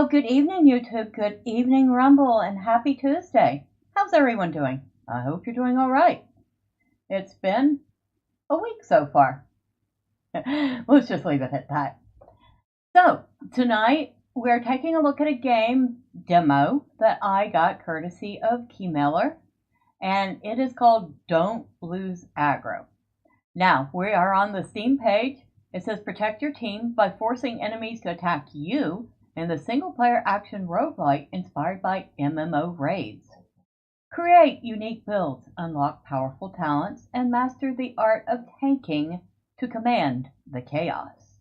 Well, good evening, YouTube. Good evening, Rumble, and happy Tuesday. How's everyone doing? I hope you're doing all right. It's been a week so far. Let's just leave it at that. So, tonight we're taking a look at a game demo that I got courtesy of Keymailer, and it is called Don't Lose Aggro. Now, we are on the Steam page. It says protect your team by forcing enemies to attack you in the single-player action roguelike inspired by MMO raids. Create unique builds, unlock powerful talents, and master the art of tanking to command the chaos.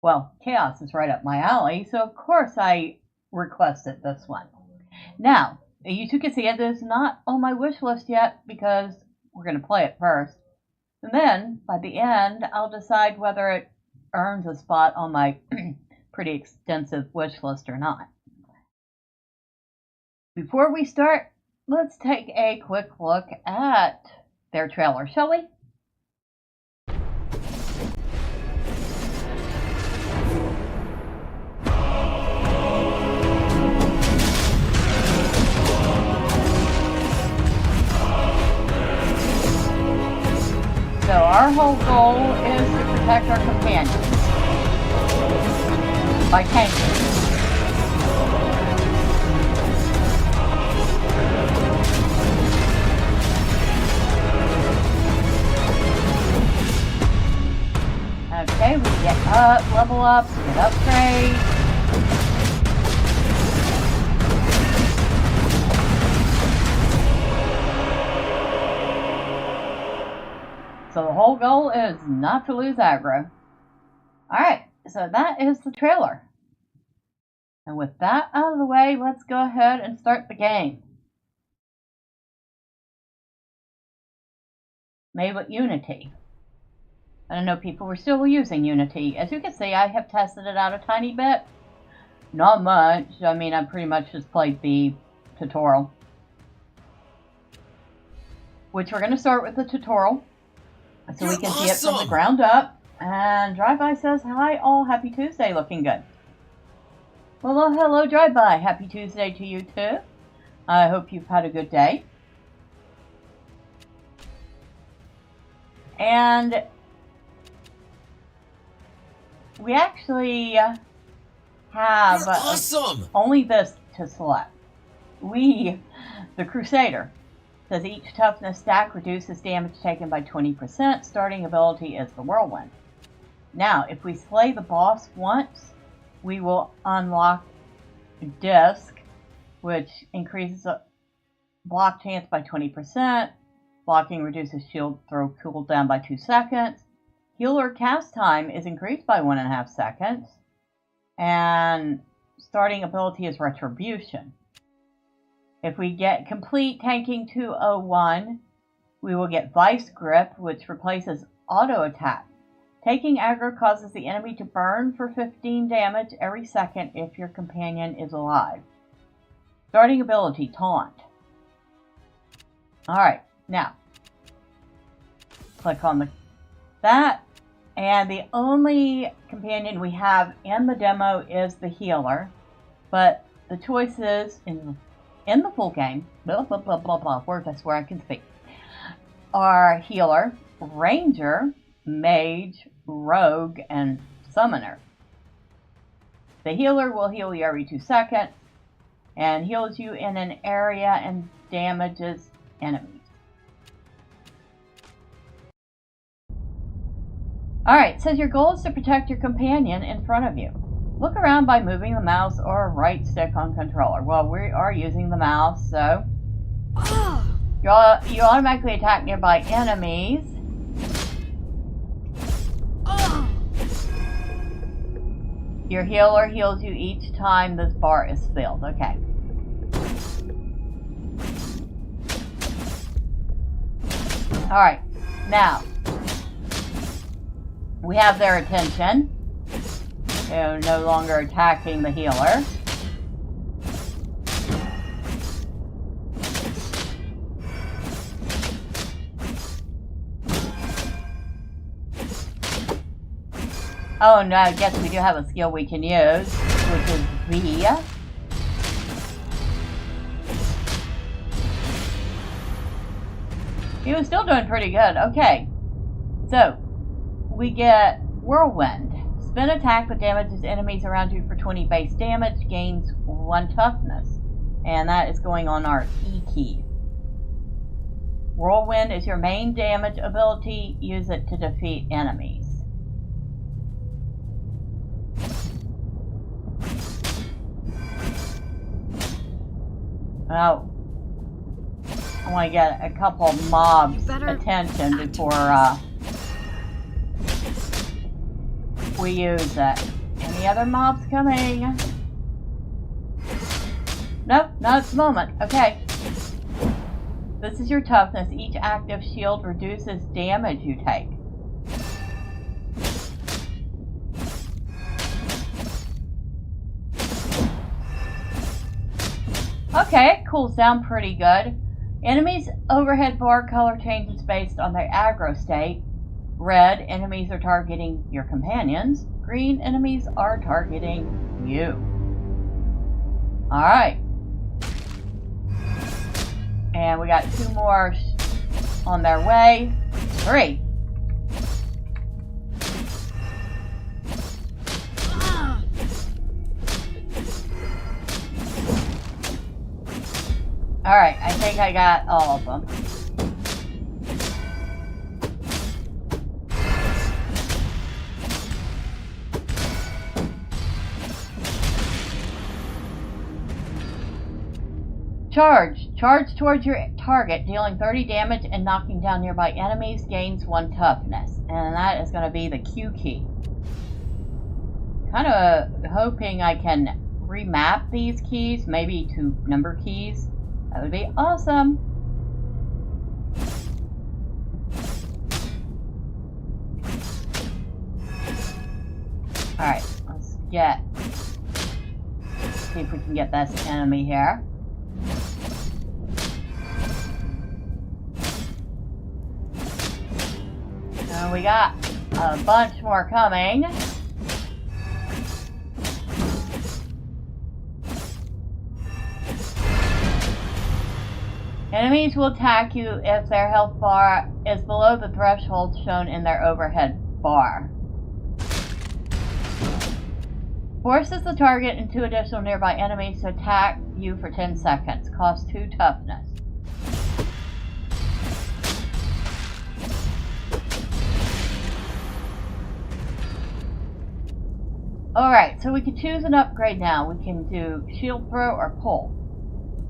Well, chaos is right up my alley, so of course I requested this one. Now, you two can see it is not on my wish list yet because we're going to play it first. And then, by the end, I'll decide whether it earns a spot on my pretty extensive wish list or not. Before we start, let's take a quick look at their trailer, shall we? So our whole goal is to protect our companions by tanking. Okay, we get up, level up, get upgrade. So the whole goal is not to lose aggro. Alright, so that is the trailer. And with that out of the way, let's go ahead and start the game. Made with Unity. I don't know, people were still using Unity. As you can see, I have tested it out a tiny bit. Not much. I mean, I pretty much just played the tutorial. Which we're going to start with the tutorial. So we can see it from the ground up. And Drive-By says, hi all, happy Tuesday, looking good. Well, hello Drive-By, happy Tuesday to you too. I hope you've had a good day. And we actually have only this to select. We, the Crusader, says each toughness stack reduces damage taken by 20%. Starting ability is the Whirlwind. Now, if we slay the boss once, we will unlock Disc, which increases block chance by 20%. Blocking reduces shield throw cooldown by 2 seconds. Healer cast time is increased by 1.5 seconds. And starting ability is Retribution. If we get complete tanking 201, we will get Vice Grip, which replaces auto attack. Taking aggro causes the enemy to burn for 15 damage every second if your companion is alive. Starting ability, Taunt. Alright, now, click on that, and the only companion we have in the demo is the healer, but the choices in the full game, blah blah blah blah blah, that's where I can speak, are healer, ranger, mage, rogue, and summoner. The healer will heal you every 2 seconds and heals you in an area and damages enemies. Alright, says your goal is to protect your companion in front of you. Look around by moving the mouse or right stick on controller. Well, we are using the mouse, so you automatically attack nearby enemies. Your healer heals you each time this bar is filled. Okay. Alright, now we have their attention. They're no longer attacking the healer. Oh, and I guess we do have a skill we can use, which is V. He was still doing pretty good. Okay. So, we get Whirlwind. Spin attack that damages enemies around you for 20 base damage, gains 1 toughness. And that is going on our E key. Whirlwind is your main damage ability. Use it to defeat enemies. Well, I want to get a couple mobs' attention before we use it. Any other mobs coming? Nope, not at the moment. Okay. This is your toughness. Each active shield reduces damage you take. Okay, cools down pretty good. Enemies' overhead bar color changes based on their aggro state. Red, enemies are targeting your companions. Green, enemies are targeting you. Alright. And we got 2 more on their way. 3. Alright, I think I got all of them. Charge. Charge towards your target, dealing 30 damage and knocking down nearby enemies, gains 1 toughness. And that is going to be the Q key. Kind of hoping I can remap these keys, maybe to number keys. That would be awesome. Alright, let's see if we can get this enemy here. And we got a bunch more coming. Enemies will attack you if their health bar is below the threshold shown in their overhead bar. Forces the target and 2 additional nearby enemies to attack you for 10 seconds. Costs 2 toughness. Alright, so we can choose an upgrade now. We can do shield throw or pull.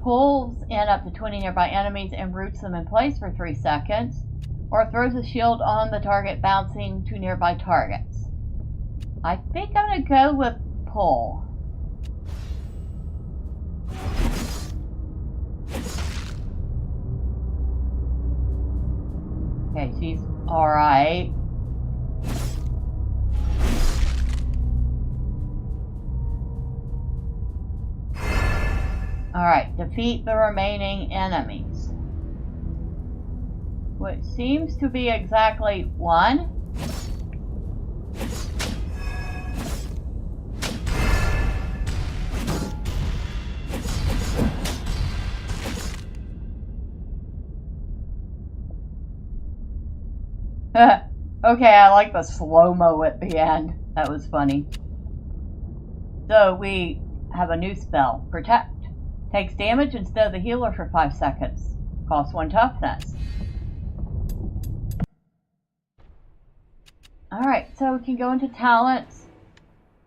Pulls in up to 20 nearby enemies and roots them in place for 3 seconds, or throws a shield on the target, bouncing to nearby targets. I think I'm going to go with pull. Okay, she's alright. Alright, defeat the remaining enemies. Which seems to be exactly 1. Okay, I like the slow-mo at the end. That was funny. So we have a new spell, Protect. Takes damage instead of the healer for 5 seconds. Costs 1 toughness. Alright, so we can go into talents.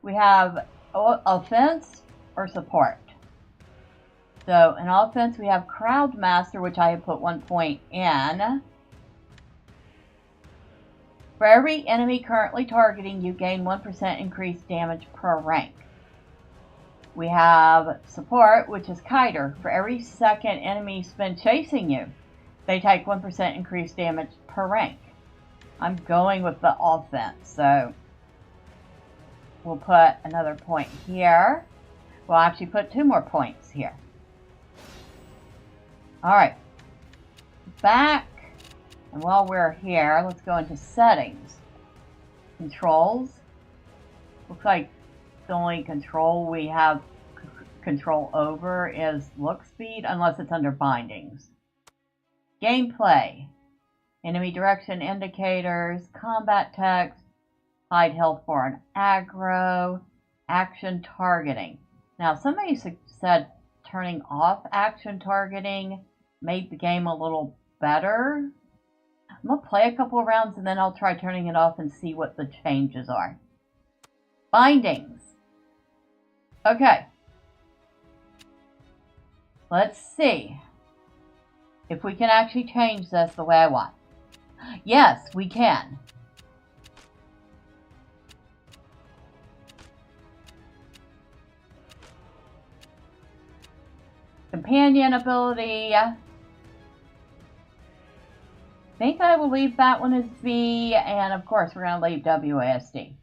We have offense or support. So in offense we have Crowd Master, which I have put 1 point in. For every enemy currently targeting you, gain 1% increased damage per rank. We have support, which is Kiter. For every second enemies spend chasing you, they take 1% increased damage per rank. I'm going with the offense, so we'll put another point here. We'll actually put 2 more points here. Alright. Back. And while we're here, let's go into settings. Controls. Looks like the only control we have control over is look speed, unless it's under bindings. Gameplay. Enemy direction indicators, combat text, hide health for an aggro, action targeting. Now, somebody said turning off action targeting made the game a little better. I'm going to play a couple of rounds and then I'll try turning it off and see what the changes are. Bindings. Okay. Let's see if we can actually change this the way I want. Yes, we can. Companion ability. I think I will leave that one as V, and of course we're going to leave WASD.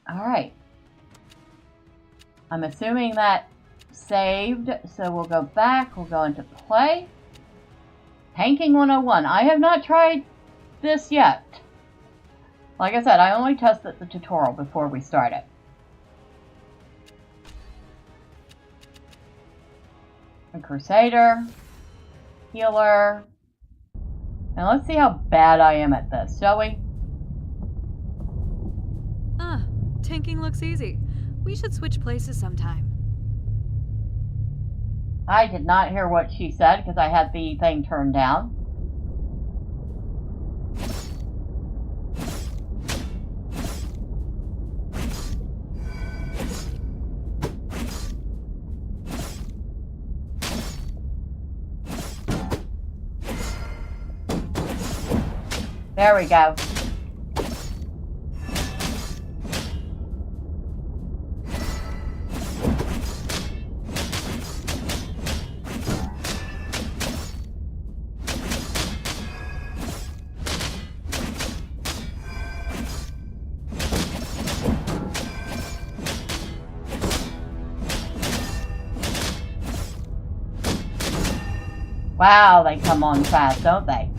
Alright. I'm assuming that saved, so we'll go back, we'll go into play. Tanking 101. I have not tried this yet. Like I said, I only tested the tutorial before we started. A Crusader, Healer, and let's see how bad I am at this, shall we? Tanking looks easy. We should switch places sometime. I did not hear what she said because I had the thing turned down. There we go. Wow, they come on fast, don't they?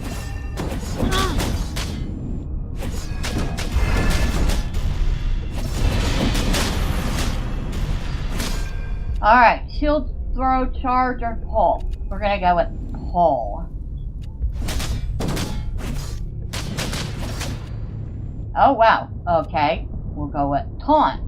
Alright, shield, throw, charge, or pull. We're gonna go with pull. Oh wow, okay. We'll go with taunt.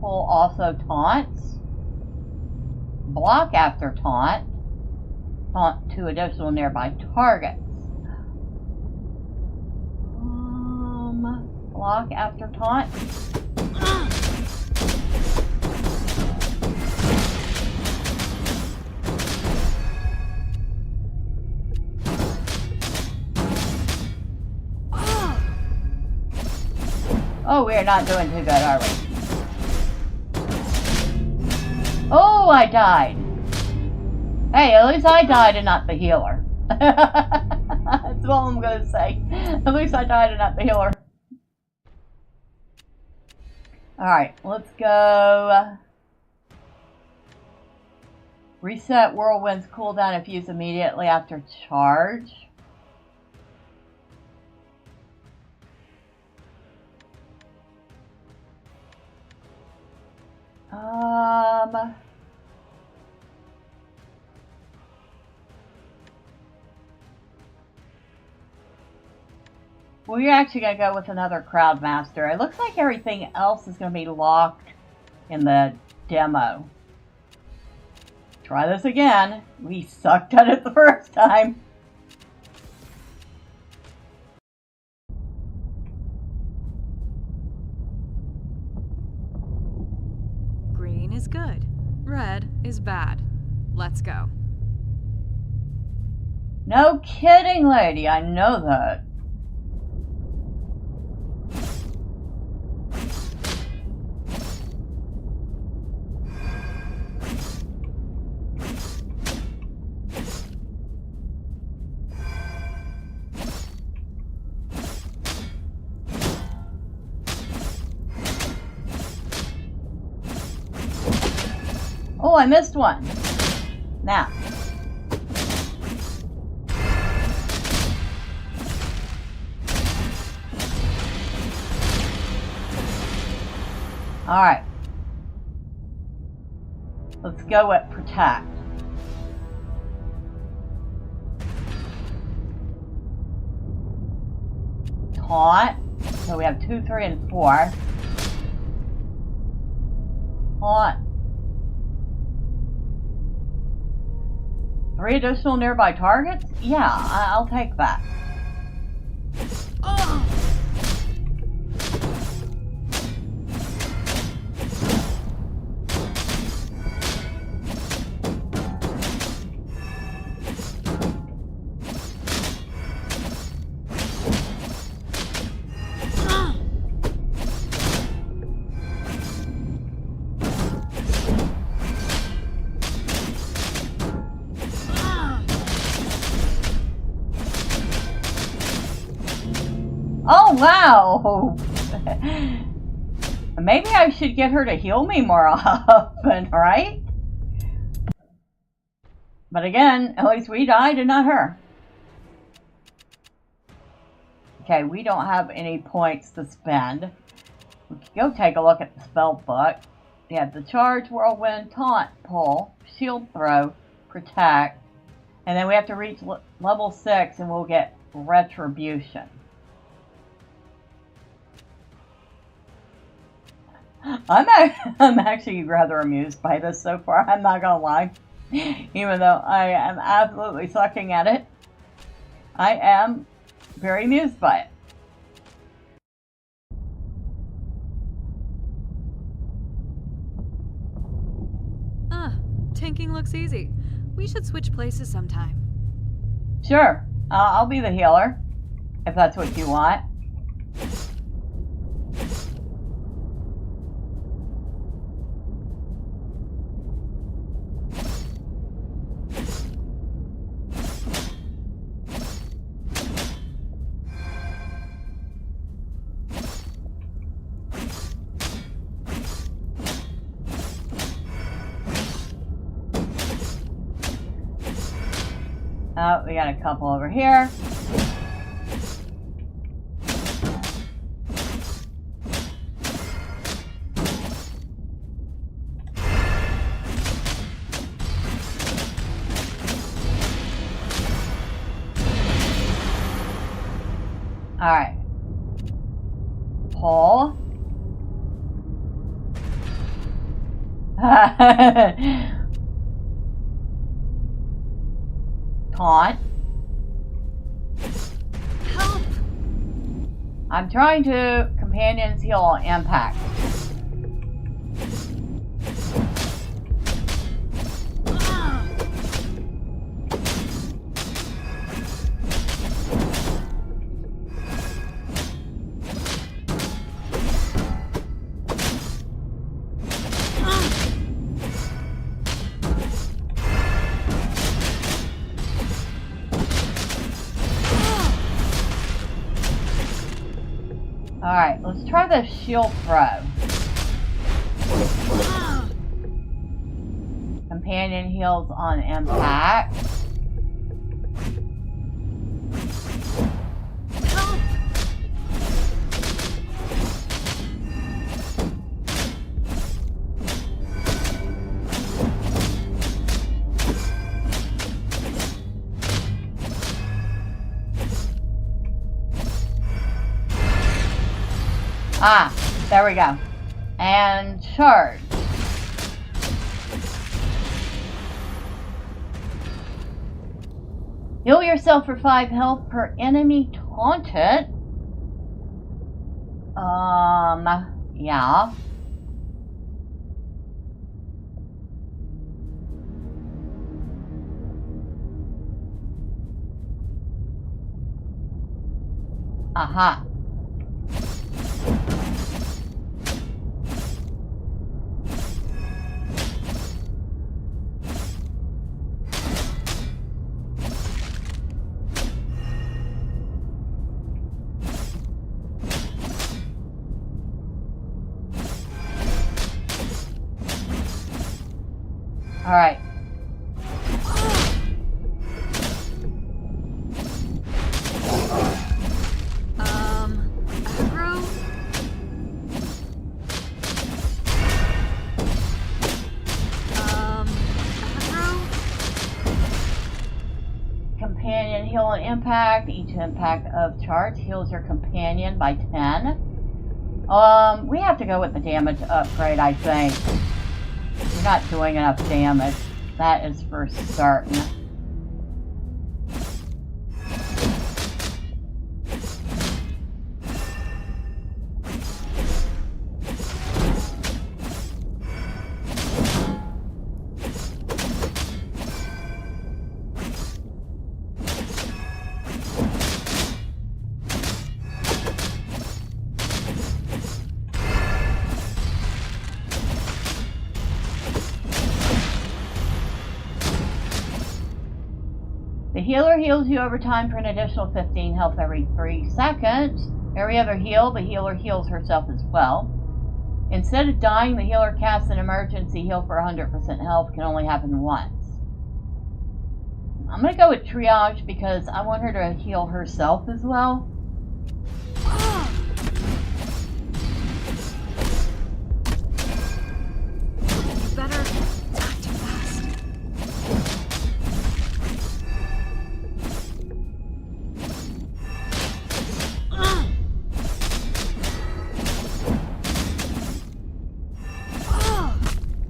Pull also taunts. Block after taunt. Taunt to additional nearby targets. Block after taunt. Oh, we're not doing too good, are we? Oh, I died. Hey, at least I died and not the healer. That's all I'm going to say. At least I died and not the healer. Alright, let's go. Reset Whirlwind's cooldown if used immediately after charge. We're actually going to go with another Crowd Master. It looks like everything else is going to be locked in the demo. Try this again. We sucked at it the first time. Green is good. Red is bad. Let's go. No kidding, lady. I know that. Oh, I missed one. Now. Alright. Let's go with protect. Taunt. So we have 2, 3, and 4. Taunt. 3 additional nearby targets? Yeah, I'll take that. Oh, wow! Maybe I should get her to heal me more often, right? But again, at least we died and not her. Okay, we don't have any points to spend. We can go take a look at the spell book. We have the charge, whirlwind, taunt, pull, shield throw, protect. And then we have to reach level 6 and we'll get retribution. I'm actually rather amused by this so far, I'm not gonna lie. Even though I am absolutely sucking at it, I am very amused by it. Tanking looks easy. We should switch places sometime. Sure, I'll be the healer, if that's what you want. Oh, we got a couple over here. All right. Pull. Taunt. Help! I'm trying to companions heal on impact. Alright, let's try the shield throw. Companion heals on impact. Ah, there we go. And charge. Heal yourself for 5 health per enemy taunted. Yeah. Aha. Alright. Aggro? Aggro? Companion heal and impact. Each impact of charge heals your companion by 10. We have to go with the damage upgrade, I think. You're not doing enough damage. That is for certain. The healer heals you over time for an additional 15 health every 3 seconds. Every other heal, the healer heals herself as well. Instead of dying, the healer casts an emergency heal for 100% health. Can only happen once. I'm going to go with triage because I want her to heal herself as well. You better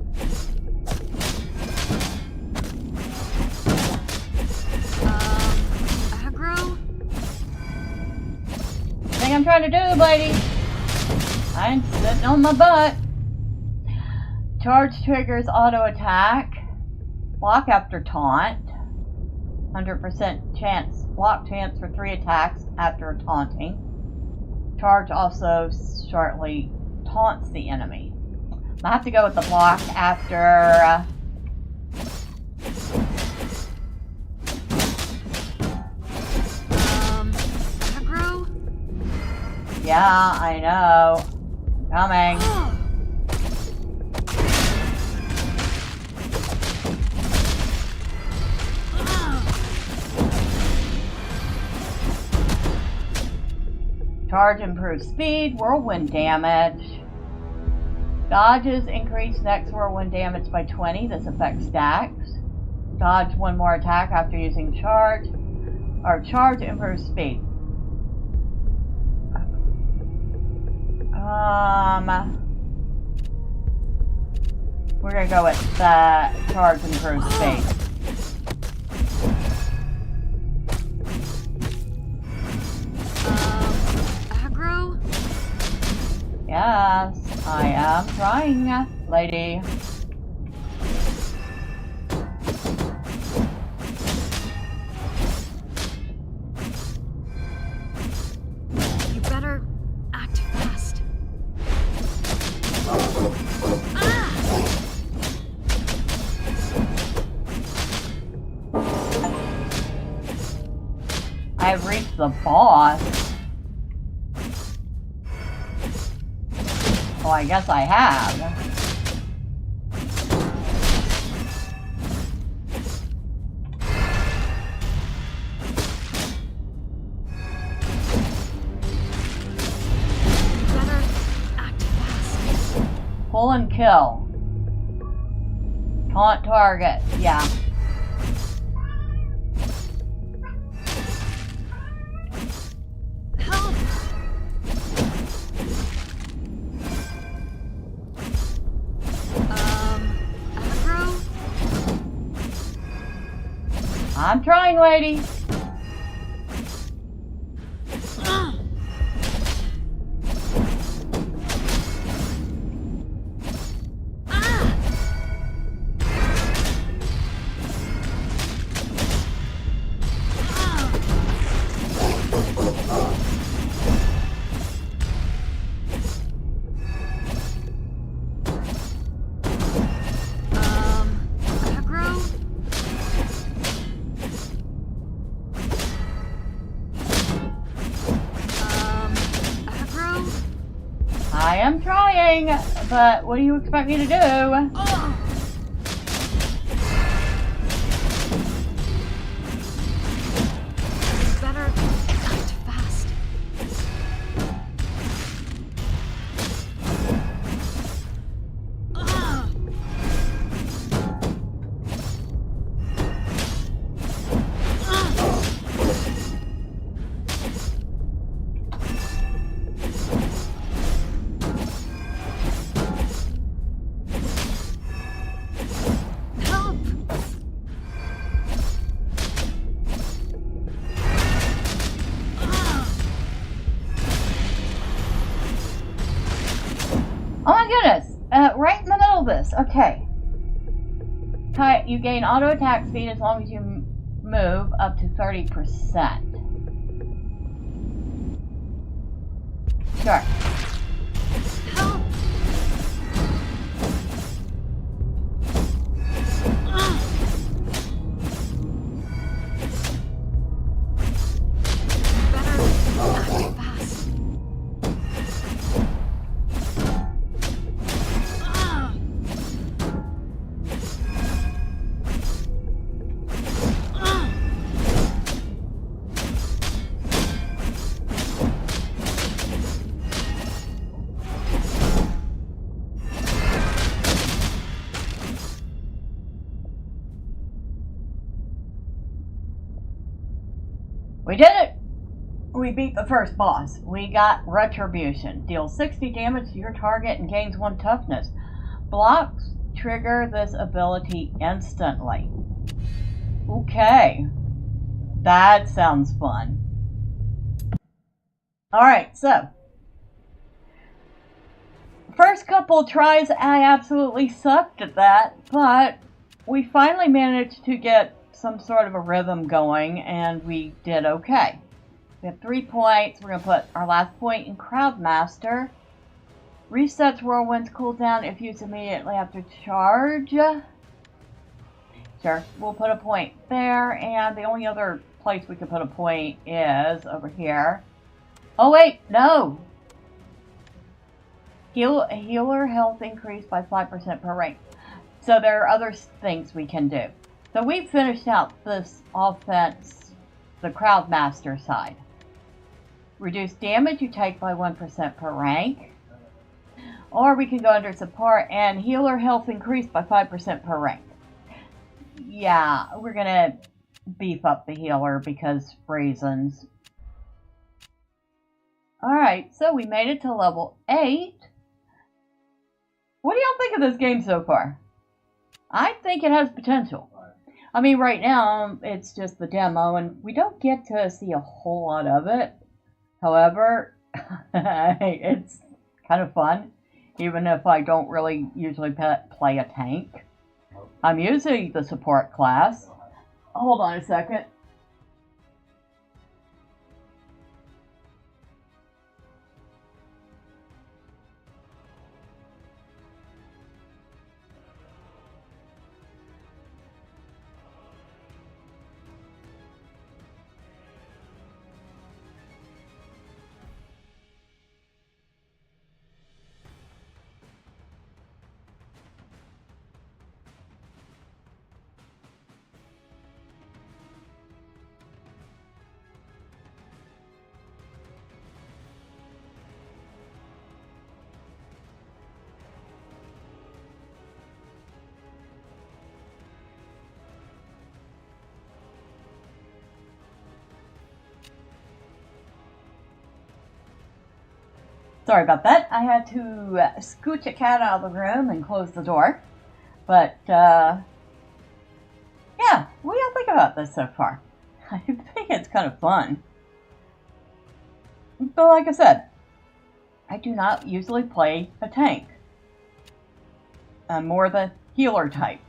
act fast. Aggro? Thing I'm trying to do, lady. I'm sitting on my butt. Charge triggers auto attack. Block after taunt. 100% chance block chance for 3 attacks after taunting. Charge also shortly taunts the enemy. I have to go with the block after. Aggro? Yeah, I know. Coming. Charge improves speed, whirlwind damage. Dodges increase next whirlwind damage by 20. This affects stacks. Dodge 1 more attack after using charge. Or charge improves speed. We're gonna go with that charge improves speed. Aggro? Yes, I am trying, lady. You better act fast. I've reached the boss. Well, I guess I have. You better act fast. Pull and kill. Taunt target. Yeah. Help! Aggro? I'm trying, lady. Aggro? Aggro? I am trying, but what do you expect me to do? Okay. You gain auto attack speed as long as you move up to 30%. Sure. Help! We did it! We beat the first boss. We got Retribution. Deals 60 damage to your target and gains 1 toughness. Blocks trigger this ability instantly. Okay. That sounds fun. Alright, so. First couple tries, I absolutely sucked at that, but we finally managed to get some sort of a rhythm going, and we did okay. We have 3 points. We're going to put our last point in Crowdmaster. Resets Whirlwind's cooldown if used immediately after charge. Sure, we'll put a point there, and the only other place we could put a point is over here. Oh wait, no! Healer health increased by 5% per rank. So there are other things we can do. So we finished out this offense, the Crowdmaster side. Reduce damage you take by 1% per rank. Or we can go under support and healer health increased by 5% per rank. Yeah, we're going to beef up the healer because reasons. Alright, so we made it to level 8. What do y'all think of this game so far? I think it has potential. I mean, right now, it's just the demo, and we don't get to see a whole lot of it. However, it's kind of fun, even if I don't really usually play a tank. I'm using the support class. Hold on a second. Sorry about that. I had to scooch a cat out of the room and close the door. But, yeah, what do y'all think about this so far? I think it's kind of fun. But like I said, I do not usually play a tank. I'm more the healer type.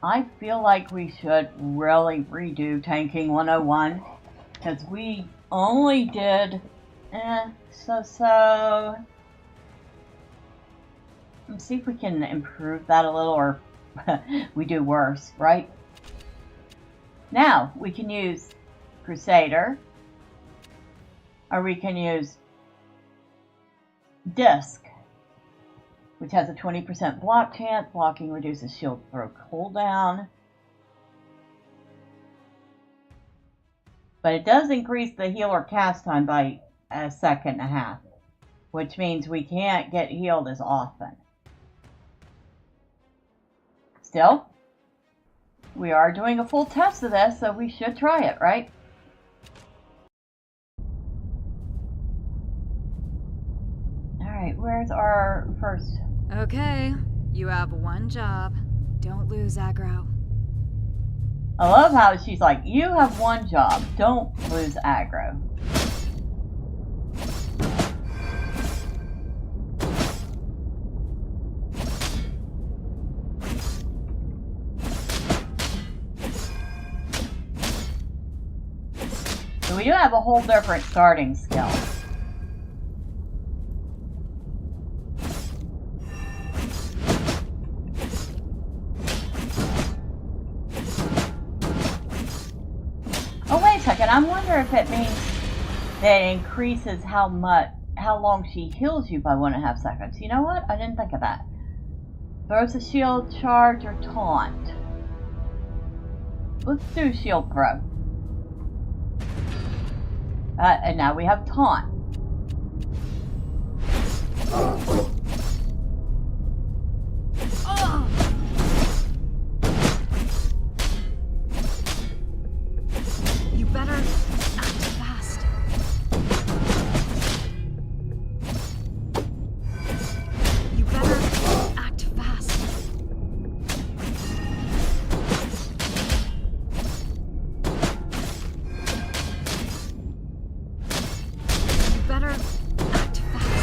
I feel like we should really redo Tanking 101, because we only did so. Let's see if we can improve that a little, or we do worse, right? Now we can use Crusader, or we can use Disc, which has a 20% block chance. Blocking reduces shield throw cooldown. But it does increase the healer cast time by 1.5 seconds, which means we can't get healed as often. Still, we are doing a full test of this, so we should try it, right? Alright, where's our first? Okay, you have one job. Don't lose aggro. I love how she's like, you have one job, don't lose aggro. So we do have a whole different starting skill. Oh, wait a second. I'm wondering if it means that it increases how long she heals you by 1.5 seconds. You know what? I didn't think of that. Throws a shield, charge, or taunt. Let's do shield throw. And now we have taunt. You better act fast. You better act fast. You better act fast.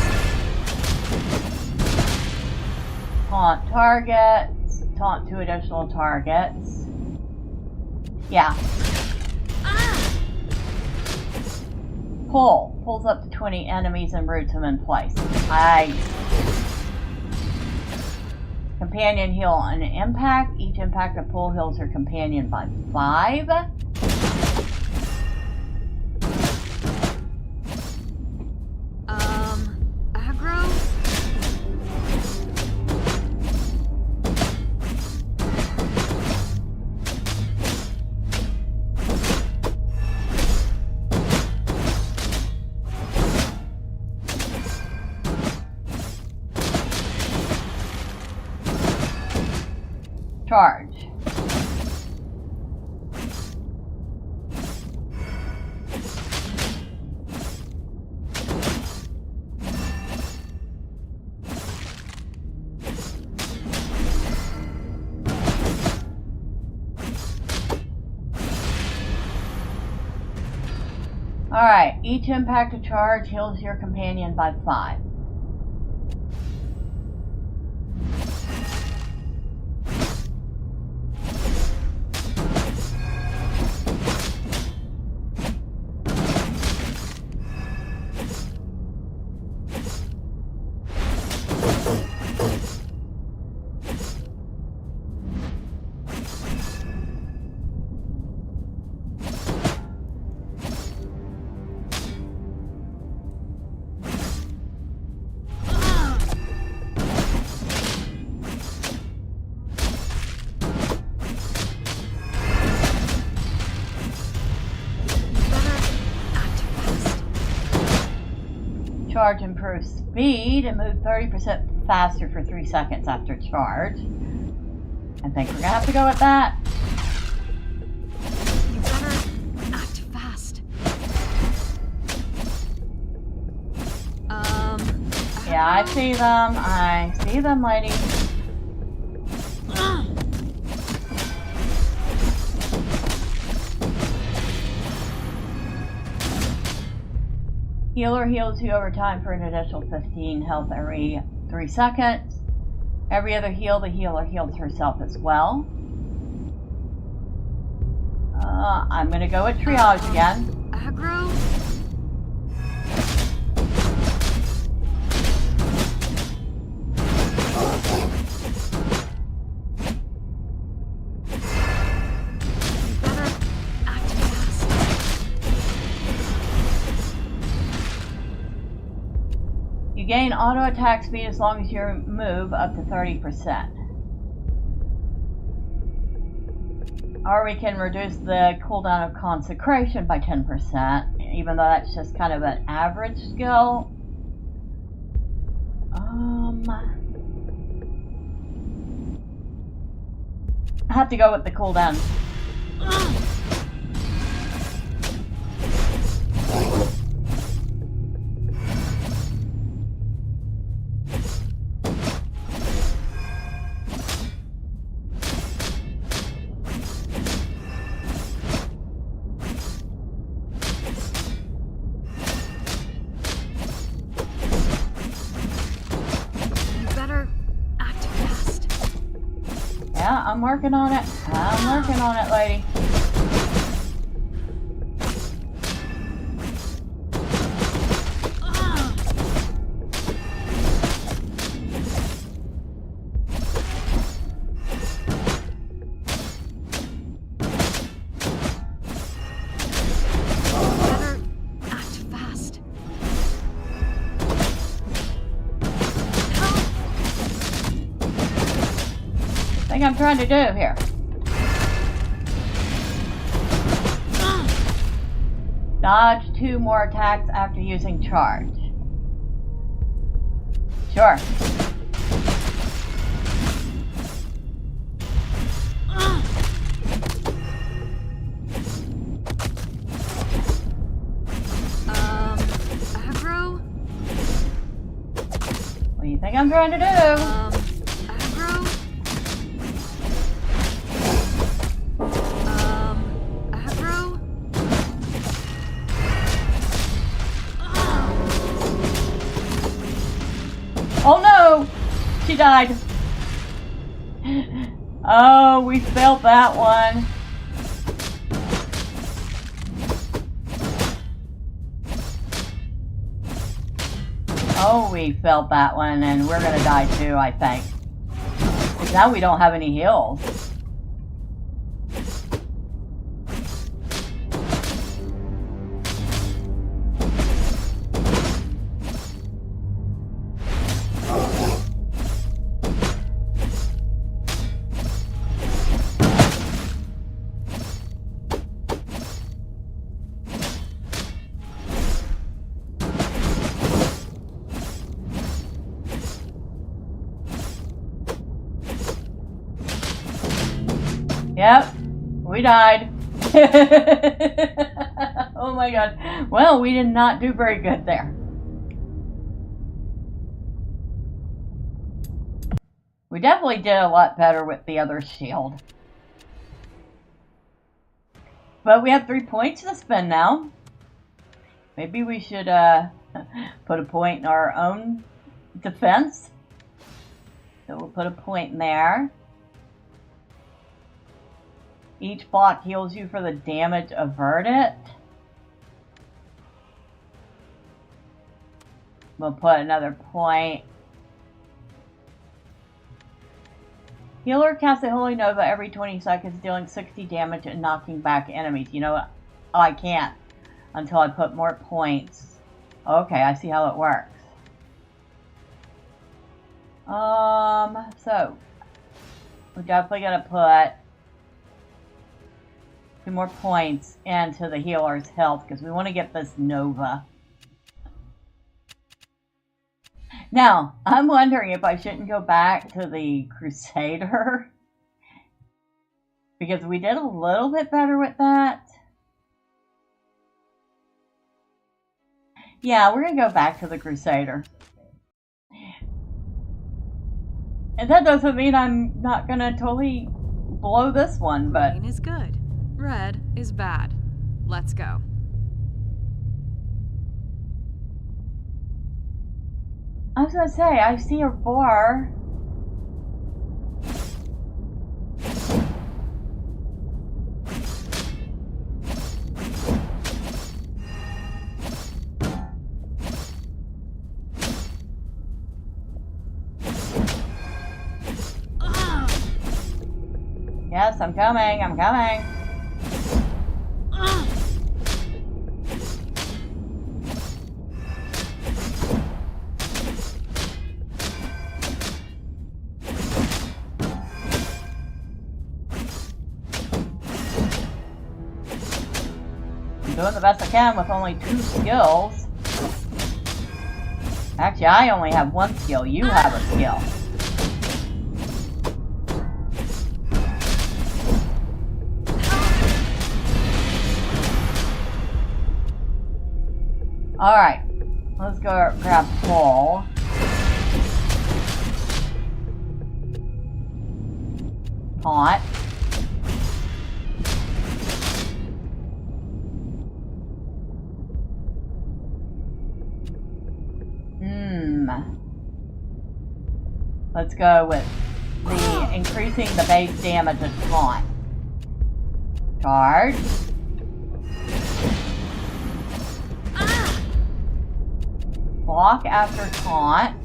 Taunt targets. Taunt 2 additional targets. Yeah. Pull. Pulls up to 20 enemies and roots them in place. Nice. Companion heal on an impact. Each impact of pull heals her companion by 5. Aggro? Charge. Alright, each impact of charge heals your companion by 5. Charge improves speed and move 30% faster for 3 seconds after charge. I think we're gonna have to go with that. You better act fast. Yeah, I see them. I see them, lady. Healer heals you over time for an additional 15 health every 3 seconds. Every other heal, the healer heals herself as well. I'm going to go with triage again. Aggro? You gain auto attack speed as long as you move up to 30%. Or we can reduce the cooldown of consecration by 10%, even though that's just kind of an average skill. I have to go with the cooldown. Yeah, I'm working on it. I'm working on it, lady. think I'm trying to do here? Dodge 2 more attacks after using charge. Sure. Aggro? What do you think I'm trying to do? Aggro? Aggro? Oh no! She died. Oh, we failed that one. Oh, we failed that one, and we're gonna die too, I think. Because now we don't have any heals. Yep, we died. Oh my god. Well, we did not do very good there. We definitely did a lot better with the other shield. But we have 3 points to spend now. Maybe we should put a point in our own defense. So we'll put a point in there. Each block heals you for the damage averted. We'll put another point. Healer casts a Holy Nova every 20 seconds, dealing 60 damage and knocking back enemies. You know what? Oh, I can't until I put more points. Okay, I see how it works. So we're definitely gonna put 2 more points into the healer's health because we want to get this Nova. Now, I'm wondering if I shouldn't go back to the Crusader because we did a little bit better with that. Yeah, we're going to go back to the Crusader. And that doesn't mean I'm not going to totally blow this one, but... Green is good. Red is bad. Let's go. I was gonna say, I see a bar. Yes, I'm coming, I'm coming. Doing the best I can with only 2 skills. Actually, I only have 1 skill. You have a skill. Alright. Let's go grab Paul. Haunt. Let's go with the increasing the base damage of taunt. Charge. Block after taunt.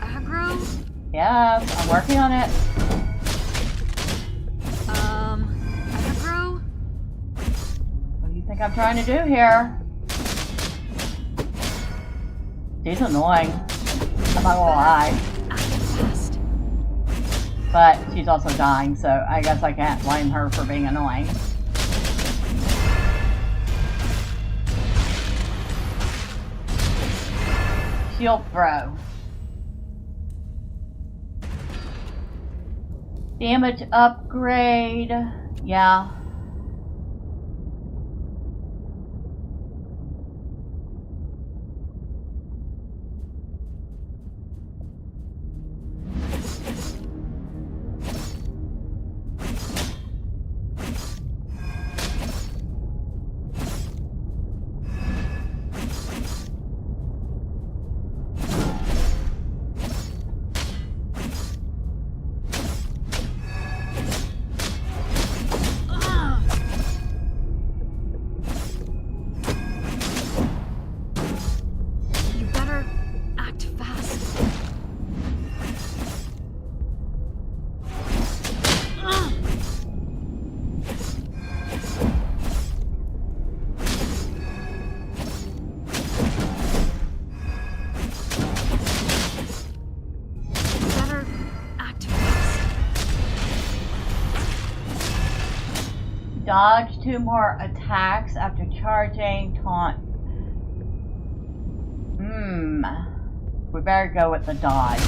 Aggro? Yes, I'm working on it. Aggro? What do you think I'm trying to do here? She's annoying. I'm not gonna lie. Act fast. But she's also dying, so I guess I can't blame her for being annoying. Shield throw. Damage upgrade. Yeah. You better act fast. You better act fast. Dodge 2 more attacks after charging. Taunt. We better go with the dodge.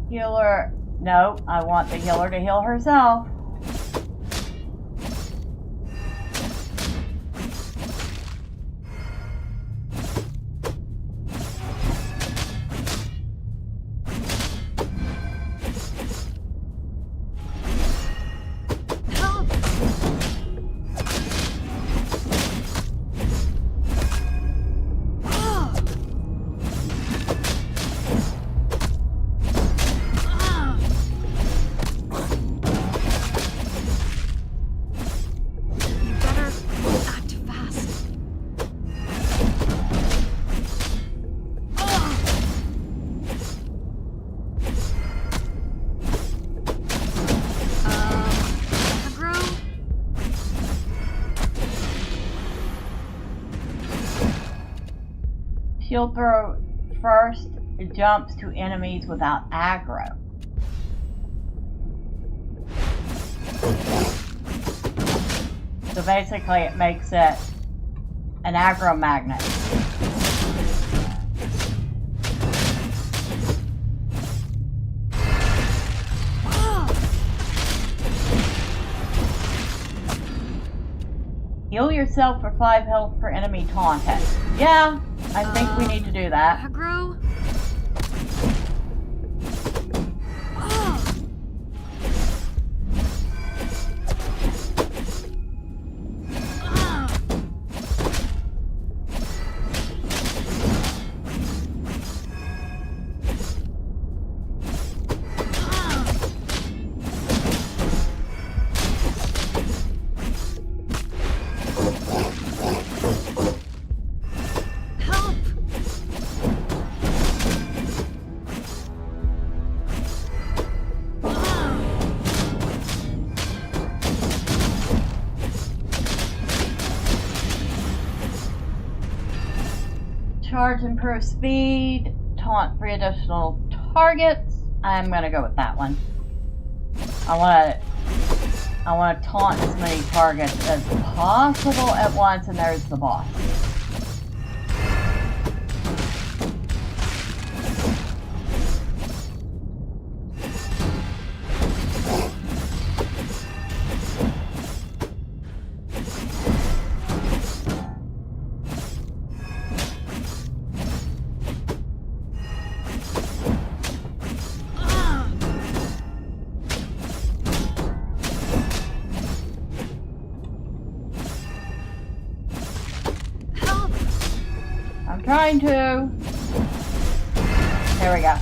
Healer. No, I want the healer to heal herself. Help! You better act fast. Aggro? Shield throw first jumps to enemies without aggro. So basically it makes it an aggro magnet. Heal yourself for 5 health per enemy taunted. Yeah, I think we need to do that. Aggro? Help! Charge improves speed. Taunt 3 additional targets. I'm gonna go with that one. I want to taunt as many targets as possible at once, and there's the boss. Help! I'm trying to. There we go.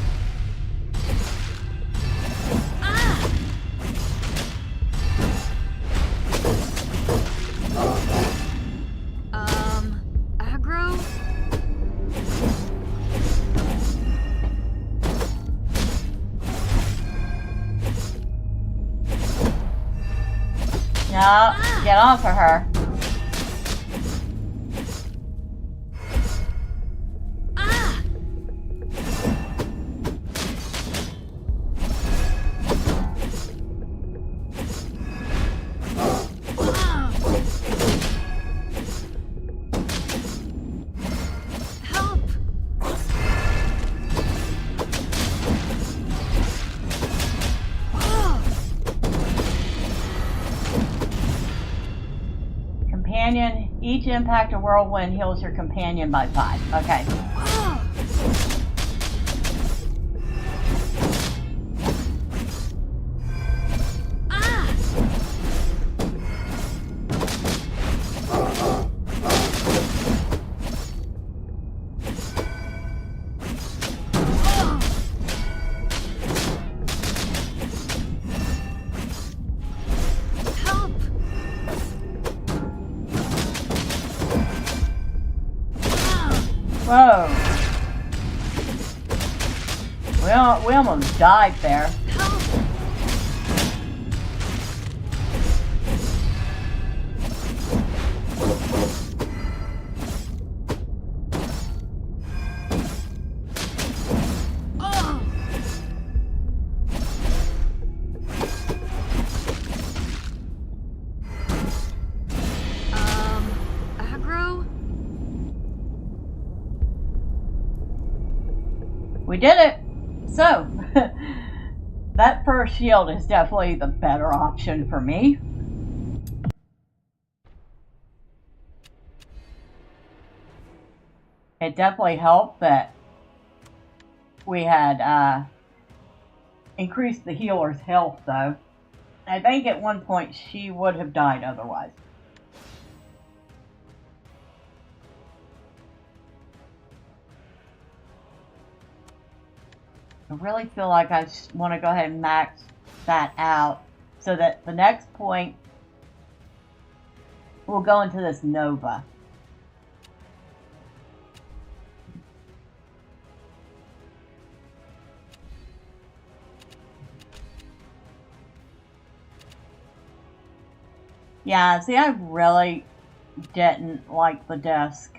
Aggro? No, get off of her. Companion, each impact or whirlwind heals your companion by 5. Okay. Whoa. We almost died there. Aggro? We did it! So, that first shield is definitely the better option for me. It definitely helped that we had increased the healer's health, though. I think at one point she would have died otherwise. I really feel like I want to go ahead and max that out so that the next point we'll go into this Nova. Yeah, see, I really didn't like the disc.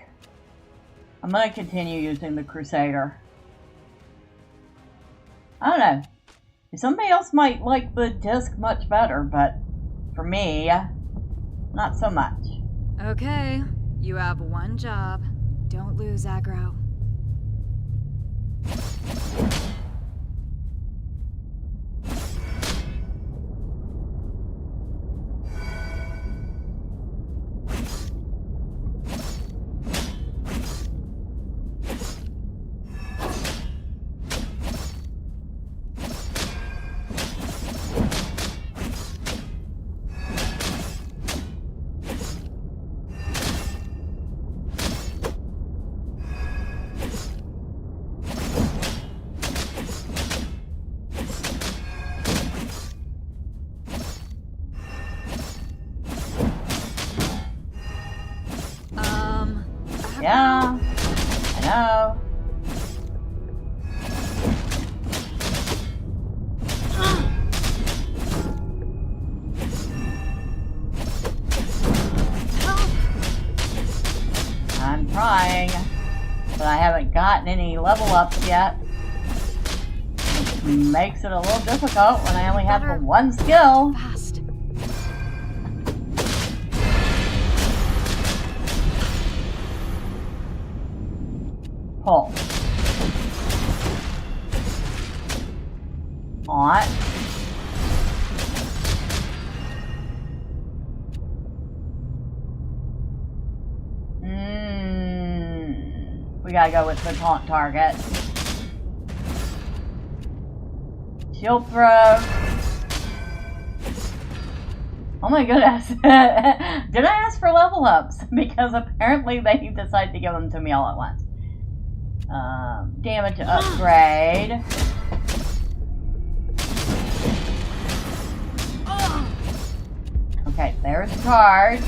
I'm going to continue using the Crusader. I don't know. Somebody else might like the disc much better, but for me, not so much. Okay, you have one job. Don't lose aggro. Yeah, I know. I'm trying, but I haven't gotten any level ups yet. Which makes it a little difficult when I only have the one skill. Fast. Pull. On. We gotta go with the taunt target. Shield throw. Oh my goodness. Did I ask for level ups? Because apparently they decided to give them to me all at once. Damage upgrade. Okay, there's the card.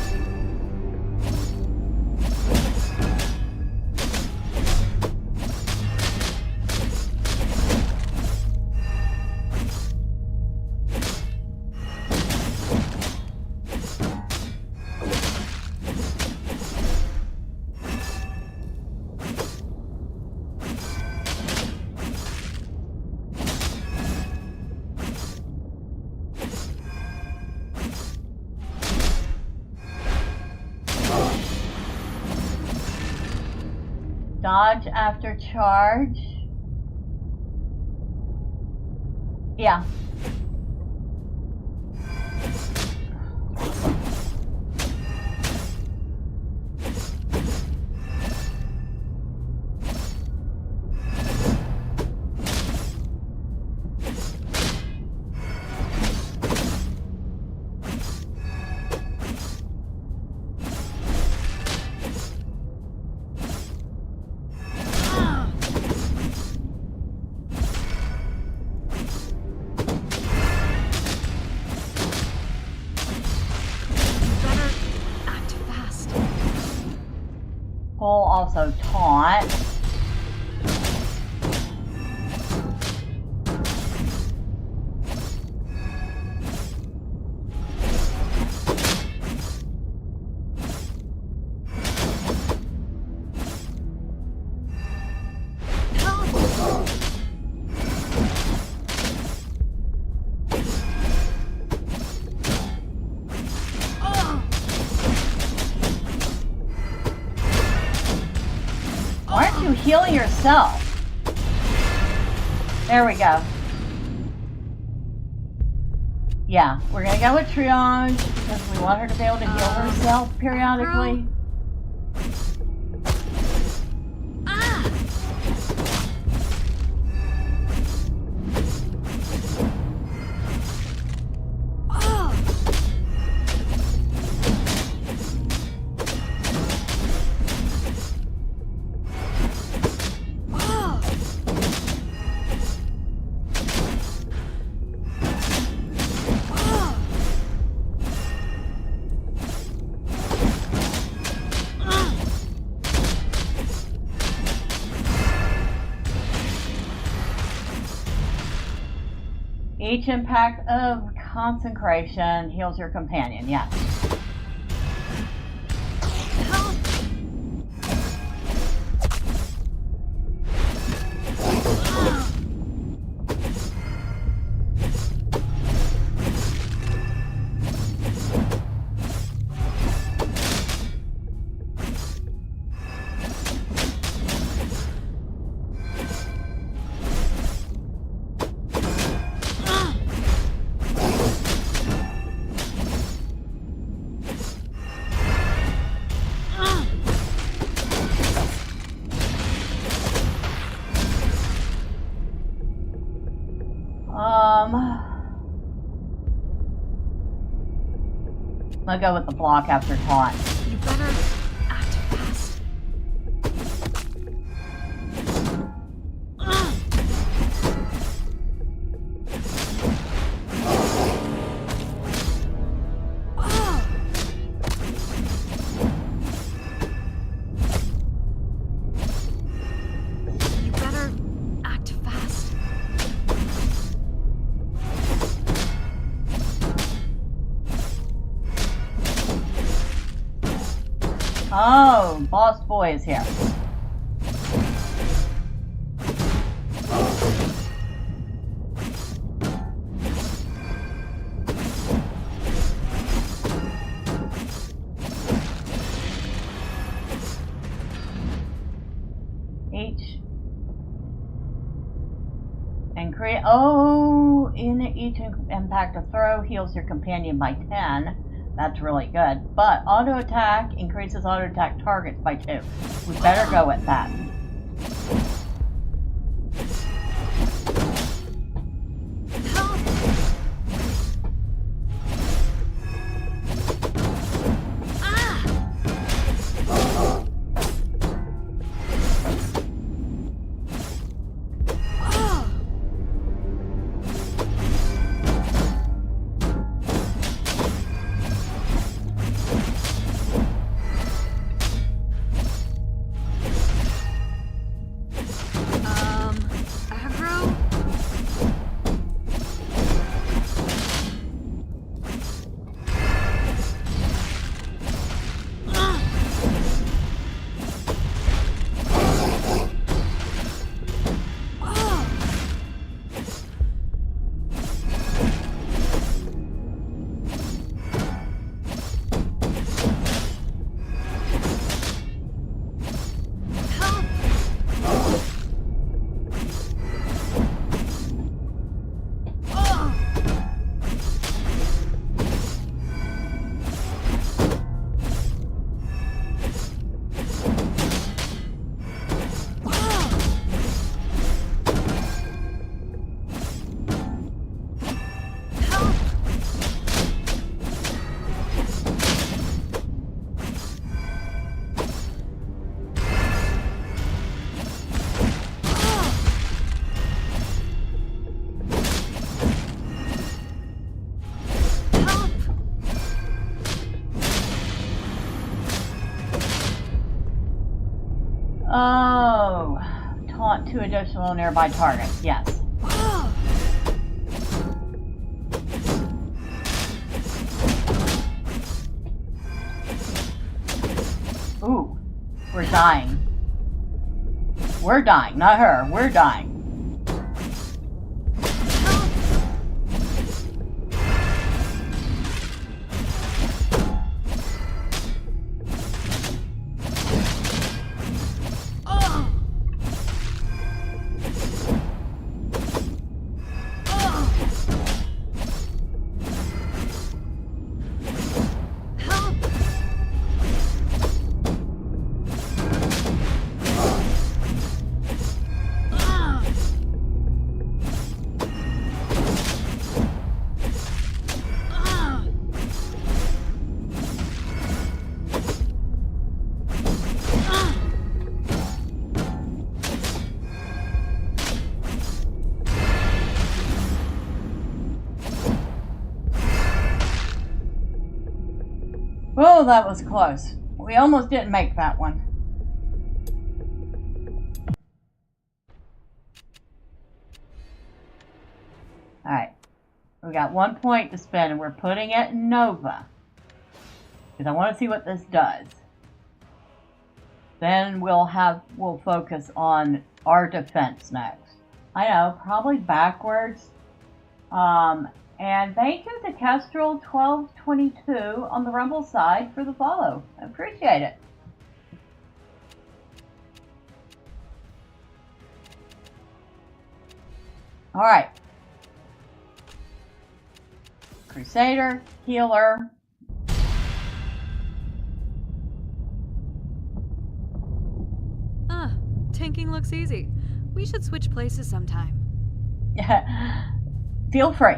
Dodge after charge. Yeah. Pull also taunt. Heal yourself. There we go. Yeah, we're gonna go with triage because we want her to be able to heal herself periodically. Each impact of consecration heals your companion, yes. I'll go with the block after taunt. You better act fast. You better act fast. Oh, Boss Boy is here. Each and create. Oh, in each impact of throw heals your companion by 10. That's really good. But auto attack increases auto attack targets by 2. We better go with that. Oh, taunt 2 additional nearby targets. Yes. Ooh, we're dying. We're dying, not her. We're dying. Oh, that was close. We almost didn't make that one. Alright. We got 1 point to spend and we're putting it in Nova. Because I want to see what this does. Then we'll focus on our defense next. I know, probably backwards. And thank you to Kestrel1222 on the Rumble side for the follow. I appreciate it. Alright. Crusader, healer. Tanking looks easy. We should switch places sometime. Yeah. Feel free.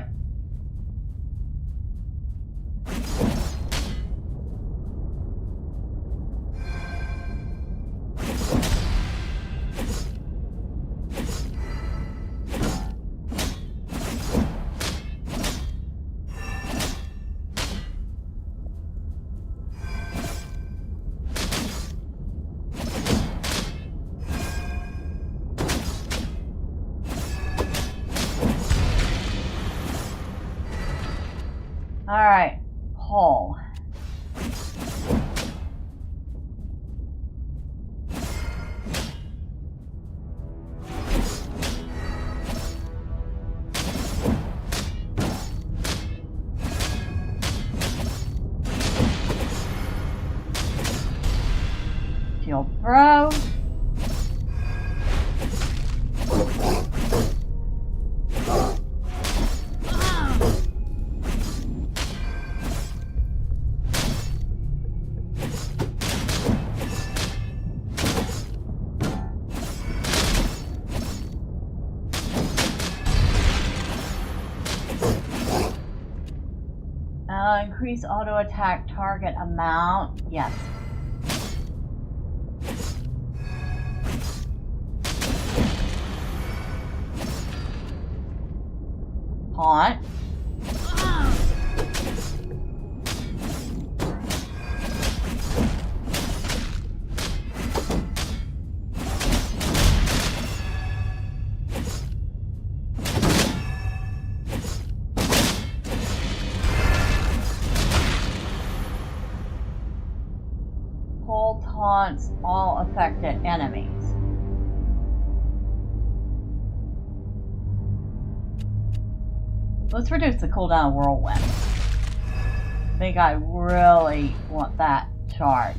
Alright, Paul. Shield throw. Increase auto attack target amount. Yes. Taunt. Taunts all affected enemies. Let's reduce the cooldown of Whirlwind. I think I really want that charge.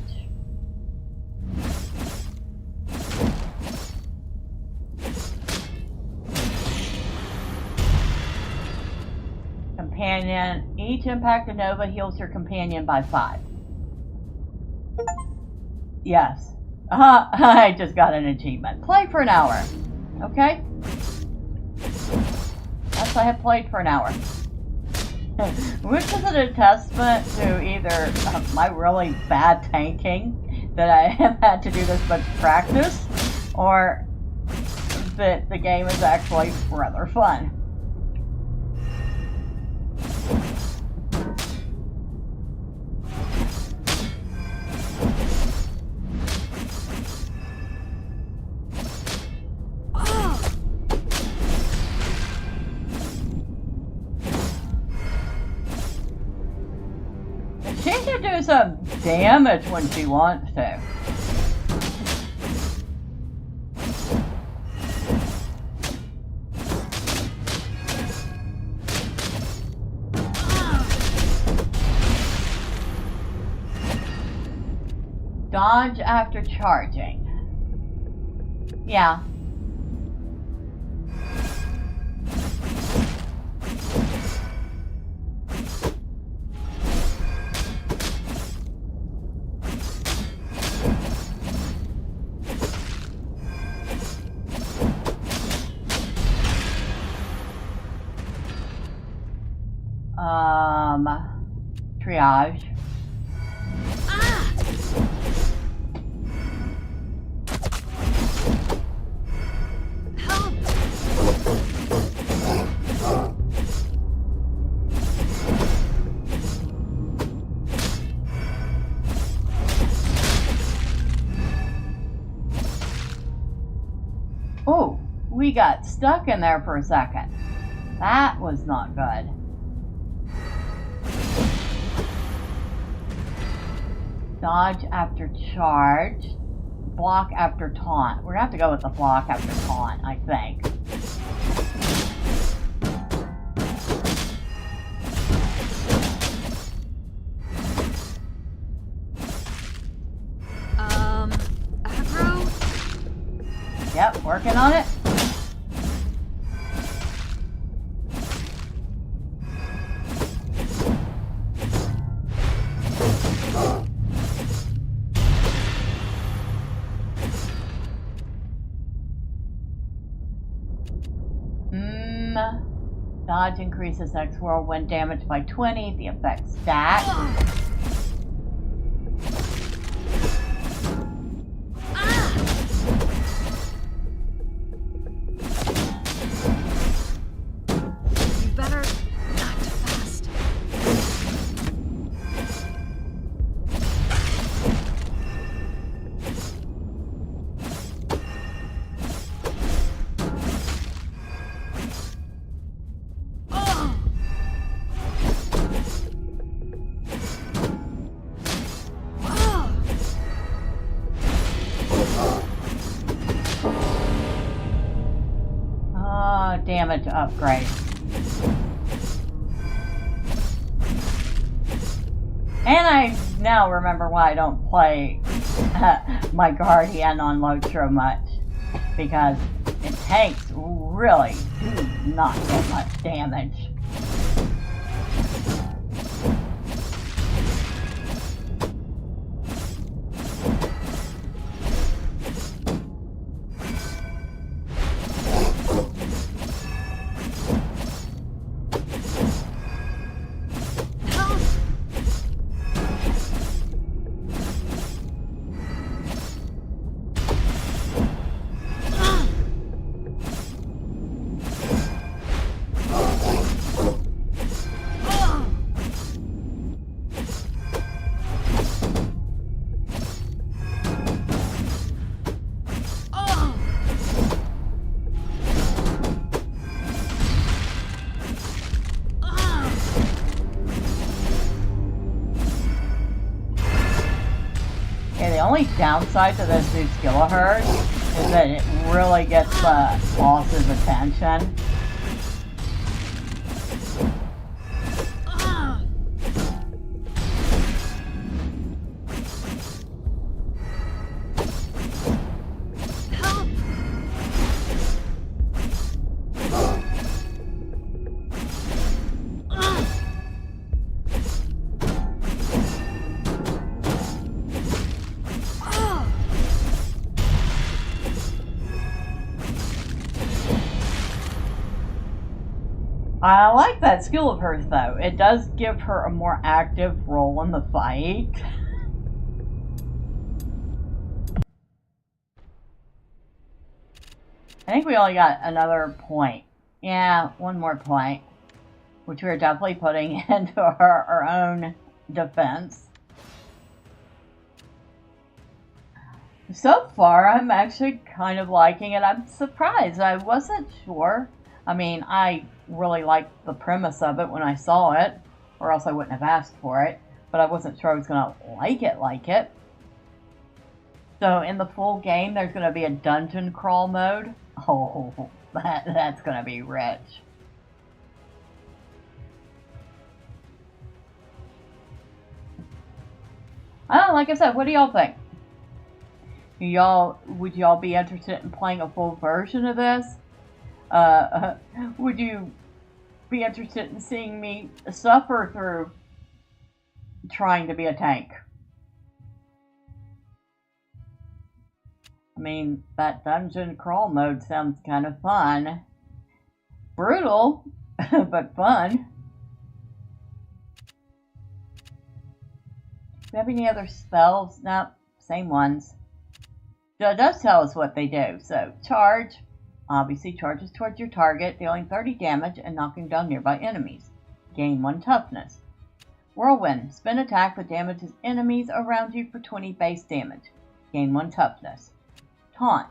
Companion. Each impacted Nova heals her companion by 5. Yes. I just got an achievement. Play for an hour. Okay? Yes, I have played for an hour. Which is a testament to either my really bad tanking, that I have had to do this much practice, or that the game is actually rather fun. She can do some damage when she wants to. Dodge after charging. Yeah. Triage. Oh, we got stuck in there for a second. That was not good. Dodge after charge. Block after taunt. We're gonna have to go with the block after taunt, I think. Aggro? Yep, working on it. Dodge increases X whirlwind damage by 20. The effect stack. You better act fast. Damage upgrade. And I now remember why I don't play my Guardian on Lotro much. Because it tanks really do not get much damage. The only downside to this new skill of hers is that it really gets the boss's attention. I like that skill of hers, though. It does give her a more active role in the fight. I think we only got another point. Yeah, one more point. Which we're definitely putting into our own defense. So far, I'm actually kind of liking it. I'm surprised. I wasn't sure. I mean, I really liked the premise of it when I saw it, or else I wouldn't have asked for it. but I wasn't sure I was going to like it. So in the full game, there's going to be a dungeon crawl mode. Oh, that's going to be rich. I don't know, like I said, what do y'all think? Would y'all be interested in playing a full version of this? Would you be interested in seeing me suffer through trying to be a tank? I mean, that dungeon crawl mode sounds kind of fun. Brutal, but fun. Do we have any other spells? No, same ones. It does tell us what they do. So, charge, obviously charges towards your target, dealing 30 damage and knocking down nearby enemies. Gain 1 toughness. Whirlwind, spin attack that damages enemies around you for 20 base damage. Gain 1 toughness. Taunt,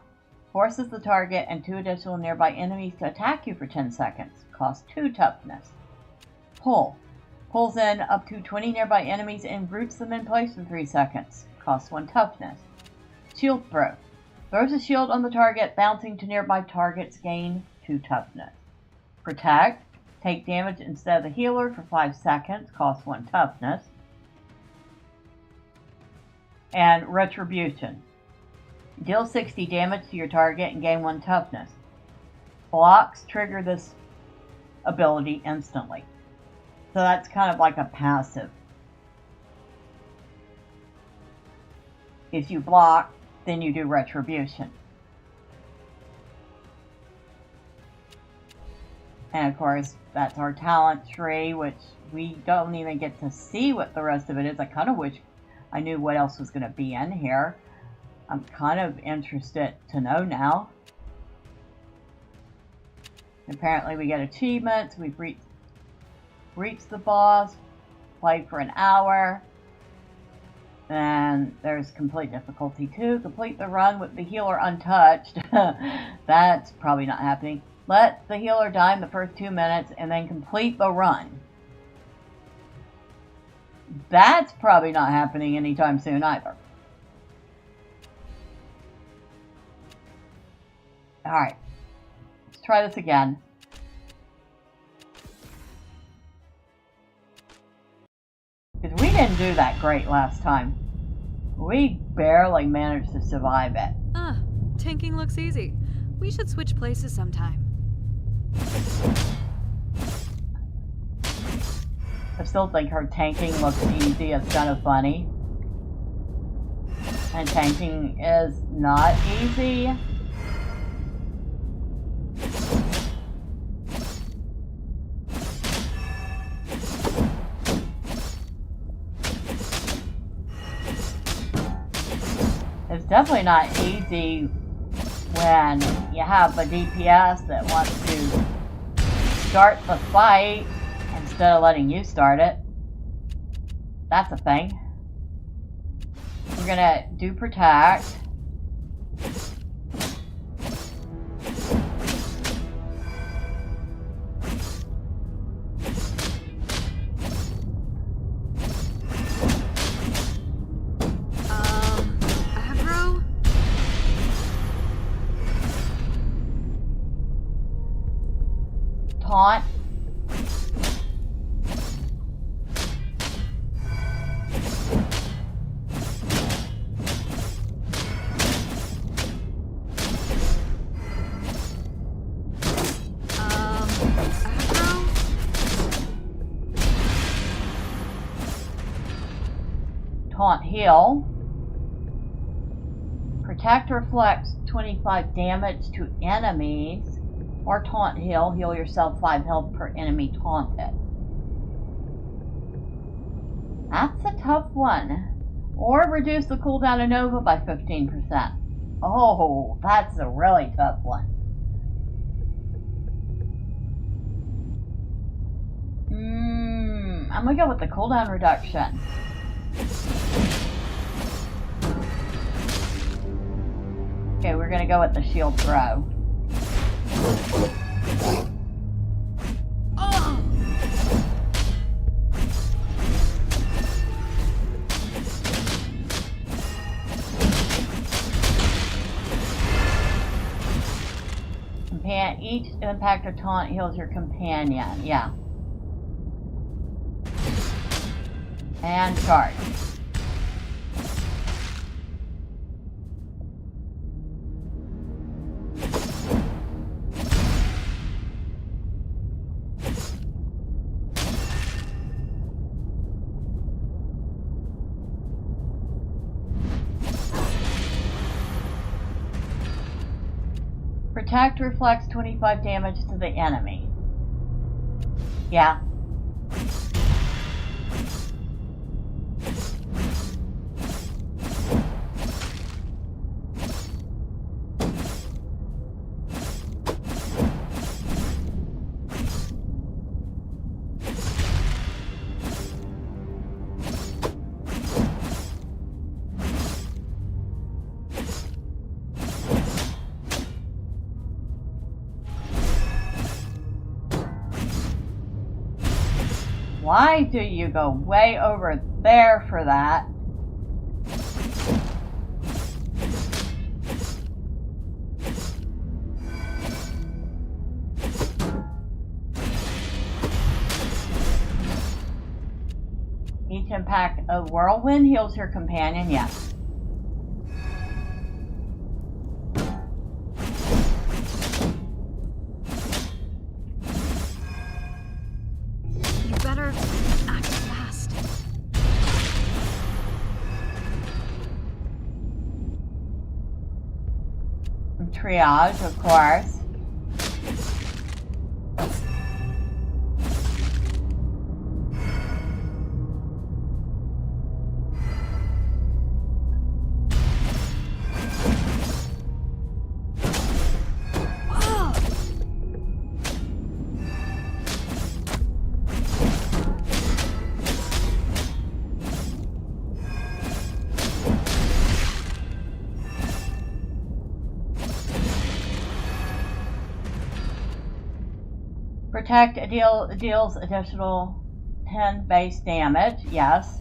forces the target and 2 additional nearby enemies to attack you for 10 seconds. Cost 2 toughness. Pull, pulls in up to 20 nearby enemies and roots them in place for 3 seconds. Costs 1 toughness. Shield throw, throws a shield on the target, bouncing to nearby targets, gain 2 toughness. Protect, take damage instead of the healer for 5 seconds, costs 1 toughness. And Retribution, deal 60 damage to your target and gain 1 toughness. Blocks trigger this ability instantly. So that's kind of like a passive. If you block, then you do Retribution. And of course, that's our talent tree, which we don't even get to see what the rest of it is. I kind of wish I knew what else was going to be in here. I'm kind of interested to know now. Apparently we get achievements. We've reached the boss, played for an hour. And there's complete difficulty too. Complete the run with the healer untouched. That's probably not happening. Let the healer die in the first 2 minutes and then complete the run. That's probably not happening anytime soon either. Alright. Let's try this again. Because we didn't do that great last time. We barely managed to survive it. Tanking looks easy. We should switch places sometime. I still think her tanking looks easy. It's kind of funny. And tanking is not easy. It's definitely not easy when you have a DPS that wants to start the fight instead of letting you start it. That's a thing. We're gonna do protect. Taunt. Aggro? Taunt heal. Protect reflects 25 damage to enemies. Or taunt heal. Heal yourself 5 health per enemy taunted. That's a tough one. Or reduce the cooldown of Nova by 15%. Oh, that's a really tough one. I'm gonna go with the cooldown reduction. Okay, we're gonna go with the shield throw. Each impact or taunt heals your companion. Yeah. And charge. Protect reflects 25 damage to the enemy. Yeah. Why do you go way over there for that? Each impact of whirlwind heals your companion, yes. Triage, of course. Protect deals additional 10 base damage, yes.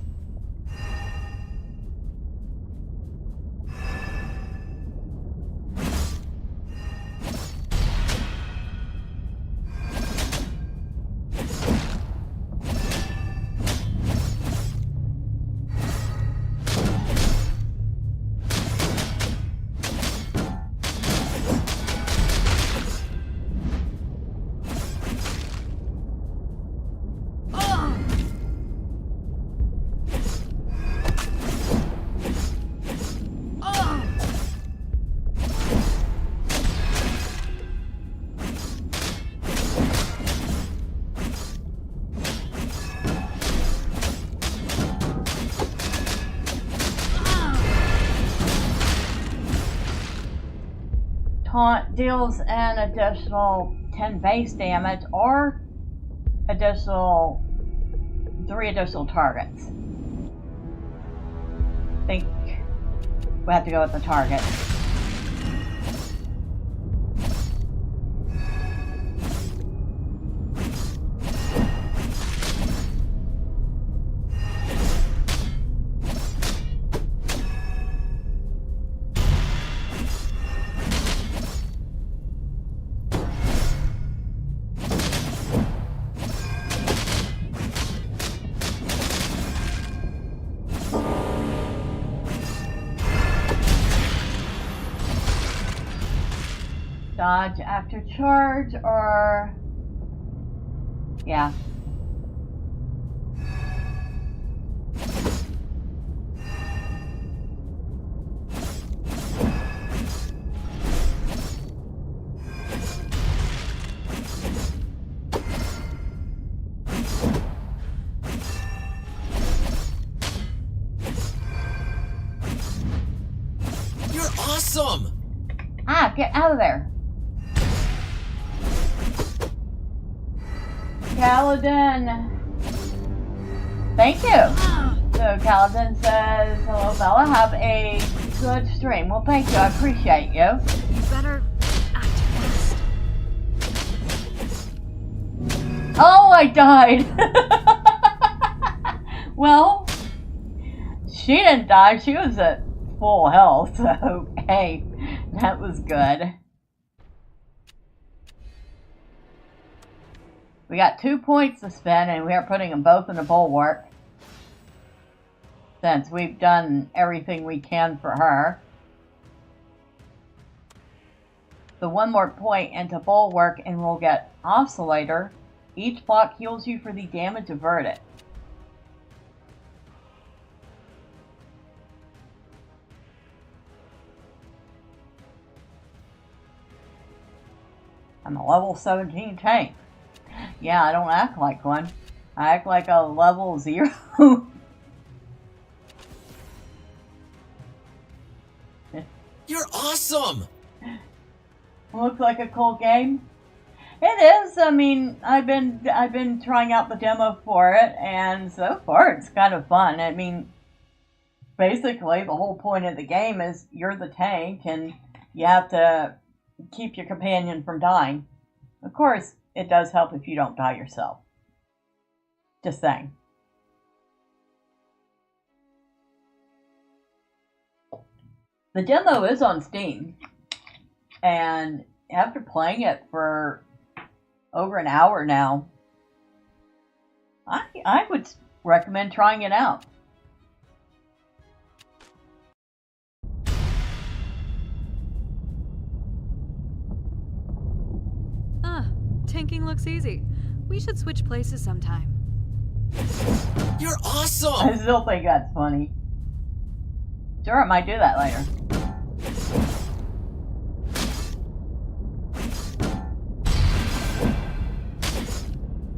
Taunt deals an additional 10 base damage or additional 3 additional targets. I think we have to go with the target. Dodge after charge, or yeah. You're awesome! Ah, get out of there. Kaladin. Thank you. So Kaladin says, hello Bella, have a good stream. Well, thank you, I appreciate you. You better act fast. Oh, I died. Well, she didn't die, she was at full health, so hey, that was good. We got 2 points to spend, and we are putting them both in the bulwark. Since we've done everything we can for her. So 1 more point into bulwark, and we'll get oscillator. Each block heals you for the damage averted. I'm a level 17 tank. Yeah, I don't act like one. I act like a level 0. You're awesome! Looks like a cool game. It is. I mean, I've been trying out the demo for it, and so far it's kind of fun. I mean, basically the whole point of the game is you're the tank, and you have to keep your companion from dying. Of course, it does help if you don't die yourself. Just saying. The demo is on Steam, and after playing it for over an hour now, I would recommend trying it out. Tanking looks easy. We should switch places sometime. You're awesome! I still think that's funny. Sure, I might do that later.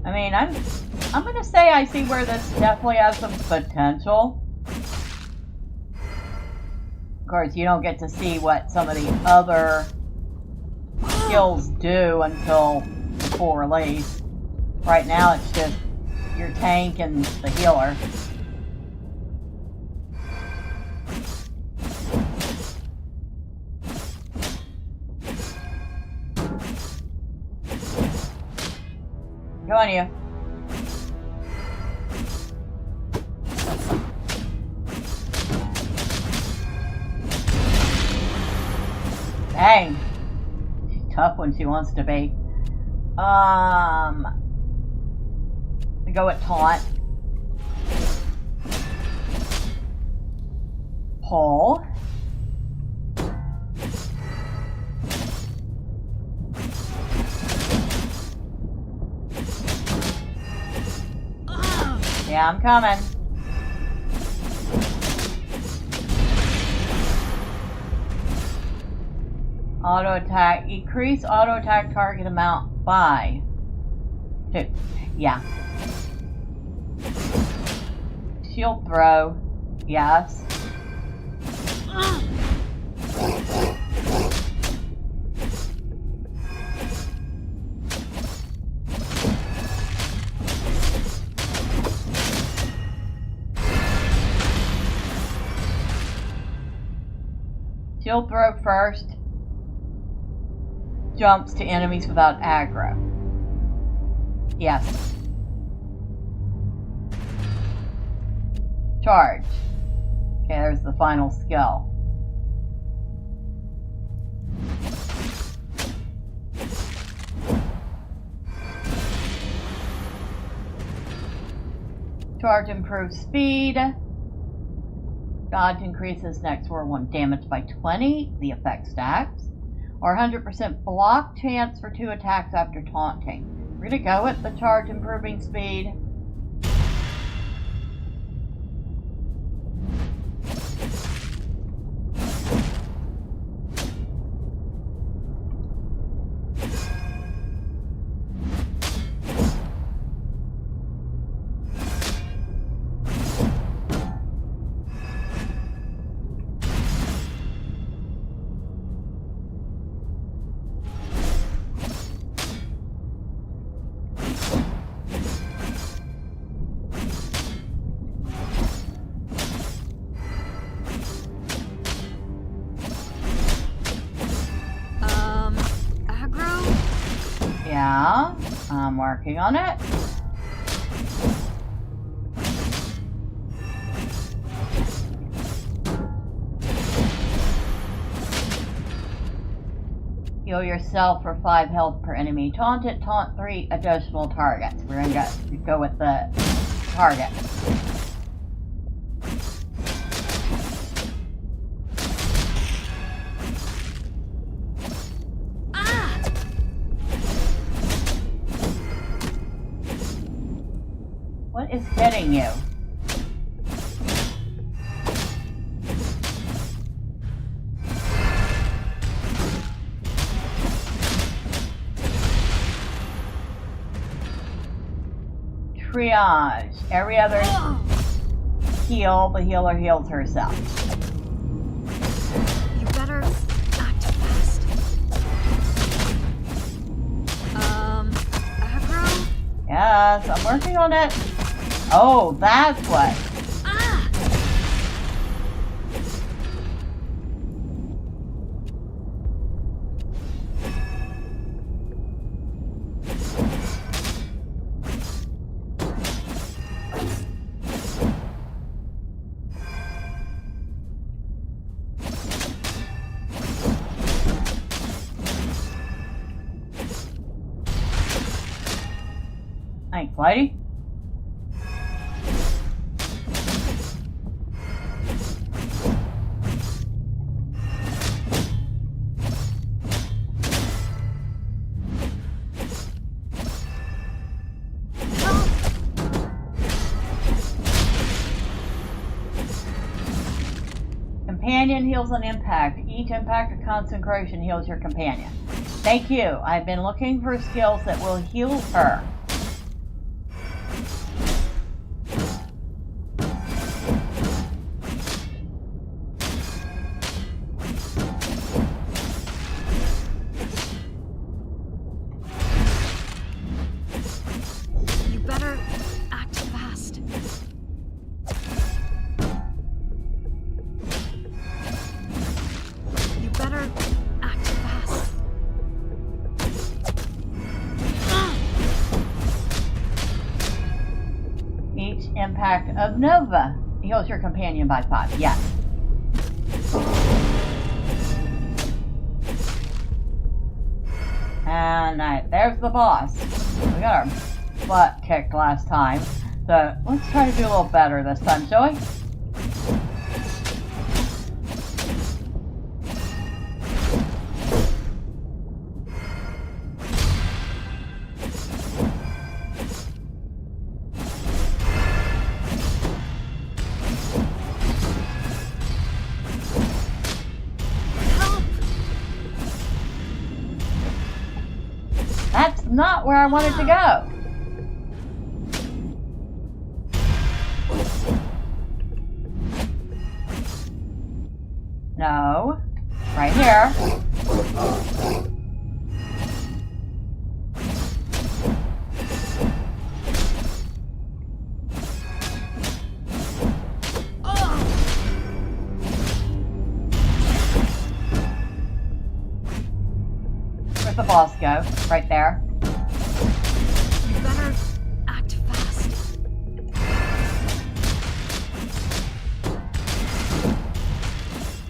I mean, I'm gonna say I see where this definitely has some potential. Of course, you don't get to see what some of the other skills do until the full release. Right now, it's just your tank and the healer. Go on, you. Dang. She's tough when she wants to be. We go at taunt. Pull. Yeah, I'm coming. Auto attack. Increase auto attack target amount by 2. Yeah. Shield throw. Yes. Shield throw first. Jumps to enemies without aggro. Yes. Charge. Okay, there's the final skill. Charge improves speed. Dodge increases next roll 1 damage by 20. The effect stacks. Or 100% block chance for 2 attacks after taunting. We're gonna go with the charge improving speed. Yeah, I'm working on it. Heal yourself for 5 health per enemy. Taunt it, taunt 3 additional targets. We're gonna go with the target. What is hitting you? Triage. Every other heal, the healer heals herself. You better act fast. Aggro? Yes, I'm working on it. Oh, that's what. Thanks, lady. Companion heals on impact. Each impact or concentration heals your companion. Thank you. I've been looking for skills that will heal her. You better act fast. You better act fast. Each impact of Nova heals your companion by 5. Yes. And there's the boss. We got our butt kicked last time. So let's try to do a little better this time, shall we? That's not where I wanted to go. No. Right here. Where's the boss go? Right there. You better act fast.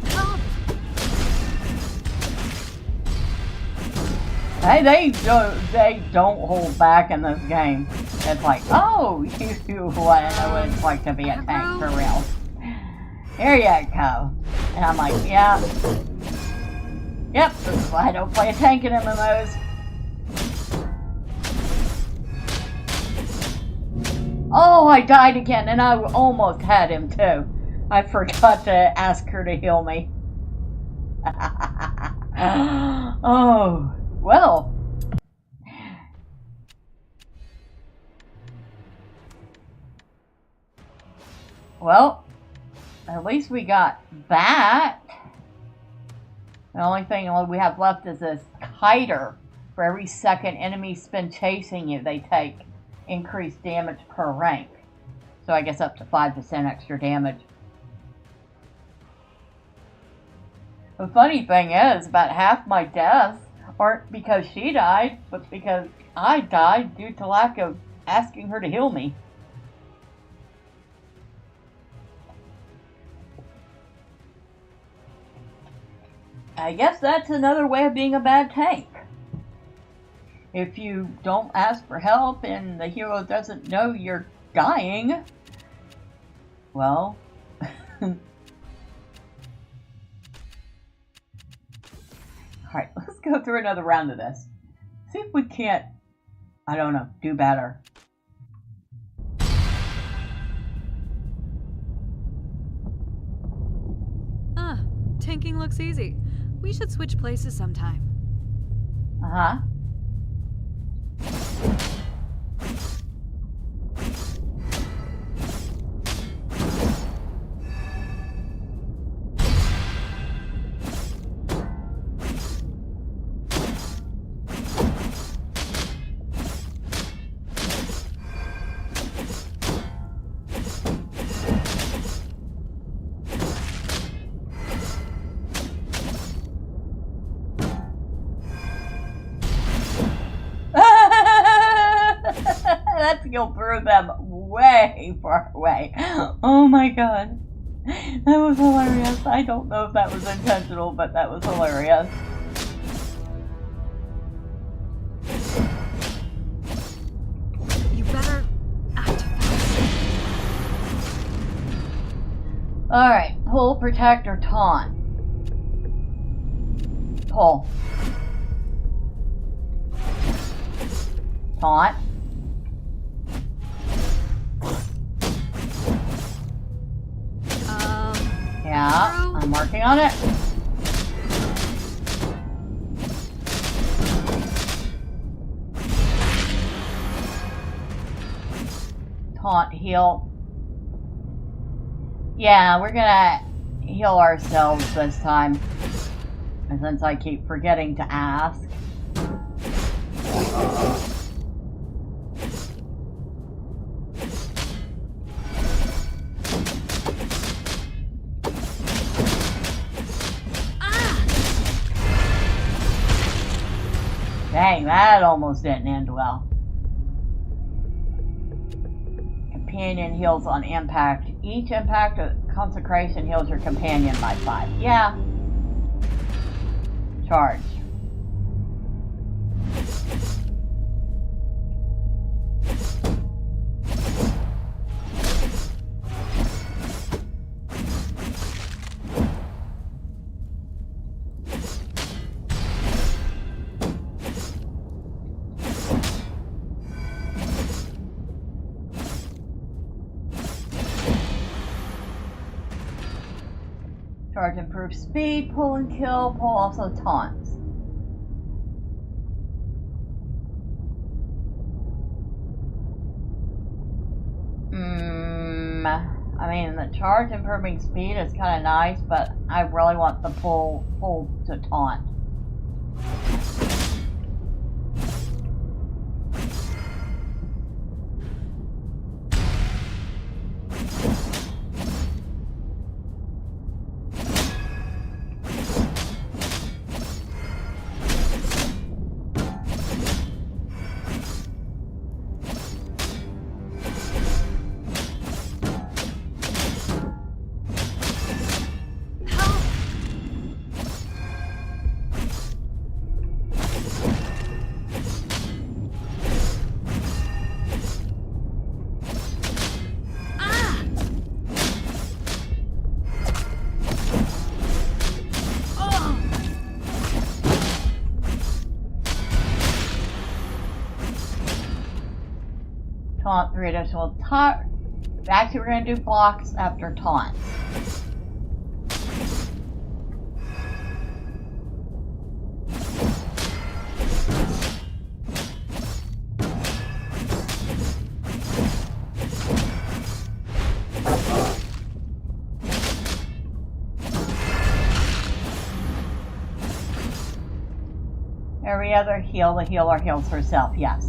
Help! Hey, they don't hold back in this game. It's like, oh, you want to know what it's like to be a tank for real. Here you go. And I'm like, yeah. Yep, this is why I don't play a tank in MMOs. Oh, I died again, and I almost had him too. I forgot to ask her to heal me. Oh, well. Well, at least we got that. The only thing we have left is this kiter. For every second enemies spend chasing you, they take increased damage per rank. So I guess up to 5% extra damage. The funny thing is, about half my deaths aren't because she died, but because I died due to lack of asking her to heal me. I guess that's another way of being a bad tank. If you don't ask for help and the hero doesn't know you're dying, well... Alright, let's go through another round of this. See if we can't, I don't know, do better. Tanking looks easy. We should switch places sometime. Uh-huh. You'll throw them way far away. Oh my god. That was hilarious. I don't know if that was intentional, but that was hilarious. You better act fast. Alright, pull, protect, or taunt. Pull. Taunt. Yeah, I'm working on it. Taunt, heal. Yeah, we're gonna heal ourselves this time. And since I keep forgetting to ask. Dang, that almost didn't end well. Companion heals on impact. Each impact of consecration heals your companion by 5. Yeah. Charge. Charge improves speed, pull and kill, pull also taunts. I mean, the charge improving speed is kind of nice, but I really want the pull to taunt. Taunt 3 additional actually, we're going to do blocks after taunts. Every other heal, the healer heals herself, yes.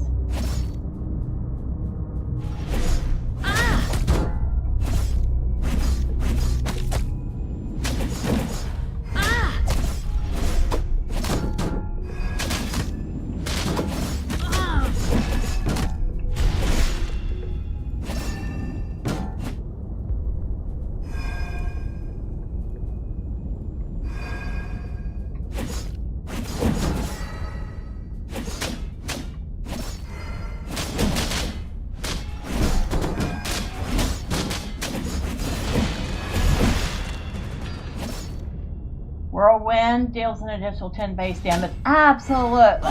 Whirlwind deals an additional 10 base damage. Absolutely.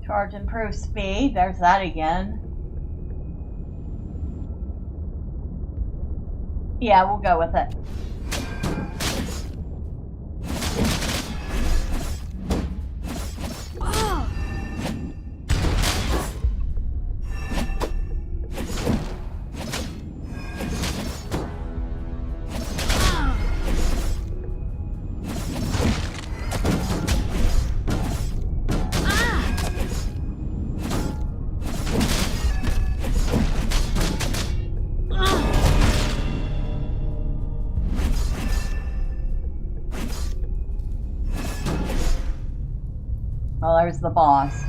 Charge improves speed. There's that again. Yeah, we'll go with it. Well, there's the boss.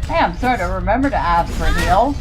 Hey, I'm starting to remember to ask for heals.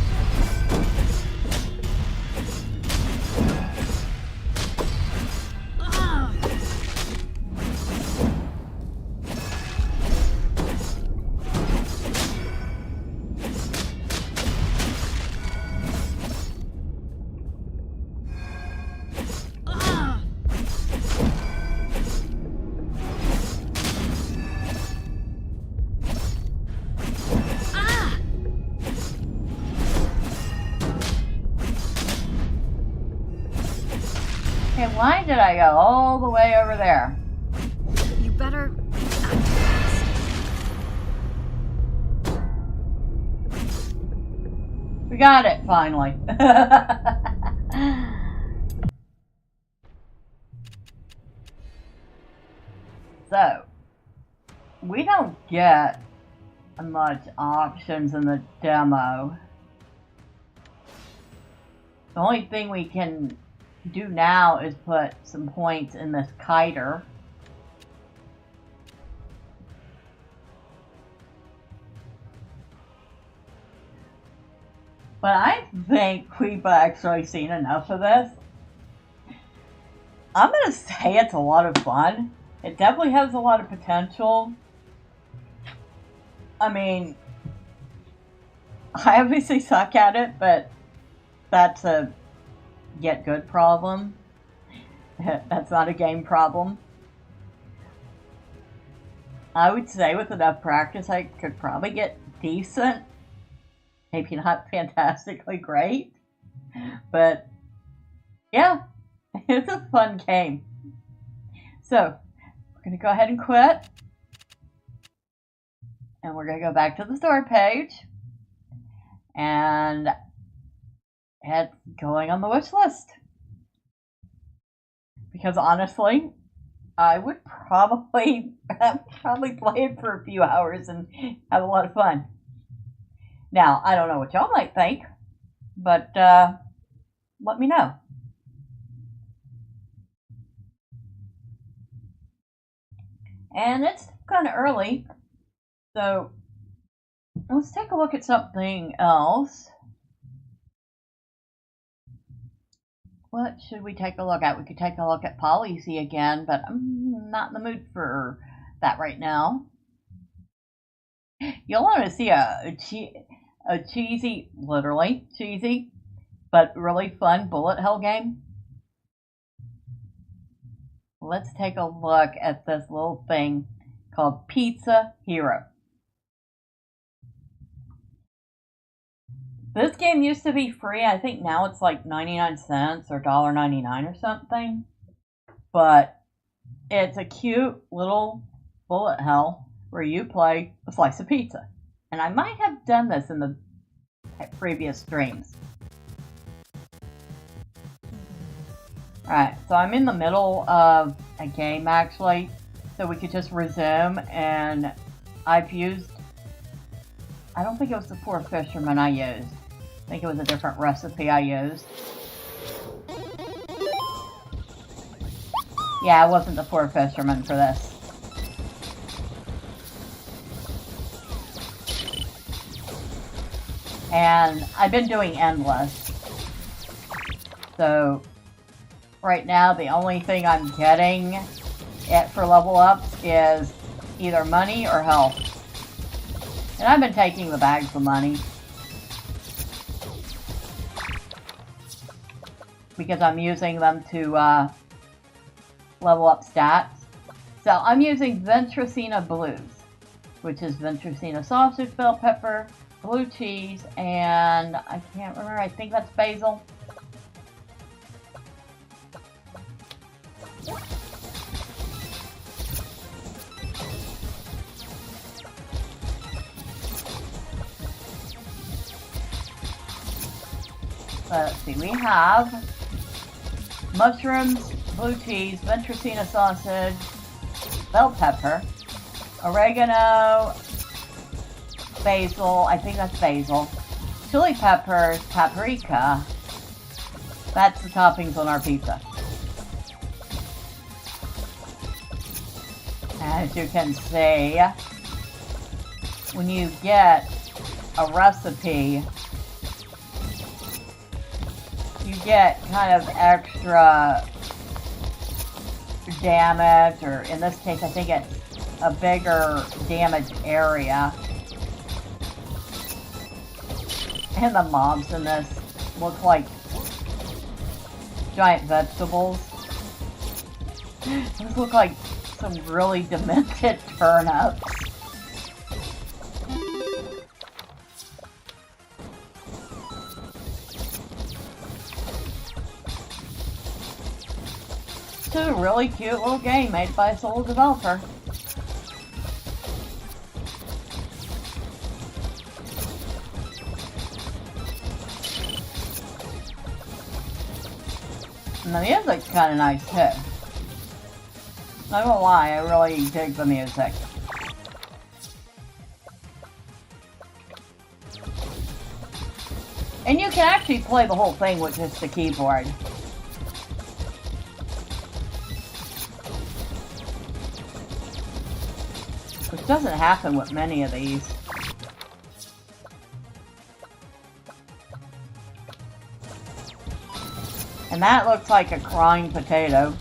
Okay, why did I go all the way over there? You better act fast. We got it, finally. So, we don't get much options in the demo. The only thing we can do now is put some points in this kiter. But I think we've actually seen enough of this. I'm going to say it's a lot of fun. It definitely has a lot of potential. I mean, I obviously suck at it, but that's a get good problem. That's not a game problem. I would say with enough practice, I could probably get decent. Maybe not fantastically great. But yeah, it's a fun game. So, we're going to go ahead and quit. And we're going to go back to the store page. And it's going on the wish list. Because honestly, I would probably play it for a few hours and have a lot of fun. Now, I don't know what y'all might think, but let me know. And it's kind of early, so let's take a look at something else. What should we take a look at? We could take a look at policy again, but I'm not in the mood for that right now. You'll want to see a a cheesy, literally cheesy, but really fun bullet hell game? Let's take a look at this little thing called Pizza Hero. This game used to be free. I think now it's like 99 cents or $1.99 or something. But it's a cute little bullet hell where you play a slice of pizza. And I might have done this in the previous streams. Alright, so I'm in the middle of a game actually, so we could just resume, and I've used, I don't think it was the Poor Fisherman I used. I think it was a different recipe I used. Yeah, it wasn't the Poor Fisherman for this. And I've been doing endless. So right now the only thing I'm getting for level ups is either money or health. And I've been taking the bags of money because I'm using them to level up stats. So I'm using Ventricina Blues, which is Ventricina sausage, bell pepper, blue cheese, and I can't remember, I think that's basil. Let's see, we have mushrooms, blue cheese, Ventricina sausage, bell pepper, oregano, basil, I think that's basil, chili peppers, paprika. That's the toppings on our pizza. As you can see, when you get a recipe, you get kind of extra damage, or in this case I think it's a bigger damage area. And the mobs in this look like giant vegetables. These look like some really demented turnips. It's a really cute little game made by a sole developer. And the music's kind of nice too. Not gonna lie, I really dig the music. And you can actually play the whole thing with just the keyboard. Which doesn't happen with many of these. And that looks like a crying potato.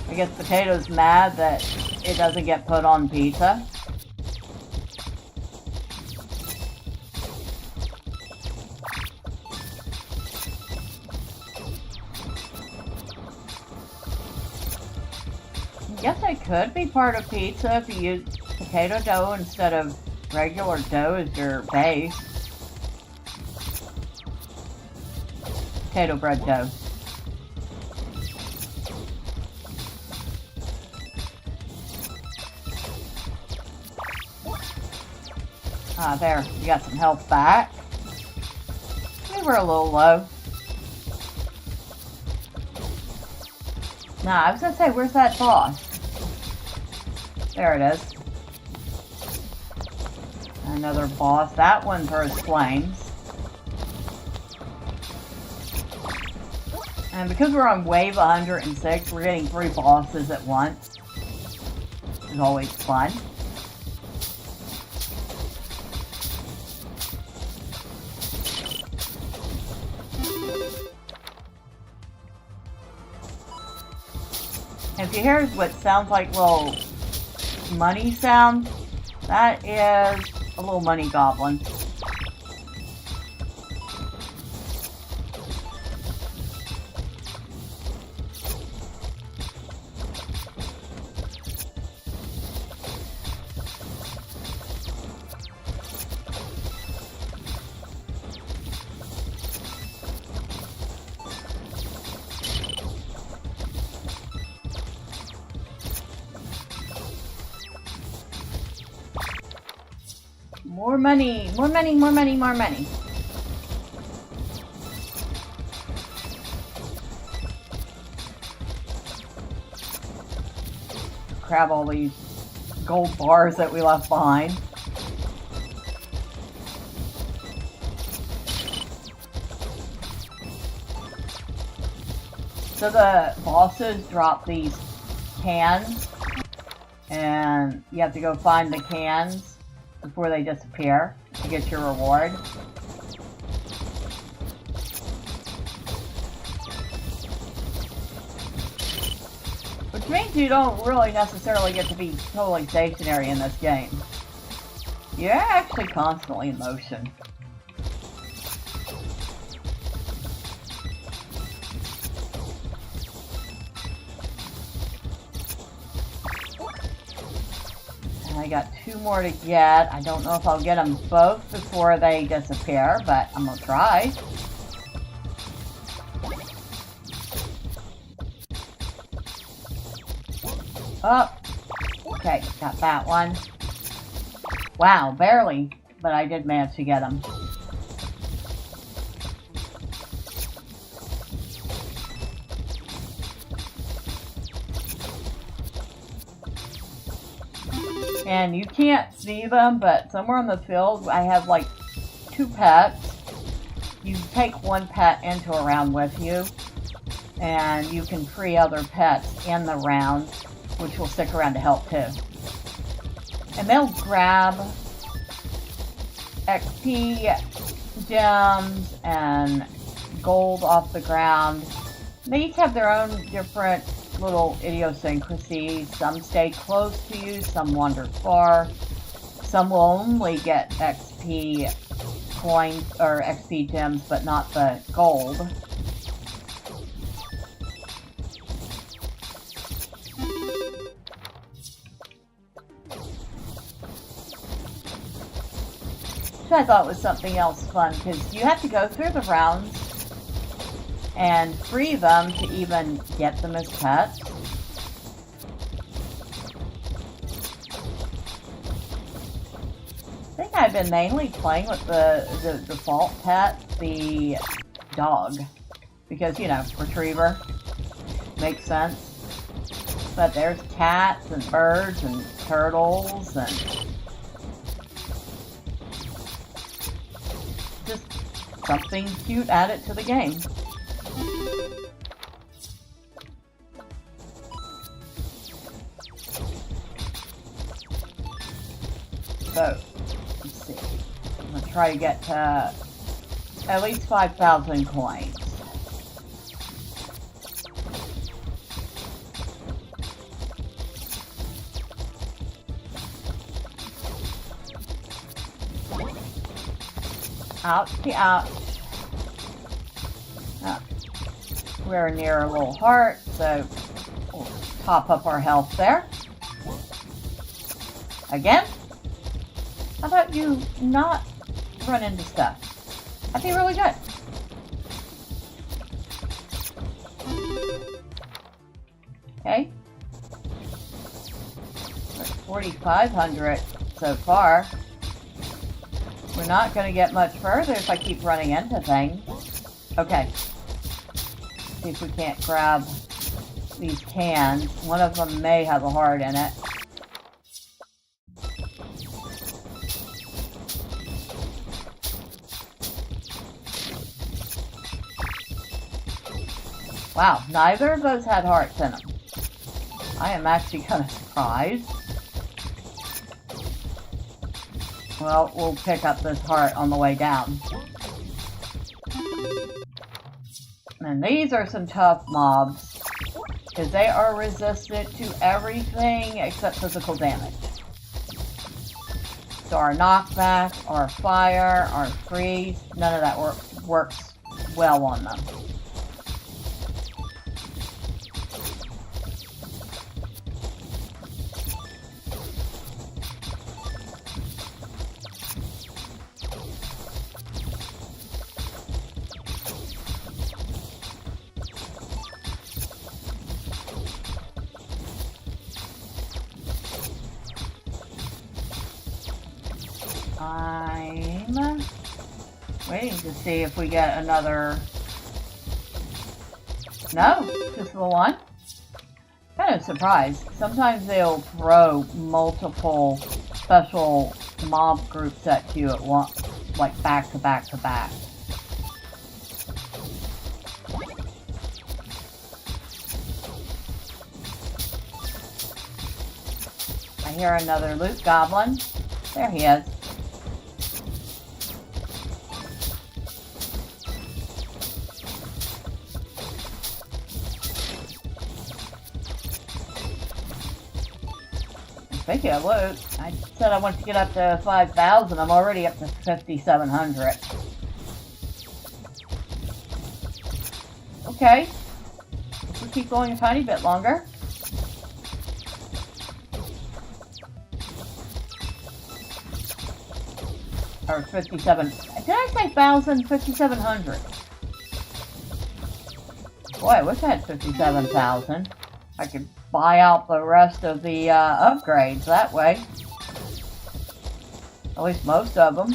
I guess potato's mad that it doesn't get put on pizza. I guess it could be part of pizza if you use potato dough instead of regular dough as your base. Potato bread dough. There, you got some health back. We were a little low. Nah, I was gonna say, where's that boss? There it is. Another boss. That one throws flames. And because we're on wave 106, we're getting 3 bosses at once. It's always fun. If you hear what sounds like little money sound, that is a little money goblin. More money, more money, more money, more money. Grab all these gold bars that we left behind. So the bosses drop these cans, and you have to go find the cans before they disappear to get your reward. Which means you don't really necessarily get to be totally stationary in this game. You're actually constantly in motion. I got 2 more to get. I don't know if I'll get them both before they disappear, but I'm gonna try. Oh, okay, got that one. Wow, barely, but I did manage to get them. And you can't see them, but somewhere on the field I have like 2 pets. You take one pet into a round with you, and you can free other pets in the round, which will stick around to help too. And they'll grab XP, gems, and gold off the ground. They each have their own different little idiosyncrasies. Some stay close to you, some wander far. Some will only get XP coins or XP gems, but not the gold. Which I thought was something else fun, because you have to go through the rounds and free them to even get them as pets. I think I've been mainly playing with the default pet, the dog, because, you know, retriever makes sense. But there's cats and birds and turtles and just something cute added to the game. So, let's see. I'm going to try to get to at least 5,000 coins. Ouch, ouch. Oh, we're near a little heart, so we'll top up our health there. Again? How about you not run into stuff? That'd be really good. Okay. We're at 4,500 so far. We're not going to get much further if I keep running into things. Okay. See if we can't grab these cans. One of them may have a heart in it. Wow, neither of those had hearts in them. I am actually kind of surprised. Well, we'll pick up this heart on the way down. And these are some tough mobs, because they are resistant to everything except physical damage. So our knockback, our fire, our freeze, none of that works well on them. I'm waiting to see if we get another. No, just the one. Kind of surprised. Sometimes they'll throw multiple special mob groups at you at once, like back to back to back. I hear another loot goblin. There he is. Speaking of loot, I said I wanted to get up to 5,000. I'm already up to 5,700. Okay. We'll keep going a tiny bit longer. Or 57. Did I say 1,000? 5,700. Boy, I wish I had 57,000. I could buy out the rest of the upgrades that way. At least most of them.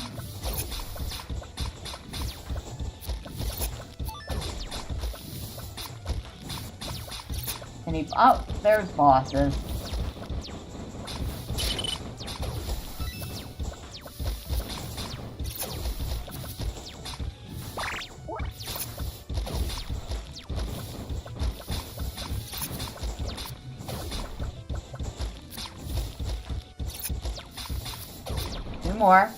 Oh, there's bosses. Two more.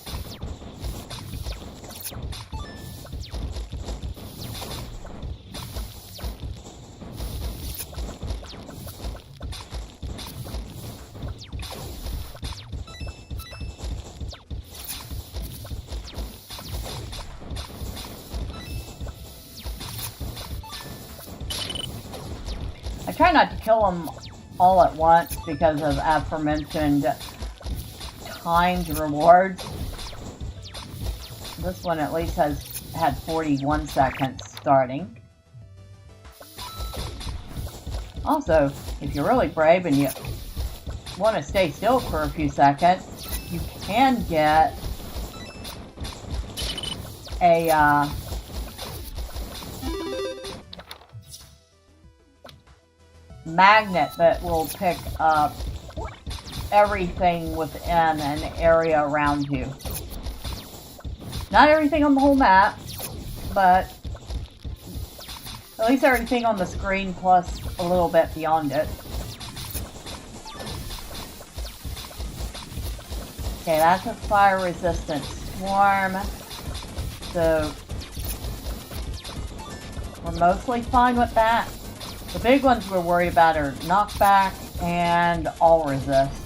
I try not to kill them all at once because of aforementioned timed rewards. This one at least had 41 seconds starting. Also, if you're really brave and you want to stay still for a few seconds, you can get a magnet that will pick up everything within an area around you. Not everything on the whole map, but at least everything on the screen plus a little bit beyond it. Okay, that's a fire resistant swarm. So we're mostly fine with that. The big ones we're worried about are knockback and all resist.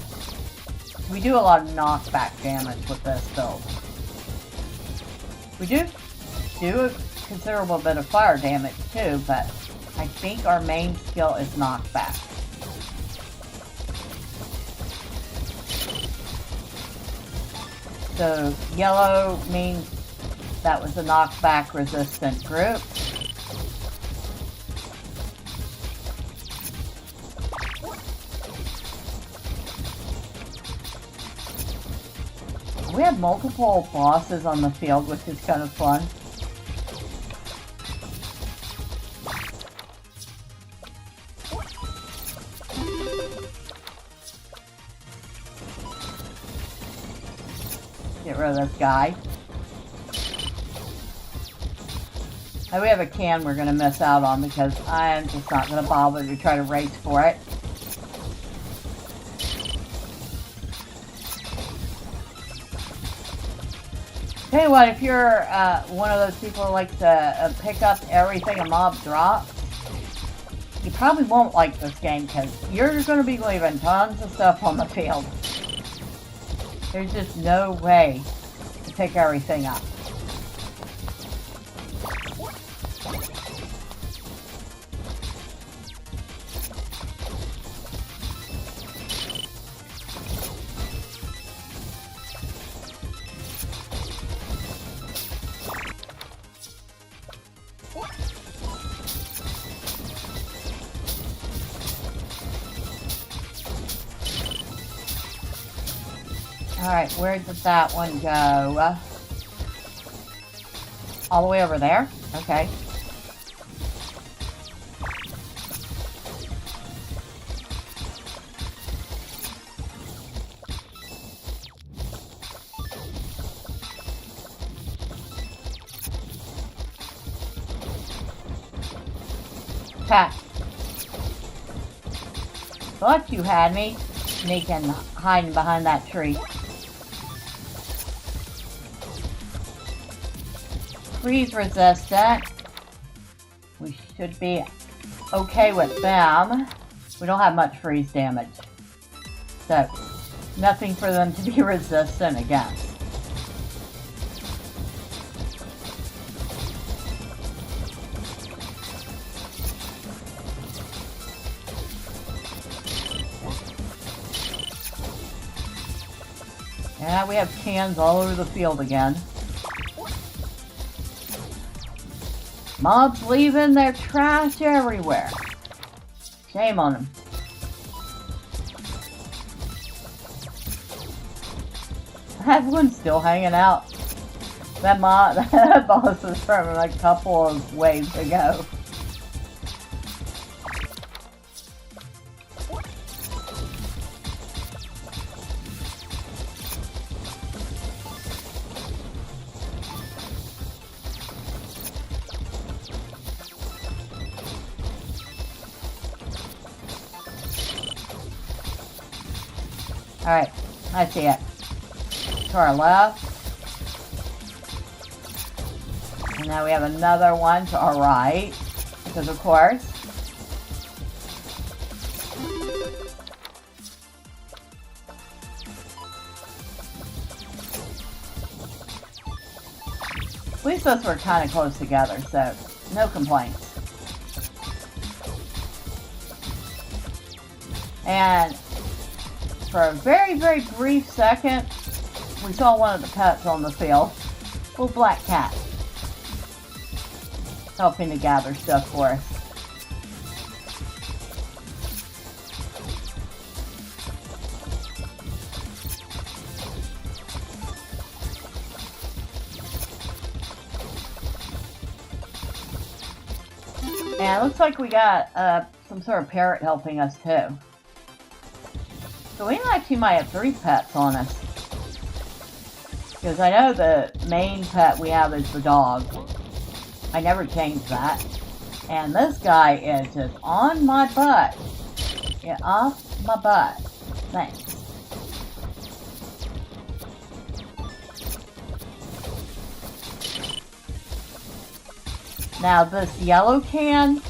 We do a lot of knockback damage with this build. We do a considerable bit of fire damage too, but I think our main skill is knockback. So yellow means that was a knockback resistant group. We have multiple bosses on the field, which is kind of fun. Get rid of this guy. Now we have a can we're going to miss out on because I am just not going to bother to try to race for it. Tell you what, if you're one of those people who likes to pick up everything a mob drops, you probably won't like this game because you're going to be leaving tons of stuff on the field. There's just no way to pick everything up. Alright, where did that one go? All the way over there? Okay. Ha! Thought you had me sneaking, hiding behind that tree. Freeze resistant. We should be okay with them. We don't have much freeze damage. So, nothing for them to be resistant against. Yeah, we have cans all over the field again. Mobs leaving their trash everywhere. Shame on them. That one's still hanging out. That boss is from a couple of waves ago. Alright, I see it. To our left. And now we have another one to our right. Because of course. At least those were kind of close together, so no complaints. And for a very, very brief second, we saw one of the pets on the field. Little black cat. Helping to gather stuff for us. And it looks like we got some sort of parrot helping us too. So we actually might have 3 pets on us. Because I know the main pet we have is the dog. I never changed that. And this guy is just on my butt. Get off my butt. Thanks. Now this yellow can,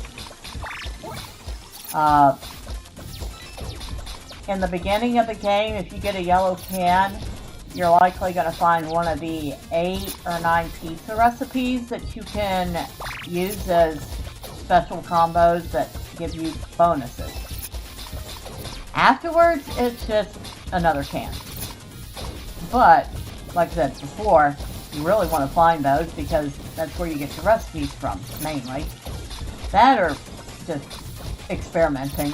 in the beginning of the game, if you get a yellow can, you're likely going to find one of the 8 or 9 pizza recipes that you can use as special combos that give you bonuses. Afterwards, it's just another can. But, like I said before, you really want to find those because that's where you get your recipes from, mainly. That or just experimenting.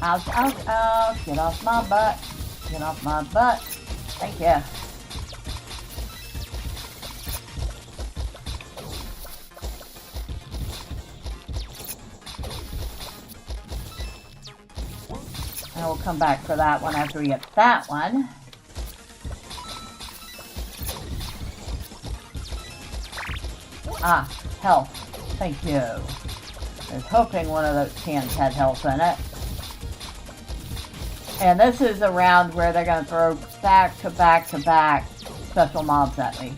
Ouch, ouch, ouch. Get off my butt. Get off my butt. Thank you. And we'll come back for that one after we get that one. Ah, health. Thank you. I was hoping one of those cans had health in it. And this is a round where they're going to throw back to back to back special mobs at me.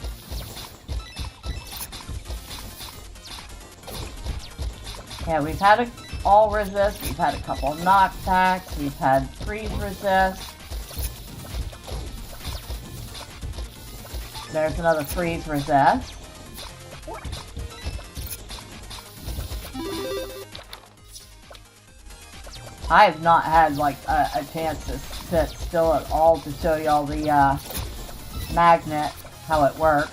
Yeah, we've had all resist, we've had a couple knockbacks, we've had freeze resist. There's another freeze resist. I have not had like a chance to sit still at all to show you all the magnet, how it works.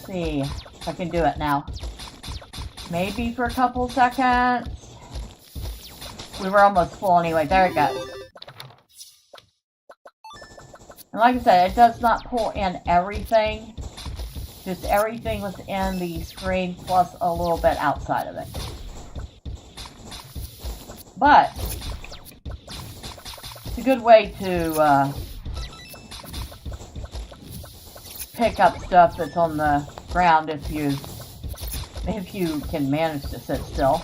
See if I can do it now. Maybe for a couple seconds. We were almost full anyway. There it goes. And like I said, it does not pull in everything. Just everything within the screen plus a little bit outside of it. But it's a good way to pick up stuff that's on the ground if you can manage to sit still.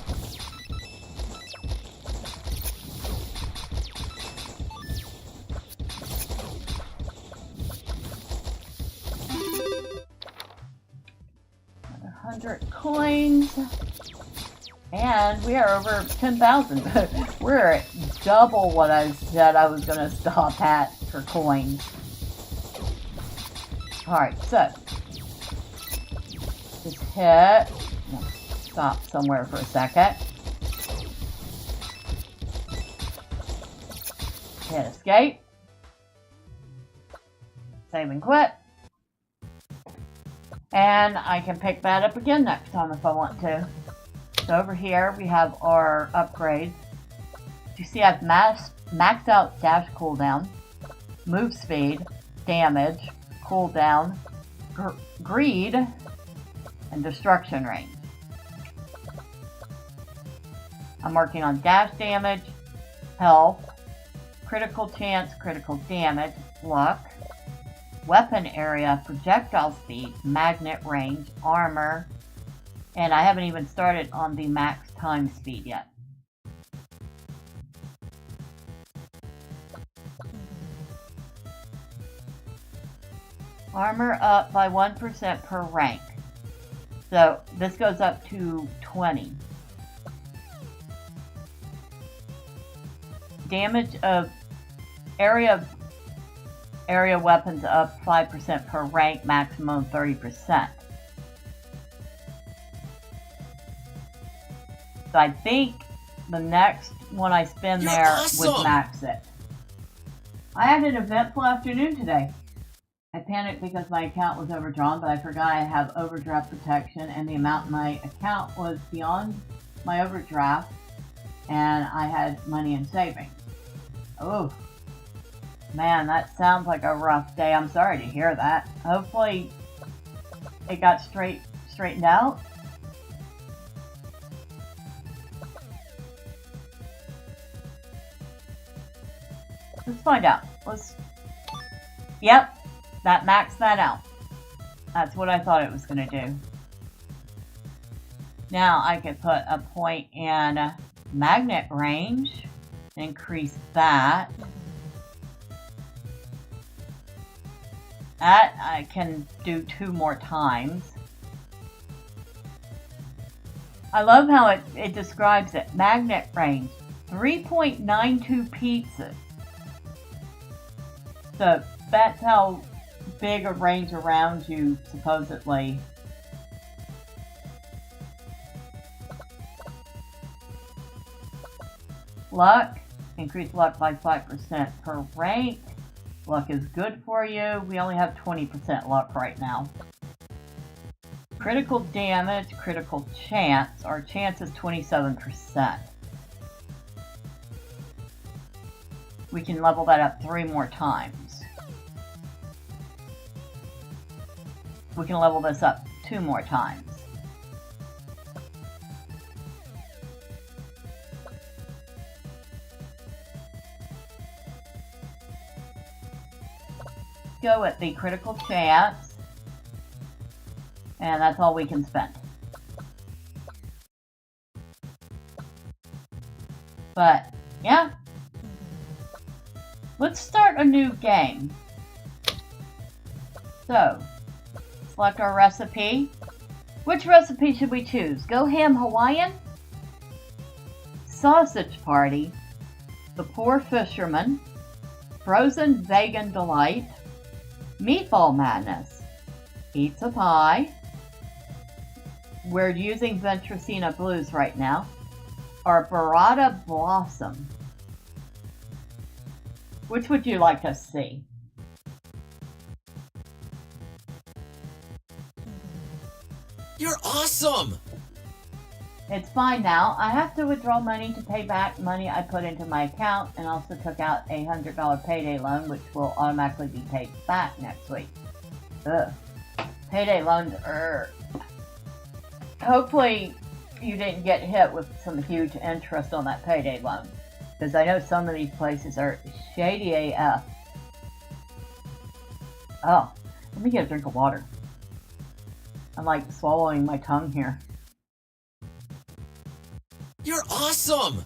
Another 100 coins. And we are over 10,000. We're at double what I said I was going to stop at for coins. Alright, so just hit, stop somewhere for a second, hit escape, save and quit, and I can pick that up again next time if I want to. So over here we have our upgrades. You see I've maxed out dash cooldown, move speed, damage, cooldown, greed, and destruction range. I'm working on dash damage, health, critical chance, critical damage, luck, weapon area, projectile speed, magnet range, armor, and I haven't even started on the max time speed yet. Armor up by 1% per rank. So this goes up to 20. Damage of area weapons up 5% per rank, maximum 30%. So I think the next one I spend there would max it. I had an eventful afternoon today. I panicked because my account was overdrawn, but I forgot I have overdraft protection and the amount in my account was beyond my overdraft and I had money in savings. Oh, man, that sounds like a rough day. I'm sorry to hear that. Hopefully it got straightened out. Let's find out. Yep. That maxed that out. That's what I thought it was going to do. Now I could put a point in magnet range. Increase that. That I can do 2 more times. I love how it describes it. Magnet range. 3.92 pieces. So that's how big a range around you, supposedly. Luck. Increase luck by 5% per rank. Luck is good for you. We only have 20% luck right now. Critical damage, critical chance. Our chance is 27%. We can level that up 3 more times. We can level this up 2 more times. go at the critical chance. And that's all we can spend. But, yeah. Let's start a new game. So, select our recipe. Which recipe should we choose? Go Ham Hawaiian? Sausage Party? The Poor Fisherman? Frozen Vegan Delight? Meatball Madness? Pizza Pie? We're using Ventricina Blues right now. Or Burrata Blossom? Which would you like to see? You're awesome! It's fine now. I have to withdraw money to pay back money I put into my account and also took out a $100 payday loan, which will automatically be paid back next week. Ugh. Payday loans are... Hopefully you didn't get hit with some huge interest on that payday loan. Because I know some of these places are shady AF. Oh, let me get a drink of water. I'm like swallowing my tongue here. You're awesome!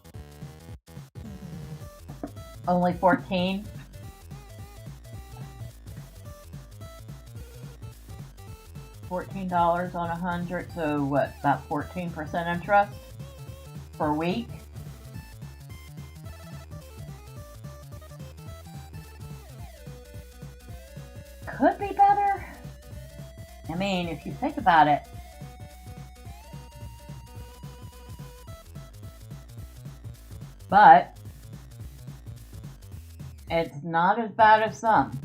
Only 14? $14 on 100, so what, about 14% interest per week? Could be better. I mean, if you think about it, but it's not as bad as some.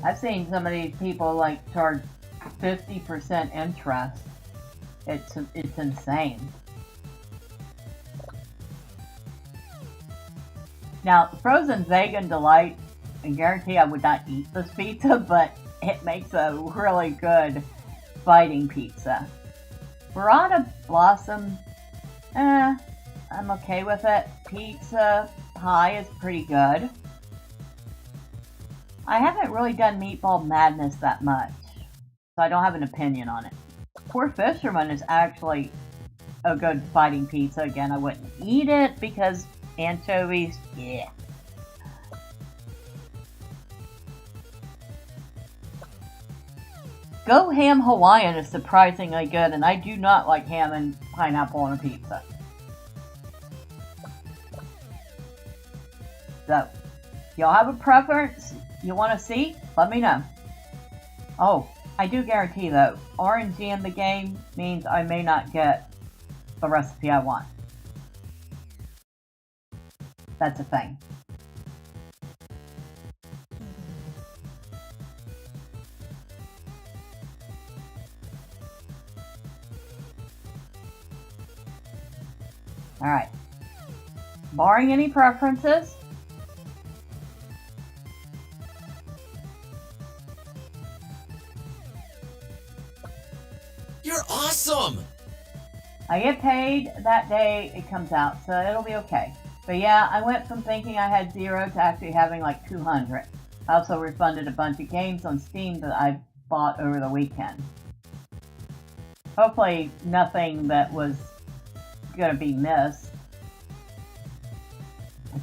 I've seen some of these people like charge 50% interest. It's insane. Now, Frozen Vegan Delight, I guarantee I would not eat this pizza, but it makes a really good fighting pizza. Burrata Blossom, I'm okay with it. Pizza Pie is pretty good. I haven't really done Meatball Madness that much, so I don't have an opinion on it. Poor Fisherman is actually a good fighting pizza. Again, I wouldn't eat it because anchovies, yeah. Go Ham Hawaiian is surprisingly good, and I do not like ham and pineapple on a pizza. So, y'all have a preference you want to see? Let me know. Oh, I do guarantee though, RNG in the game means I may not get the recipe I want. That's a thing. Alright. Barring any preferences, You're awesome! I get paid that day it comes out, so it'll be okay. But yeah, I went from thinking I had 0 to actually having like 200. I also refunded a bunch of games on Steam that I bought over the weekend. Hopefully nothing that was gonna be missed.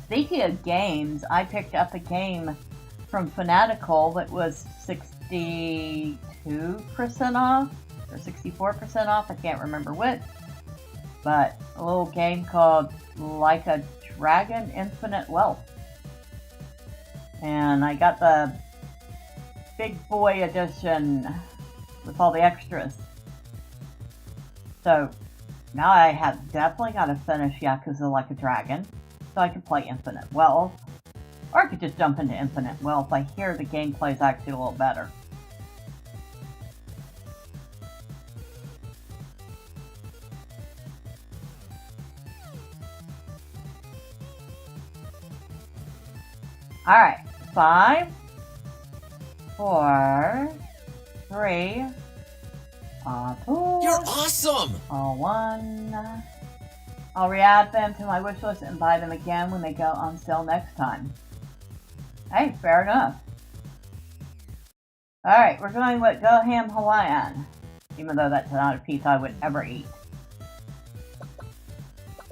Speaking of games, I picked up a game from Fanatical that was 62% off or 64% off, I can't remember which, but a little game called Like a Dragon Infinite Wealth. And I got the big boy edition with all the extras. So now I have definitely got to finish Yakuza Like a Dragon so I can play Infinite Wealth. Or I could just jump into Infinite Wealth. I hear the gameplay is actually a little better. Alright, 5, 4, 3, 2, You're awesome! 1. I'll re-add them to my wish list and buy them again when they go on sale next time. Hey, fair enough. Alright, we're going with Go Ham Hawaiian. Even though that's not a pizza I would ever eat.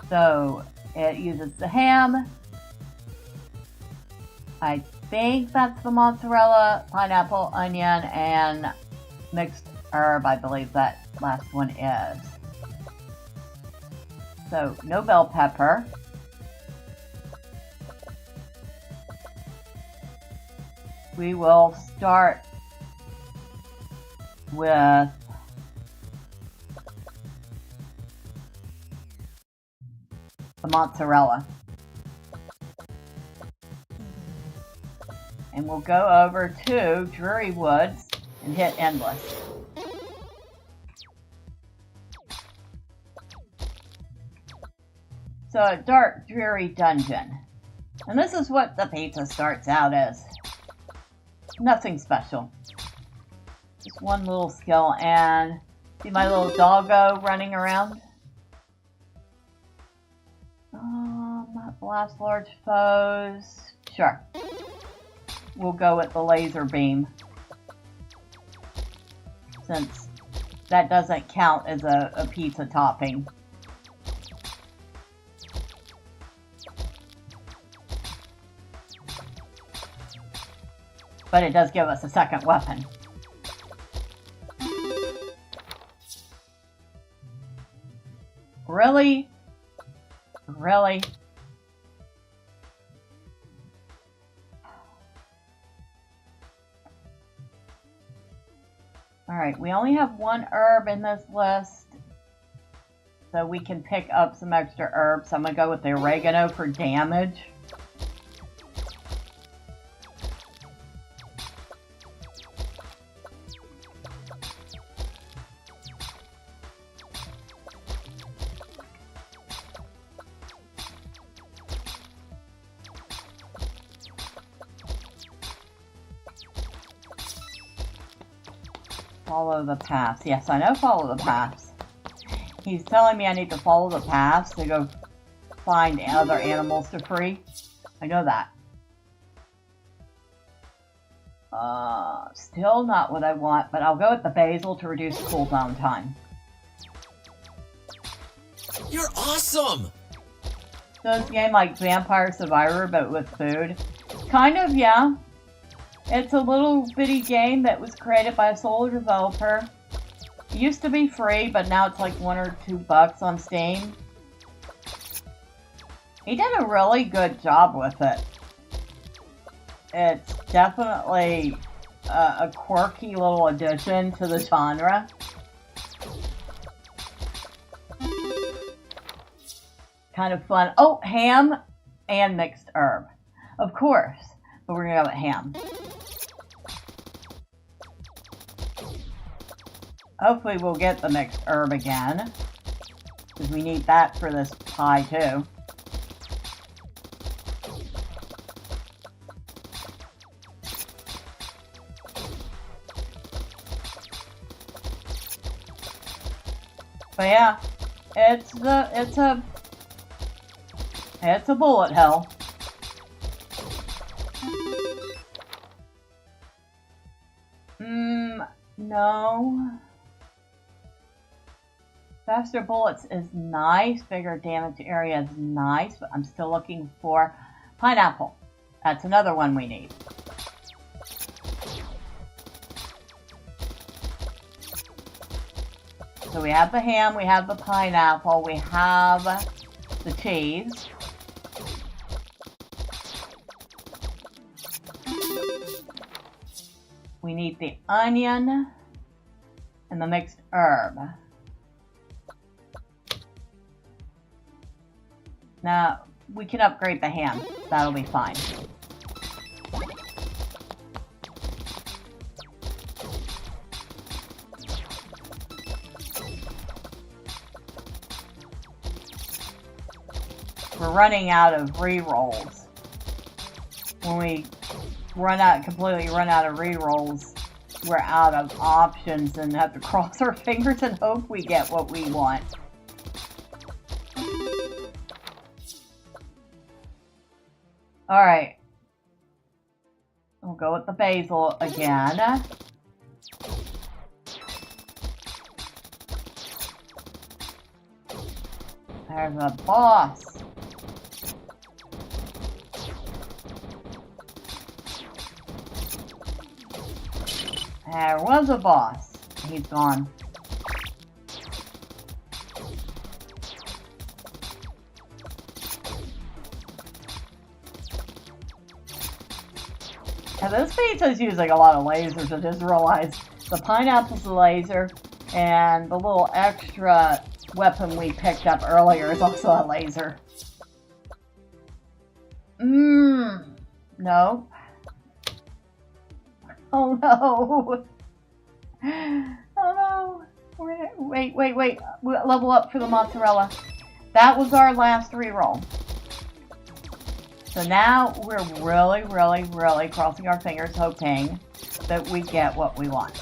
So, it uses the ham. I think that's the mozzarella, pineapple, onion, and mixed herb, I believe that last one is. So, no bell pepper. We will start with the mozzarella. And we'll go over to Drury Woods and hit Endless. So a dark, dreary dungeon. And this is what the pizza starts out as. Nothing special. Just one little skill, and see my little doggo running around? Blast large foes. Sure. We'll go with the laser beam, since that doesn't count as a pizza topping. But it does give us a second weapon. Really? Really? Alright, we only have one herb in this list, so we can pick up some extra herbs. I'm going to go with the oregano for damage. Follow the paths. Yes, I know follow the paths. He's telling me I need to follow the paths to go find other animals to free. I know that. Still not what I want, but I'll go with the basil to reduce cooldown time. You're awesome! So it's a game like Vampire Survivor, but with food. Kind of, yeah. It's a little bitty game that was created by a solo developer. It used to be free, but now it's like $1 or $2 on Steam. He did a really good job with it. It's definitely a quirky little addition to the genre. Kind of fun. Oh, ham and mixed herb. Of course, but we're gonna go with ham. Hopefully we'll get the mixed herb again, because we need that for this pie too. But yeah, it's a bullet hell. No. Faster bullets is nice. Bigger damage area is nice, but I'm still looking for pineapple. That's another one we need. So we have the ham, we have the pineapple, we have the cheese. We need the onion and the mixed herb. Now, we can upgrade the ham. That'll be fine. We're running out of rerolls. When we completely run out of rerolls, we're out of options and have to cross our fingers and hope we get what we want. Alright. We'll go with the basil again. There's a boss. There was a boss. He's gone. And this pizza is using a lot of lasers. I just realized the pineapple's a laser, and the little extra weapon we picked up earlier is also a laser. No. Oh no. Oh no. Wait. We'll level up for the mozzarella. That was our last reroll. So now we're really crossing our fingers, hoping that we get what we want.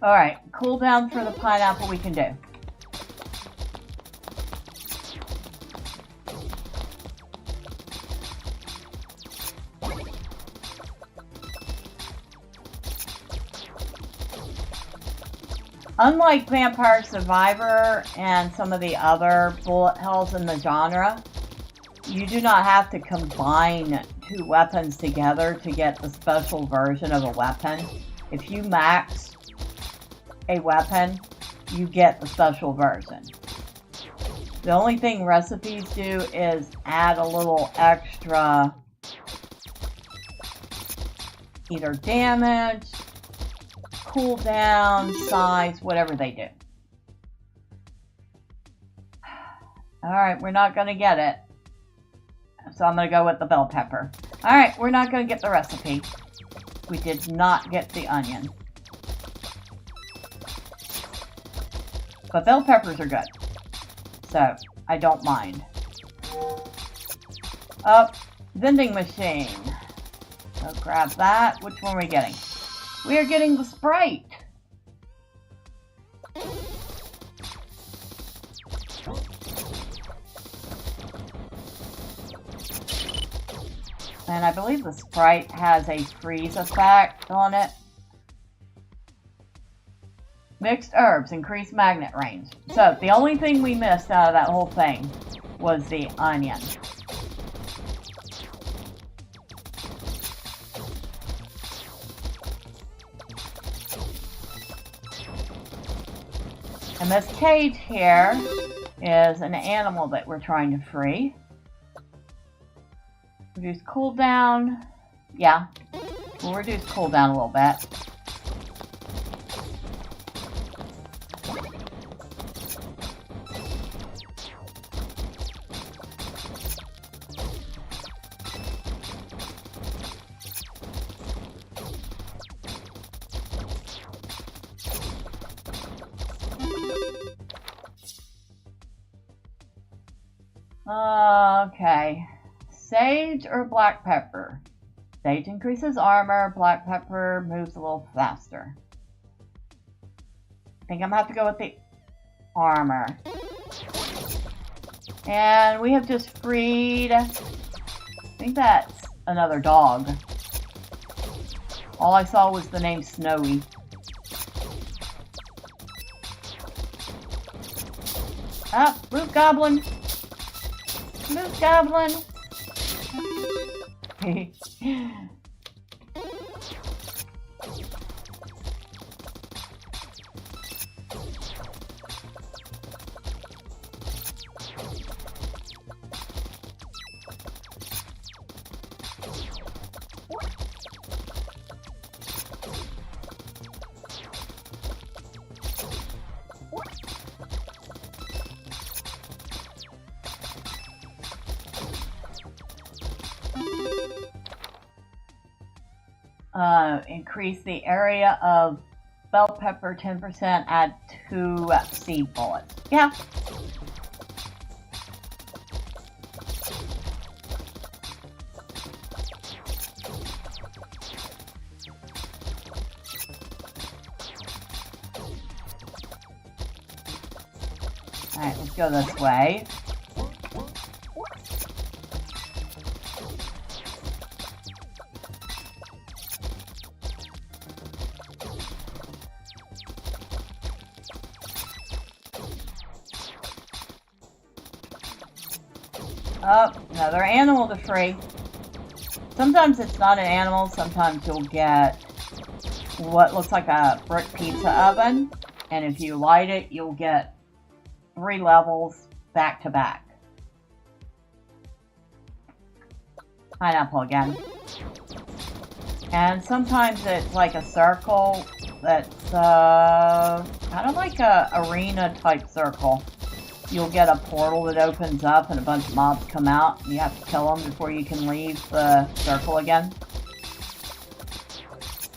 Alright, cooldown for the pineapple we can do. Unlike Vampire Survivor and some of the other bullet hells in the genre, you do not have to combine two weapons together to get the special version of a weapon. If you max a weapon, you get the special version. The only thing recipes do is add a little extra either damage, cooldown, size, whatever they do. Alright, we're not going to get it. So I'm going to go with the bell pepper. Alright, we're not going to get the recipe. We did not get the onion. But bell peppers are good. So, I don't mind. Oh, vending machine. So grab that. Which one are we getting? We are getting the Sprite. And I believe the Sprite has a freeze effect on it. Mixed herbs, increase magnet range. So the only thing we missed out of that whole thing was the onion. And this cage here is an animal that we're trying to free. Reduce cooldown. Yeah, we'll reduce cooldown a little bit. Okay. Sage or black pepper? Sage increases armor, black pepper moves a little faster. I think I'm gonna have to go with the armor. And we have just freed... I think that's another dog. All I saw was the name Snowy. Ah, Root Goblin! Root Goblin! Increase the area of bell pepper 10%, add 2 seed bullets. Yeah. Alright, let's go this way. Oh, another animal to free. Sometimes it's not an animal, sometimes you'll get what looks like a brick pizza oven, and if you light it, you'll get 3 levels back to back. Pineapple again. And sometimes it's like a circle that's kind of like a arena type circle. You'll get a portal that opens up and a bunch of mobs come out. And you have to kill them before you can leave the circle again.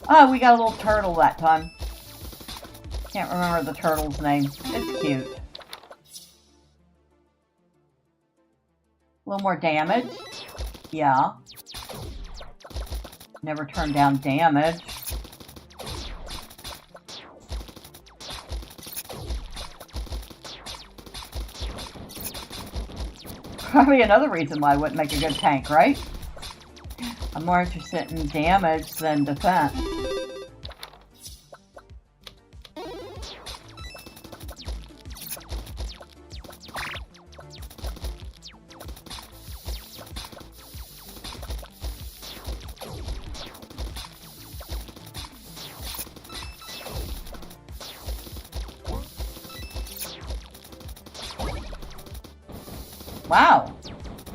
Oh, we got a little turtle that time. Can't remember the turtle's name. It's cute. A little more damage. Yeah. Never turn down damage. Probably another reason why I wouldn't make a good tank, right? I'm more interested in damage than defense. Wow,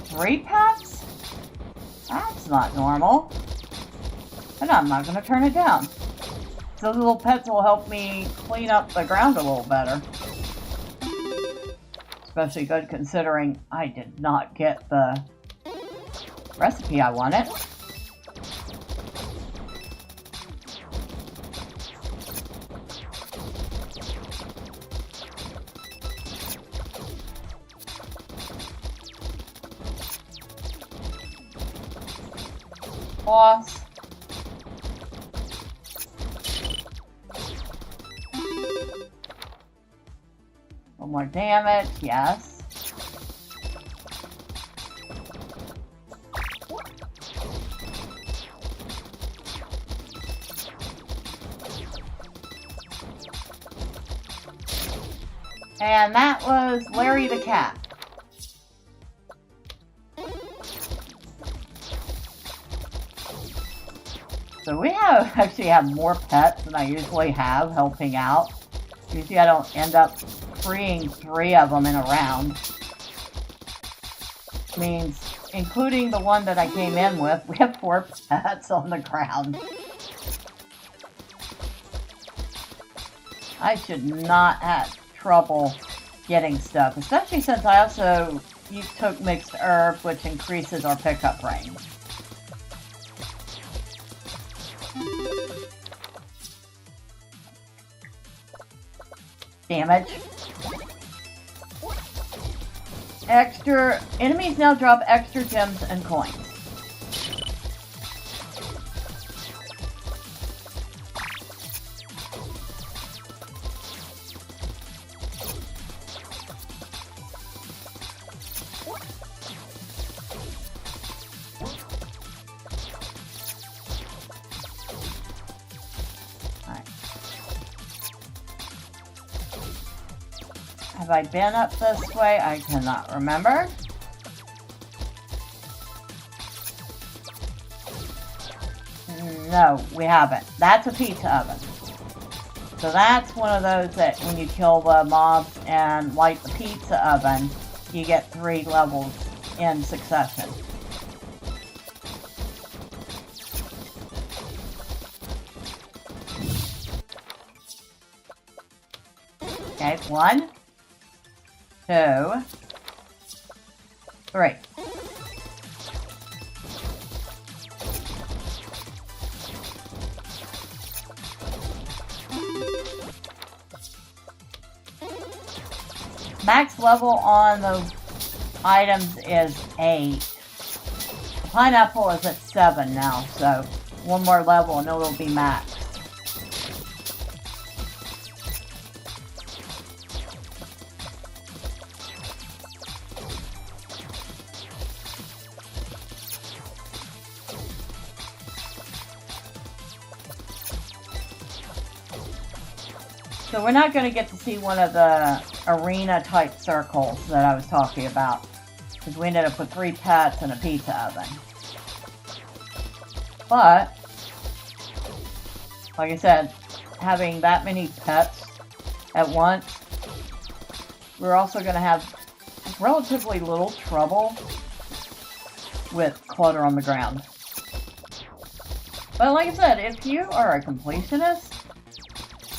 3 pets? That's not normal. But I'm not going to turn it down. Those little pets will help me clean up the ground a little better. Especially good considering I did not get the recipe I wanted. Boss. A little more damage, yes. And that was Larry the cat. So we actually have more pets than I usually have helping out. Usually I don't end up freeing 3 of them in a round. Means, including the one that I came in with, we have 4 pets on the ground. I should not have trouble getting stuff, especially since I also took mixed herb, which increases our pickup range. Damage. Extra enemies now drop extra gems and coins. Have I been up this way? I cannot remember. No, we haven't. That's a pizza oven. So that's one of those that when you kill the mobs and light the pizza oven, you get 3 levels in succession. Okay, 1, 2, 3. Max level on those items is 8. The pineapple is at 7 now, so 1 more level and it'll be max. So we're not going to get to see one of the arena type circles that I was talking about, because we ended up with 3 pets and a pizza oven. But, like I said, having that many pets at once, we're also going to have relatively little trouble with clutter on the ground. But like I said, if you are a completionist,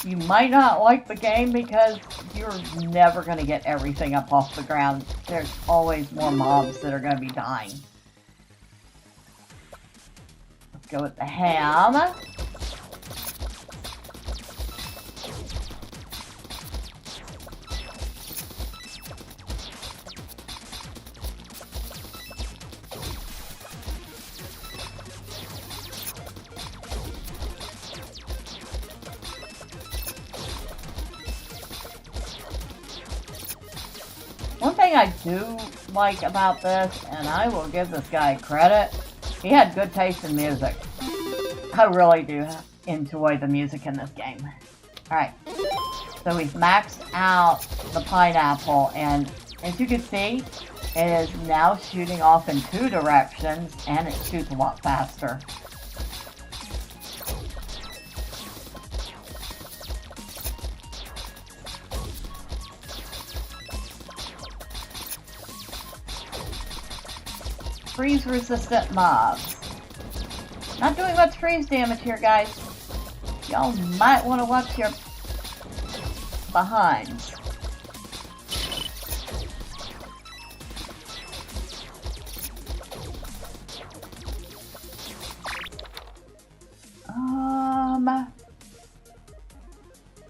you might not like the game because you're never going to get everything up off the ground. There's always more mobs that are going to be dying. Let's go with the ham. One thing I do like about this, and I will give this guy credit, he had good taste in music. I really do enjoy the music in this game. Alright, so we've maxed out the pineapple, and as you can see, it is now shooting off in 2 directions, and it shoots a lot faster. Freeze resistant mobs. Not doing much freeze damage here, guys. Y'all might want to watch your behinds.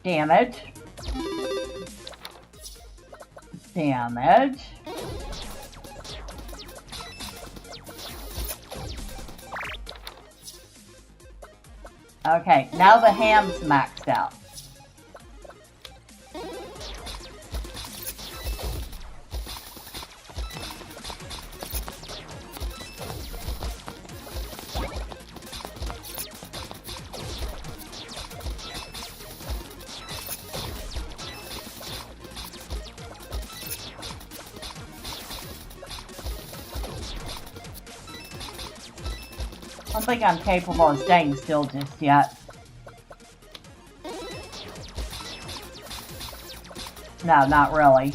Damage. Damage. Okay, now the ham's maxed out. I don't think I'm capable of staying still just yet. No, not really.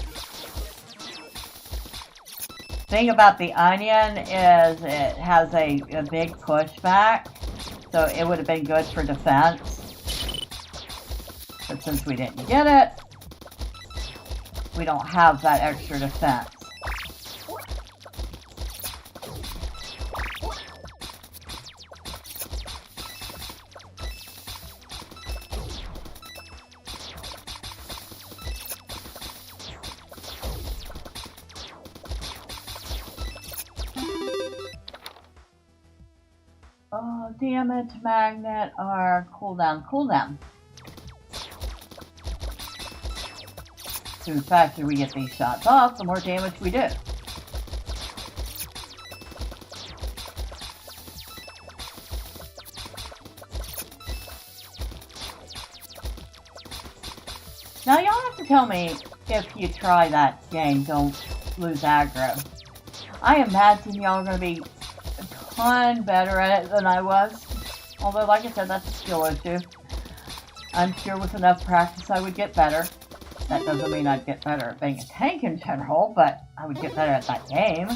Thing about the onion is it has a big pushback, so it would have been good for defense. But since we didn't get it, we don't have that extra defense. Oh, damage, magnet, or cooldown. So the faster we get these shots off, the more damage we do. Now y'all have to tell me if you try that game, Don't Lose Aggro. I imagine y'all are going to be ton better at it than I was. Although, like I said, that's a skill issue. I'm sure with enough practice I would get better. That doesn't mean I'd get better at being a tank in general, but I would get better at that game.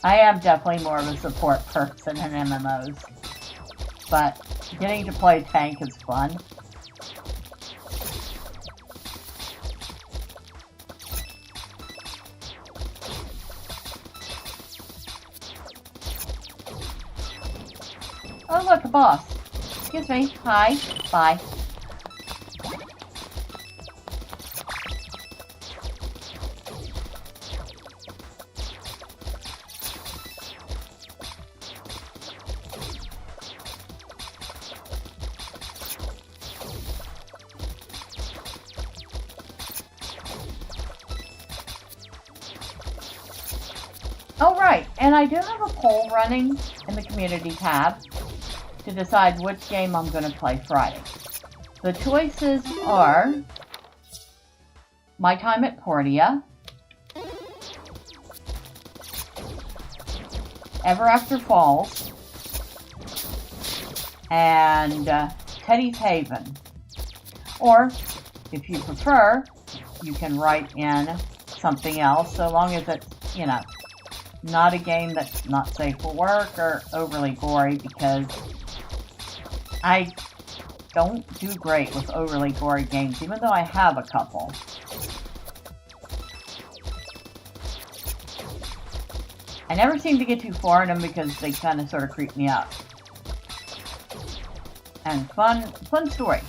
I am definitely more of a support person in MMOs. But getting to play tank is fun. Oh look, a boss. Excuse me. Hi. Bye. Oh right, and I do have a poll running in the community tab. to decide which game I'm going to play Friday. The choices are My Time at Portia, Ever After Falls, and Teddy's Haven. Or, if you prefer, you can write in something else, so long as it's, not a game that's not safe for work or overly gory, because I don't do great with overly gory games, even though I have a couple. I never seem to get too far in them because they kind of sort of creep me out. And fun story.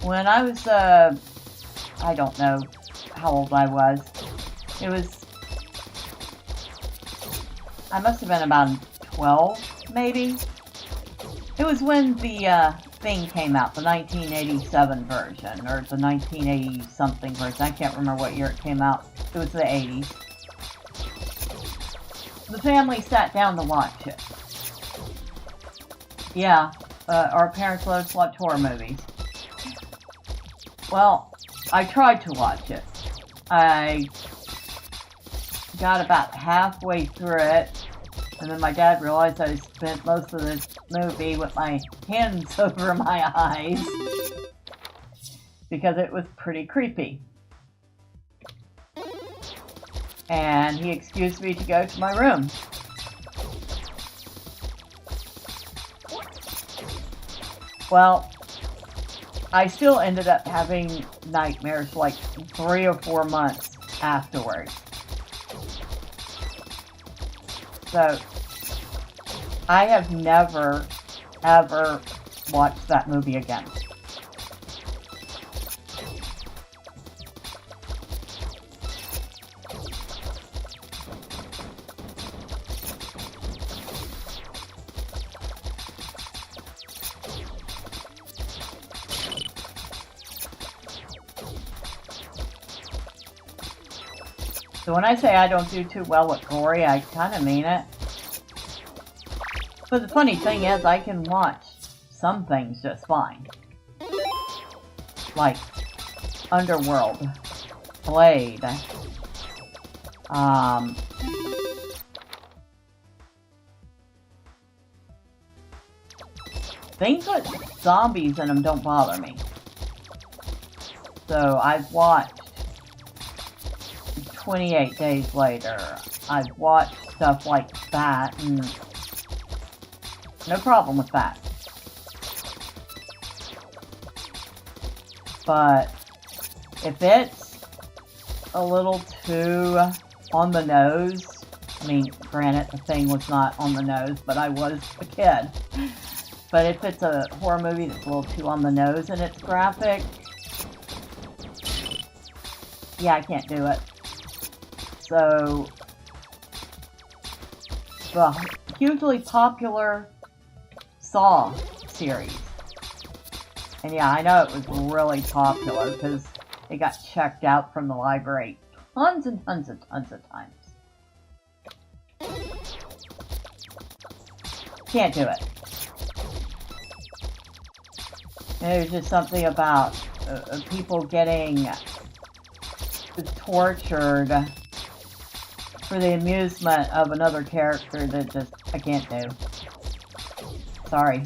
When I was, I don't know how old I was. I must have been about 12, maybe. It was when the thing came out, the 1987 version, or the 1980-something version. I can't remember what year it came out. It was the 80s. The family sat down to watch it. Yeah, our parents let us watch horror movies. Well, I tried to watch it. I got about halfway through it, and then my dad realized I spent most of this movie with my hands over my eyes because it was pretty creepy. And he excused me to go to my room. Well, I still ended up having nightmares like 3 or 4 months afterwards. So, I have never, ever watched that movie again. So when I say I don't do too well with gory, I kind of mean it. But the funny thing is, I can watch some things just fine. Like Underworld, Blade, things with zombies in them don't bother me. So I've watched 28 Days Later. I've watched stuff like that, and no problem with that. But if it's a little too on the nose, I mean, granted, the thing was not on the nose, but I was a kid. But if it's a horror movie that's a little too on the nose and it's graphic, yeah, I can't do it. So, the hugely popular Saw series. And yeah, I know it was really popular because it got checked out from the library tons and tons and tons of times. Can't do it. And there's just something about people getting tortured for the amusement of another character that just I can't do. Sorry.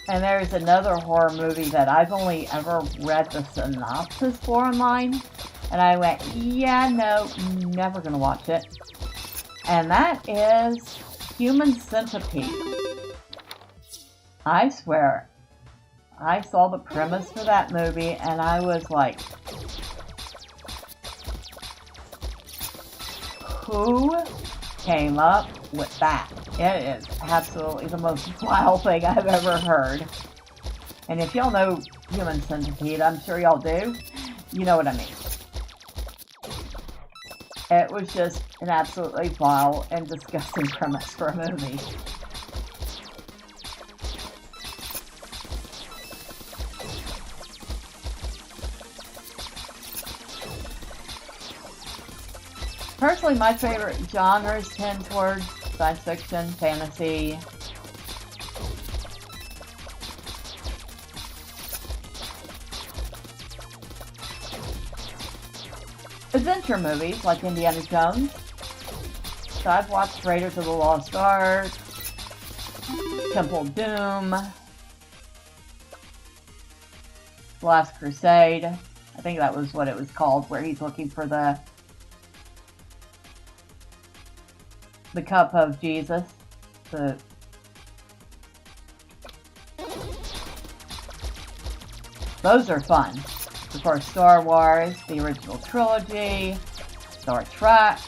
And there's another horror movie that I've only ever read the synopsis for online, and I went, yeah, no, never gonna watch it. And that is Human Centipede. I swear, I saw the premise for that movie and I was like, who came up with that? It is absolutely the most vile thing I've ever heard. And if y'all know Human Centipede, I'm sure y'all do, you know what I mean. It was just an absolutely vile and disgusting premise for a movie. Personally, my favorite genres tend towards science fiction, fantasy. Adventure movies like Indiana Jones. So I've watched Raiders of the Lost Ark, Temple of Doom, Last Crusade. I think that was what it was called, where he's looking for the cup of Jesus. Those are fun. Of course, Star Wars, the original trilogy, Star Trek.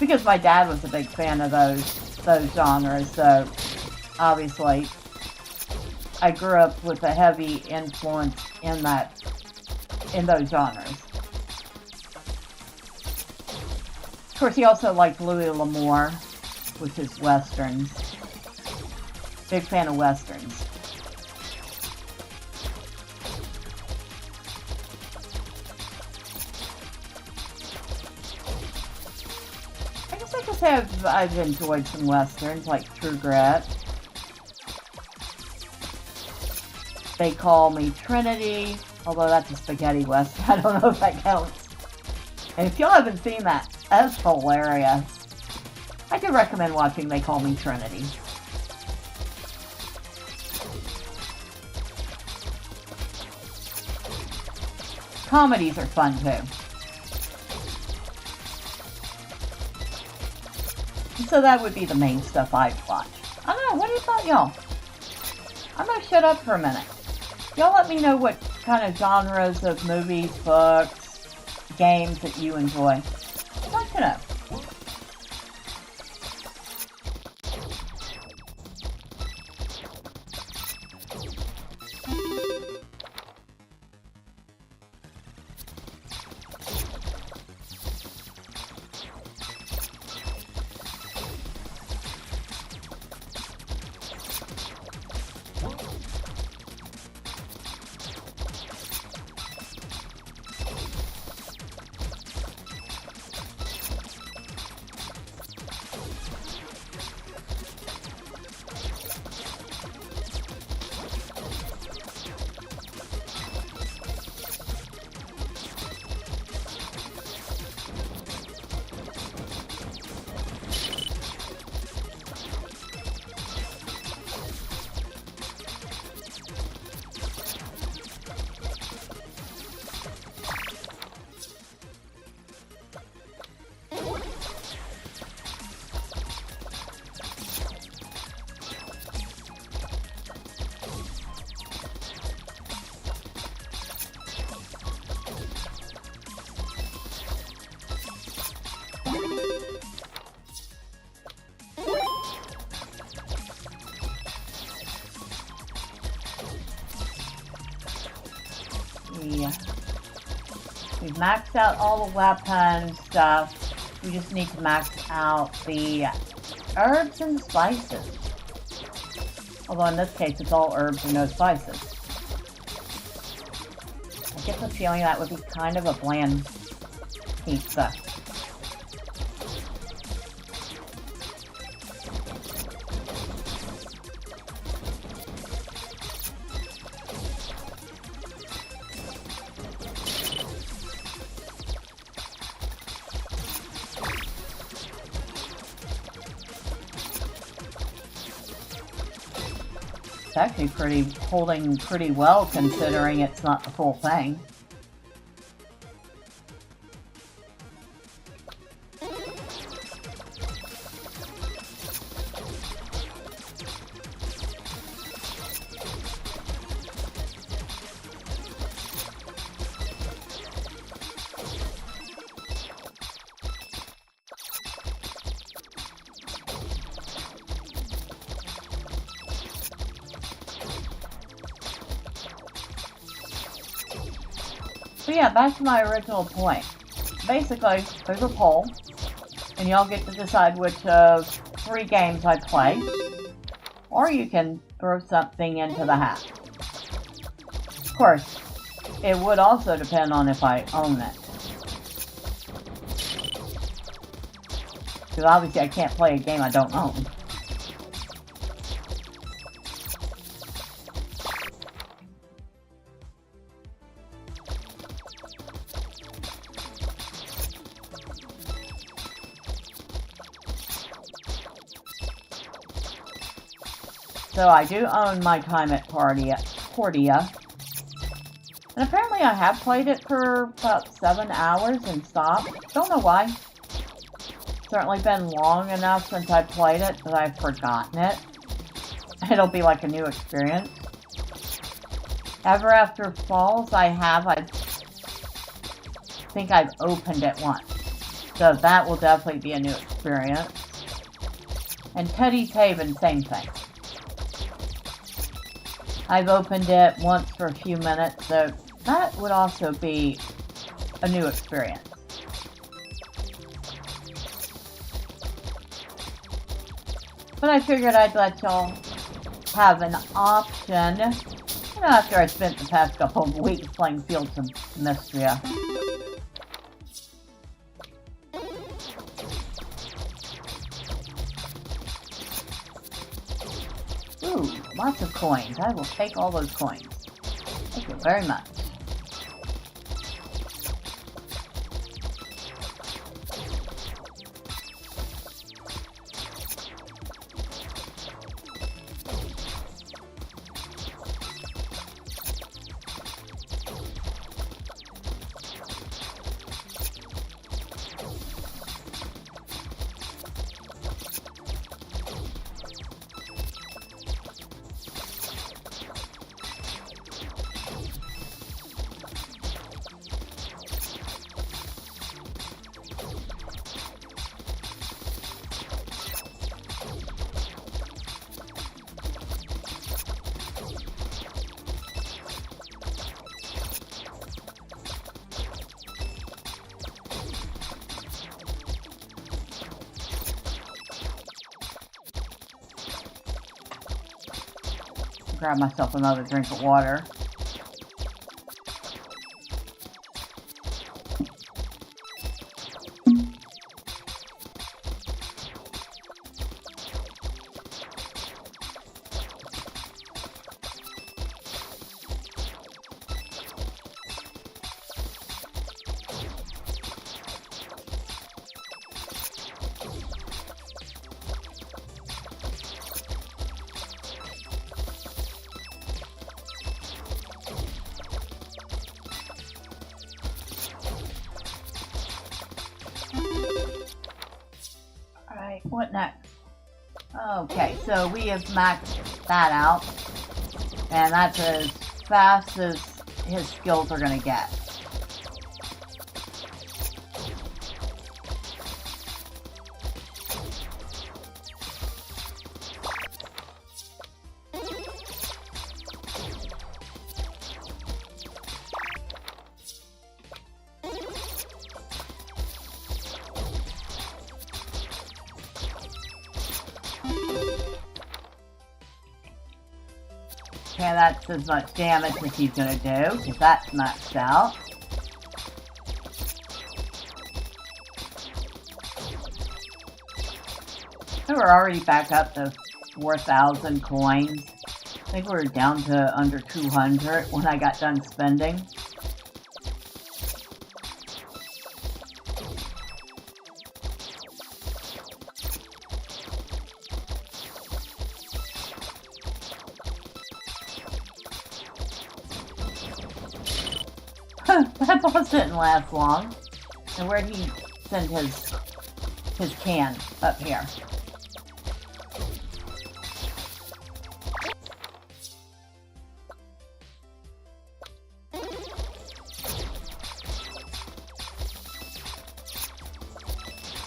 Because my dad was a big fan of those genres, so obviously I grew up with a heavy influence in those genres. Of course, he also liked Louis L'Amour, which is westerns. Big fan of westerns. I guess I could say I've enjoyed some westerns, like True Grit. They Call Me Trinity, although that's a spaghetti western. I don't know if that counts. And if y'all haven't seen that, that's hilarious. I do recommend watching They Call Me Trinity. Comedies are fun too. So that would be the main stuff I'd watch. I don't know, what do you thought, y'all? I'm gonna shut up for a minute. Y'all let me know what kind of genres of movies, books, games that you enjoy. I'd like to know. We've maxed out all the weapon stuff. We just need to max out the herbs and spices. Although in this case it's all herbs and no spices. I get the feeling that would be kind of a bland pizza. It's actually holding pretty well considering it's not the full thing. So yeah, back to my original point. Basically, there's a poll, and y'all get to decide which of 3 games I play, or you can throw something into the hat. Of course, it would also depend on if I own it. Because obviously I can't play a game I don't own. So I do own my time at Portia. And apparently I have played it for about 7 hours and stopped. Don't know why. Certainly been long enough since I played it that I've forgotten it. It'll be like a new experience. Ever After Falls, I think I've opened it once. So that will definitely be a new experience. And Teddy's Haven, same thing. I've opened it once for a few minutes, so that would also be a new experience. But I figured I'd let y'all have an option, after I spent the past couple of weeks playing Fields of Mystria. Ooh, lots of coins. I will take all those coins. Thank you very much. Grab myself another drink of water. What next? Okay, so we have maxed that out, and that's as fast as his skills are going to get. Okay, that's as much damage as he's going to do, because that's maxed out. So we're already back up to 4,000 coins. I think we were down to under 200 when I got done spending. That boss didn't last long. And where'd he send his can? Up here.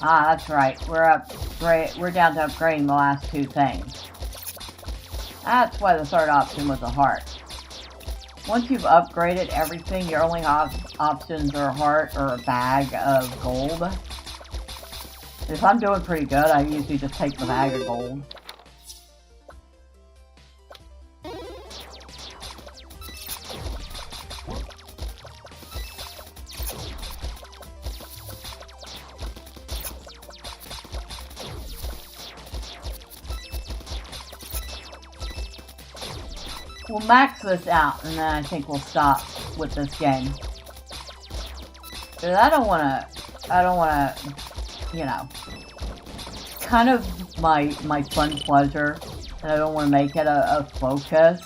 Ah, that's right. We're down to upgrading the last two things. That's why the third option was a heart. Once you've upgraded everything, your only options are a heart or a bag of gold. If I'm doing pretty good, I usually just take the bag of gold. we'll max this out, and then I think we'll stop with this game. Because I don't wanna, you know, kind of my fun pleasure, and I don't want to make it a focus.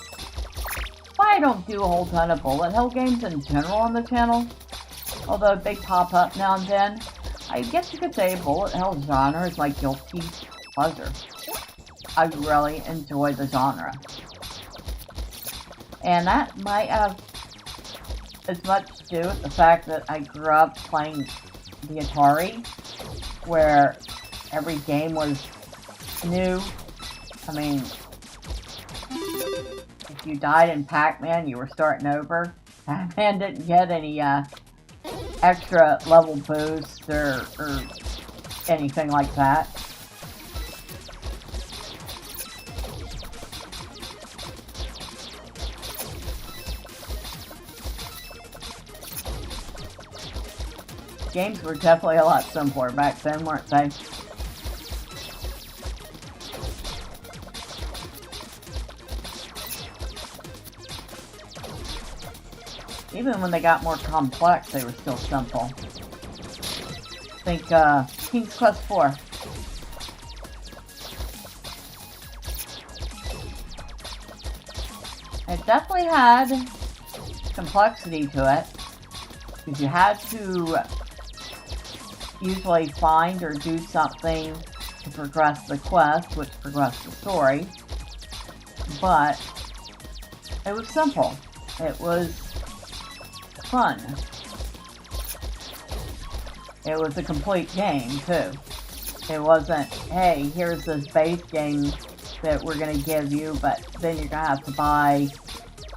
But I don't do a whole ton of bullet hell games in general on the channel, although they pop up now and then. I guess you could say bullet hell genre is my guilty pleasure. I really enjoy the genre. And that might have as much to do with the fact that I grew up playing the Atari, where every game was new. I mean, if you died in Pac-Man, you were starting over. Pac-Man didn't get any extra level boosts or anything like that. Games were definitely a lot simpler back then, weren't they? Even when they got more complex, they were still simple. Think King's Quest IV. It definitely had complexity to it, because you had to usually find or do something to progress the quest, which progressed the story. But it was simple. It was fun. It was a complete game, too. It wasn't, hey, here's this base game that we're going to give you, but then you're going to have to buy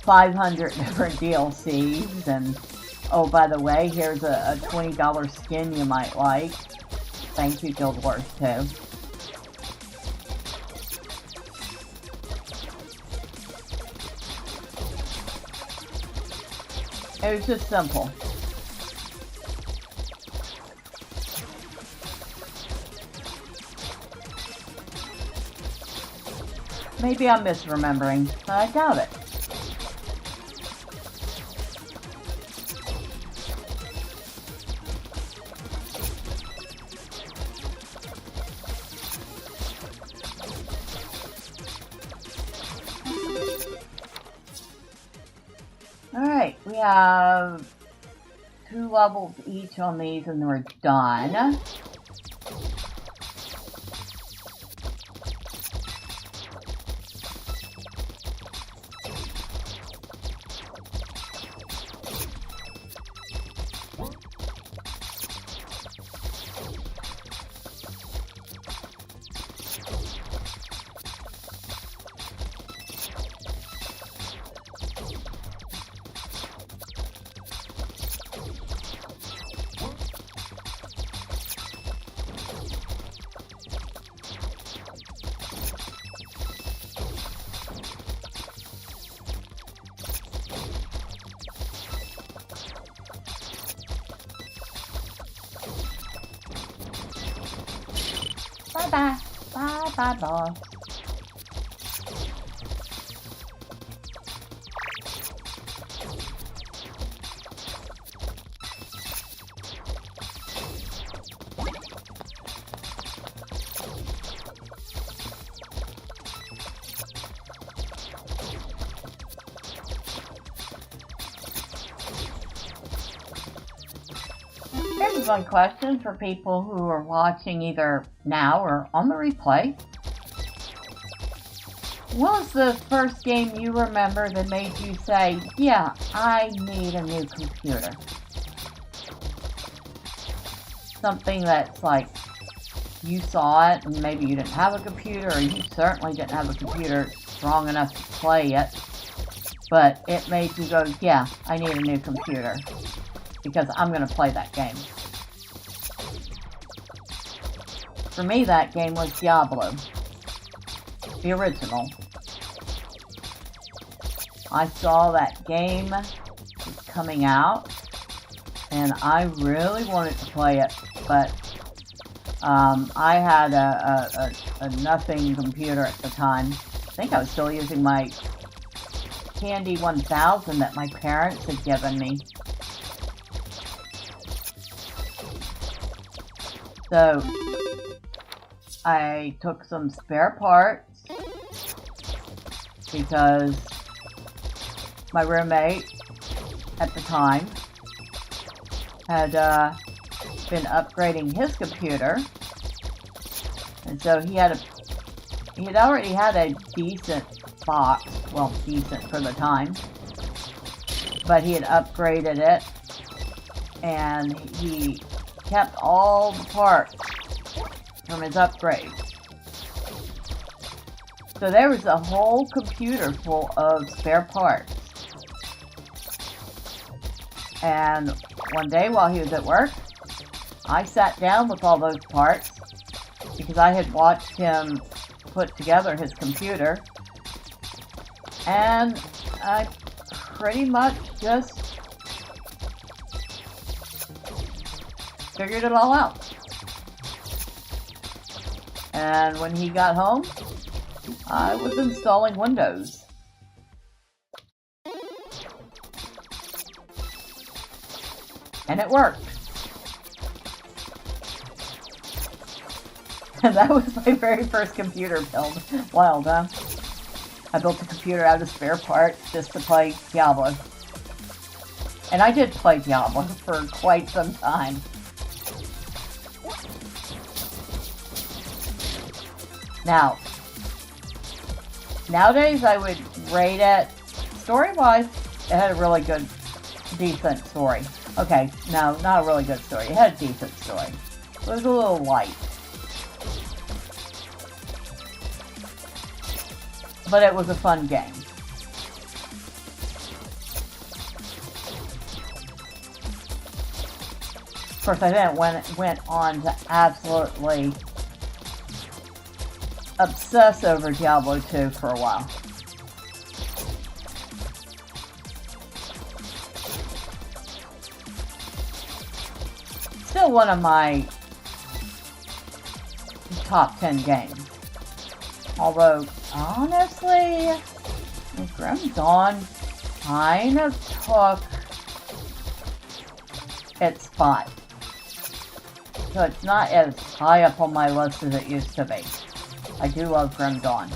500 different DLCs, and oh, by the way, here's a $20 skin you might like. Thank you, Guild Wars 2. It was just simple. Maybe I'm misremembering, but I doubt it. Alright, we have 2 levels each on these and then we're done. Bye-bye. Bye-bye, boss. Here's one question for people who are watching either now or on the replay. What was the first game you remember that made you say, yeah, I need a new computer? Something that's like, you saw it and maybe you didn't have a computer, or you certainly didn't have a computer strong enough to play it, but it made you go, yeah, I need a new computer because I'm going to play that game. For me, that game was Diablo, the original. I saw that game was coming out, and I really wanted to play it, but I had a nothing computer at the time. I think I was still using my Candy 1000 that my parents had given me. So I took some spare parts because my roommate at the time had been upgrading his computer, and so he had already had a decent box, well, decent for the time, but he had upgraded it, and he kept all the parts from his upgrade. So there was a whole computer full of spare parts. And one day while he was at work, I sat down with all those parts because I had watched him put together his computer, and I pretty much just figured it all out. And when he got home, I was installing Windows. And it worked. And that was my very first computer build. Wild, huh? I built a computer out of spare parts just to play Diablo. And I did play Diablo for quite some time. Now, nowadays I would rate it, story-wise, it had a really good, decent story. Okay, no, not a really good story. It had a decent story. It was a little light. But it was a fun game. Of course, I then went on to absolutely obsess over Diablo 2 for a while. Still one of my top 10 games. Although, honestly, Grim Dawn kind of took its spot. So it's not as high up on my list as it used to be. I do love Grim Dawn.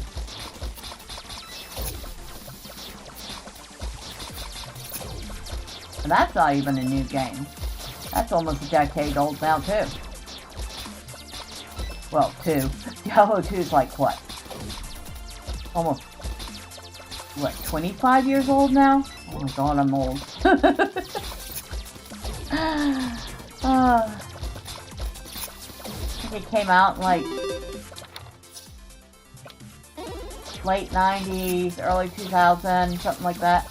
And that's not even a new game. That's almost a decade old now, too. Well, 2. Diablo 2 is like, what? Almost, what, 25 years old now? Oh my god, I'm old. I think it came out in, like, late 90s, early 2000s, something like that.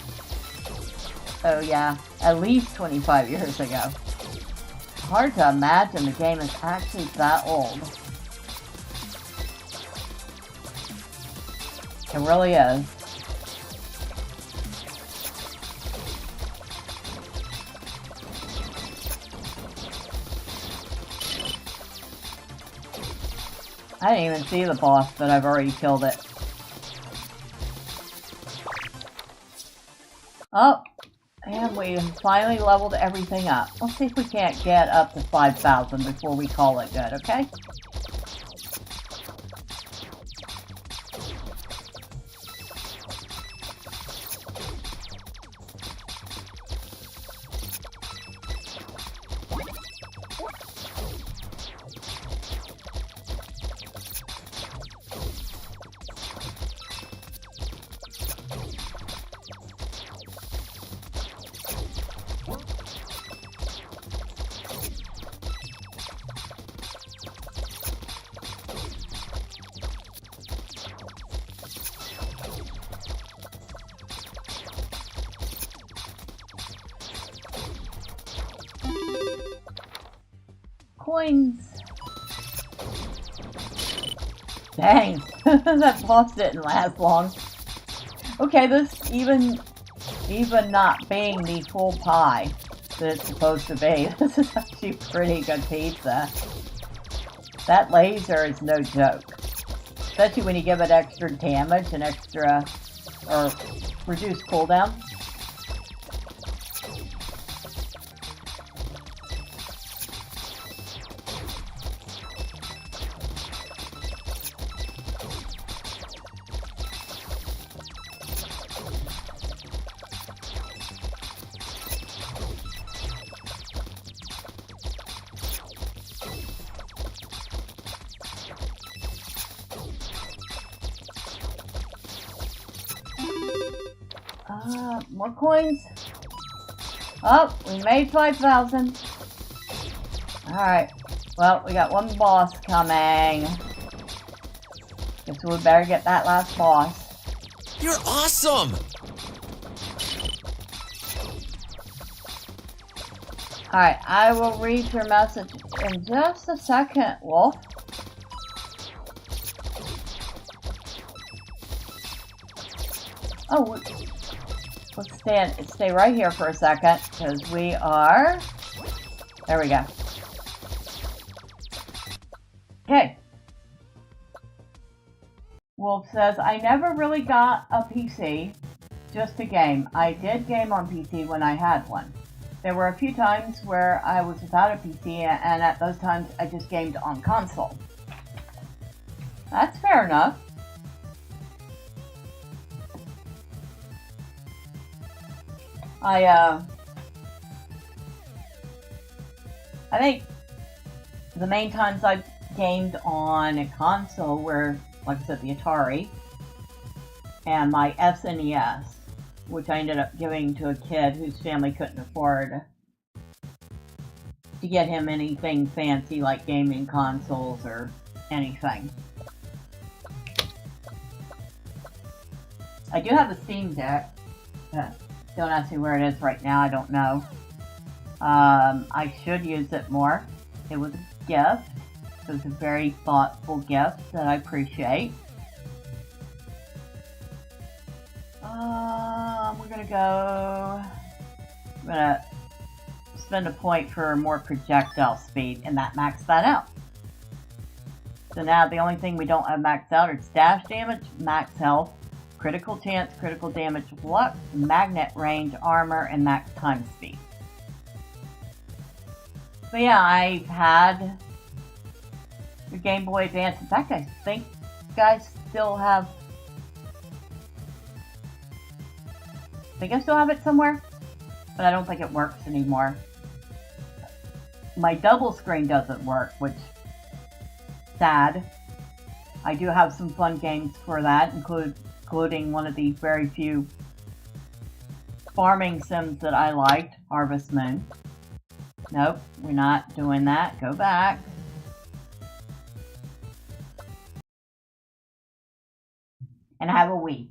So yeah, at least 25 years ago. Hard to imagine the game is actually that old. It really is. I didn't even see the boss, but I've already killed it. Oh, and we finally leveled everything up. Let's see if we can't get up to 5,000 before we call it good, okay? Coins. Dang, that boss didn't last long. Okay, this even not being the full pie that it's supposed to be, this is actually pretty good pizza. That laser is no joke. Especially when you give it extra damage and extra, or reduce cooldown. More coins. Oh, we made 5,000. Alright. Well, we got one boss coming. Guess we better get that last boss. You're awesome! Alright, I will read your message in just a second, Wolf. Oh, let's stay right here for a second, because we are... There we go. Okay. Wolf says, I never really got a PC, just a game. I did game on PC when I had one. There were a few times where I was without a PC, and at those times I just gamed on console. That's fair enough. I think the main times I've gamed on a console were, like I said, the Atari and my SNES, which I ended up giving to a kid whose family couldn't afford to get him anything fancy like gaming consoles or anything. I do have a Steam Deck. Don't ask me where it is right now, I don't know. I should use it more. It was a gift. It was a very thoughtful gift that I appreciate. We're gonna spend a point for more projectile speed, and that maxed that out. So now the only thing we don't have maxed out is dash damage, max health, critical chance, critical damage, luck, magnet range, armor, and max time speed. But yeah, I've had the Game Boy Advance. In fact, I think I still have it somewhere, but I don't think it works anymore. My double screen doesn't work, which sad. I do have some fun games for that, including one of the very few farming sims that I liked, Harvest Moon. Nope, we're not doing that. Go back. And I have a Wii,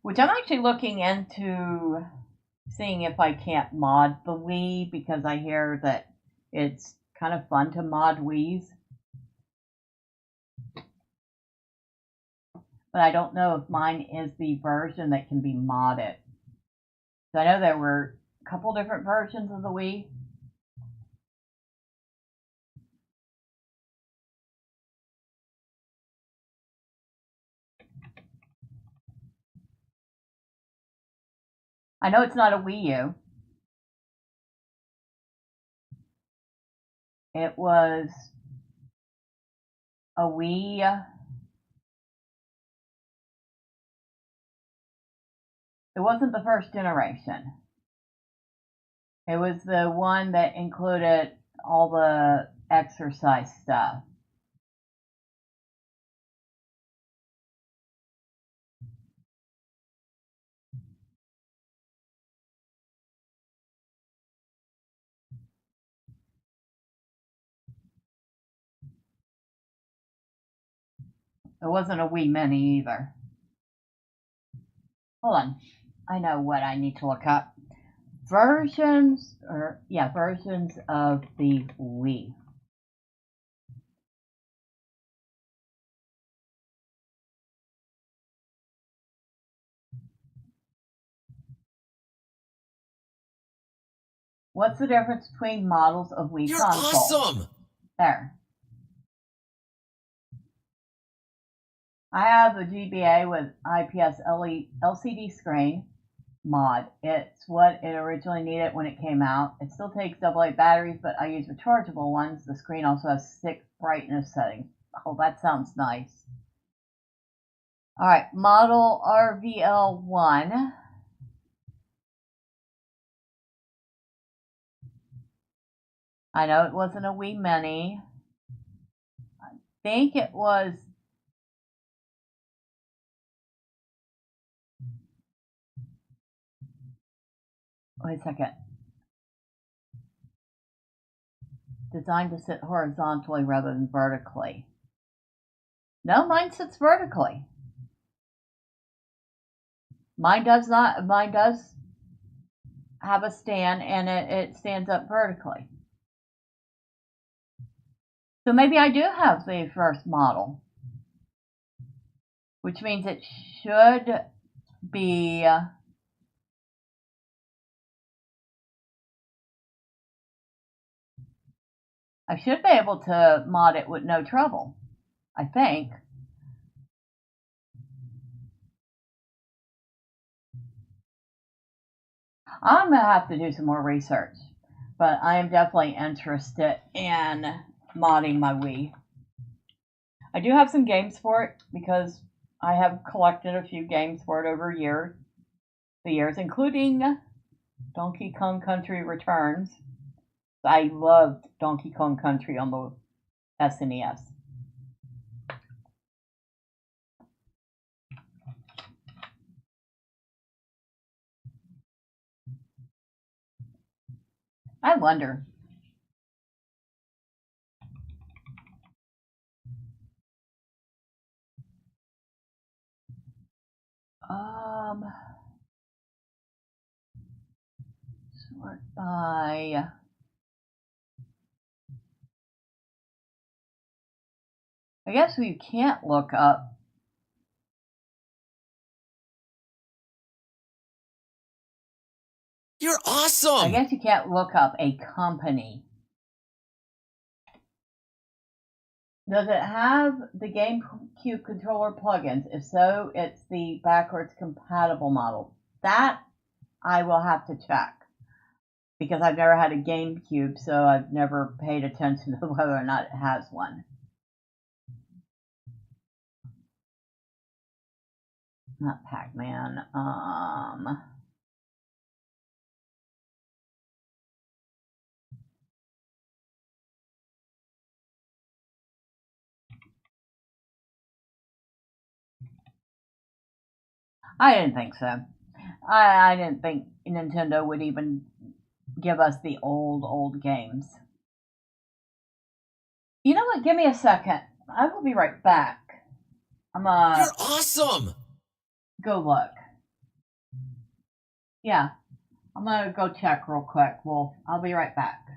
which I'm actually looking into seeing if I can't mod the Wii, because I hear that it's kind of fun to mod Wiis. But I don't know if mine is the version that can be modded. So I know there were a couple different versions of the Wii. I know it's not a Wii U. It was a Wii. It wasn't the first generation. It was the one that included all the exercise stuff. It wasn't a Wii Mini either. Hold on. I know what I need to look up. Versions of the Wii. What's the difference between models of Wii You're consoles? awesome! There. I have a GBA with IPS LCD screen, mod. It's what it originally needed when it came out. It still takes AA batteries, but I use rechargeable ones. The screen also has 6 brightness settings. Oh, that sounds nice. All right, model RVL1. I know it wasn't a Wii Mini. I think it was. Wait a second. Designed to sit horizontally rather than vertically. No, mine sits vertically. Mine does not. Mine does have a stand, and it stands up vertically. So maybe I do have the first model, which means it should be. I should be able to mod it with no trouble, I think. I'm going to have to do some more research, but I am definitely interested in modding my Wii. I do have some games for it because I have collected a few games for it over the years, including Donkey Kong Country Returns. I loved Donkey Kong Country on the SNES. I wonder. Sort by. I guess we can't look up. You're I awesome! guess you can't look up a company. Does it have the GameCube controller plugins? If so, it's the backwards compatible model. That I will have to check because I've never had a GameCube, so I've never paid attention to whether or not it has one. Not Pac-Man. I didn't think so. I didn't think Nintendo would even give us the old games. You know what? Give me a second. I will be right back. I'm You're awesome! go look. Yeah, I'm gonna go check real quick. Well, I'll be right back.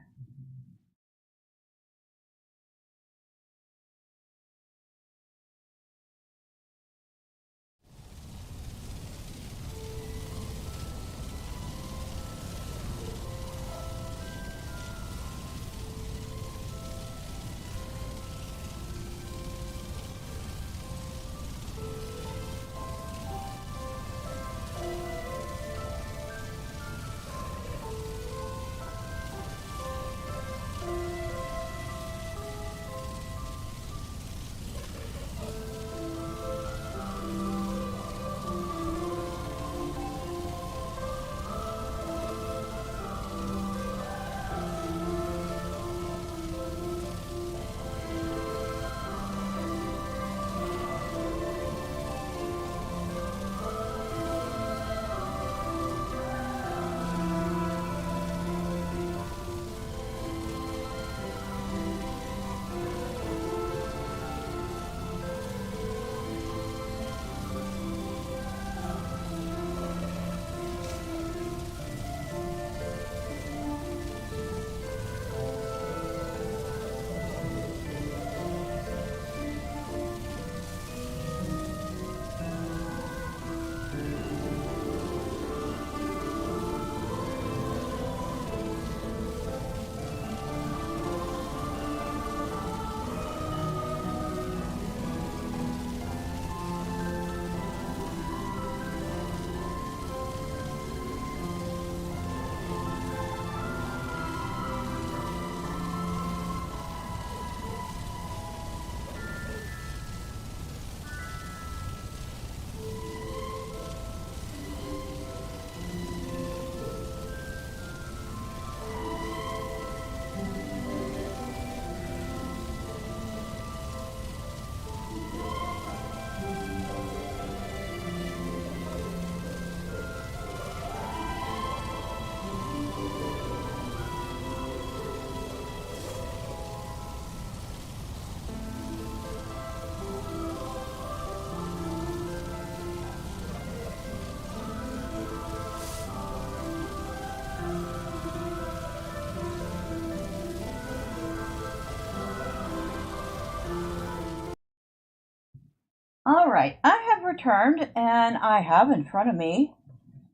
Alright, I have returned and I have in front of me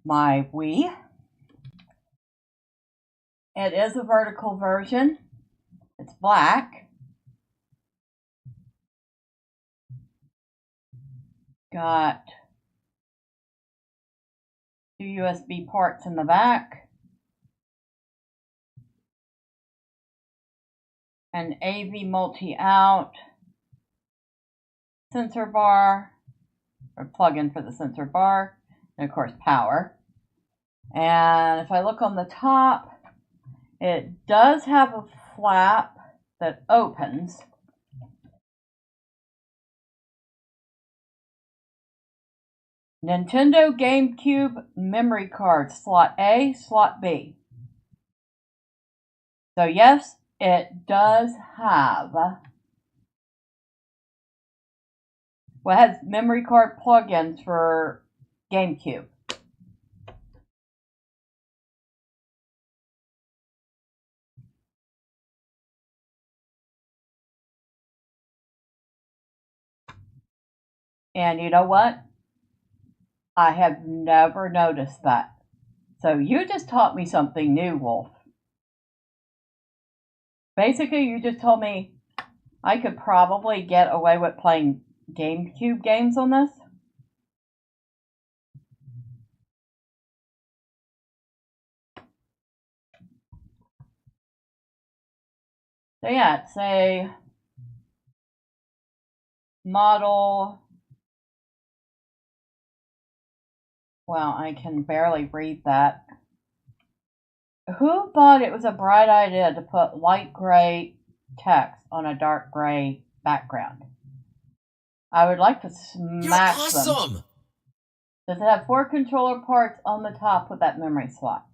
my Wii. It is a vertical version. It's black. Got two USB ports in the back. An AV multi-out. Sensor bar, or plug-in for the sensor bar, and of course power. And if I look on the top, it does have a flap that opens. Nintendo GameCube memory card, slot A, slot B. So yes, it does have, well, it has memory card plugins for GameCube. And you know what? I have never noticed that. So you just taught me something new, Wolf. Basically, you just told me I could probably get away with playing GameCube games on this. So yeah, it's a model. Well, I can barely read that. Who thought it was a bright idea to put light gray text on a dark gray background? I would like to smack You're them. awesome! Does it have 4 controller ports on the top with that memory slot?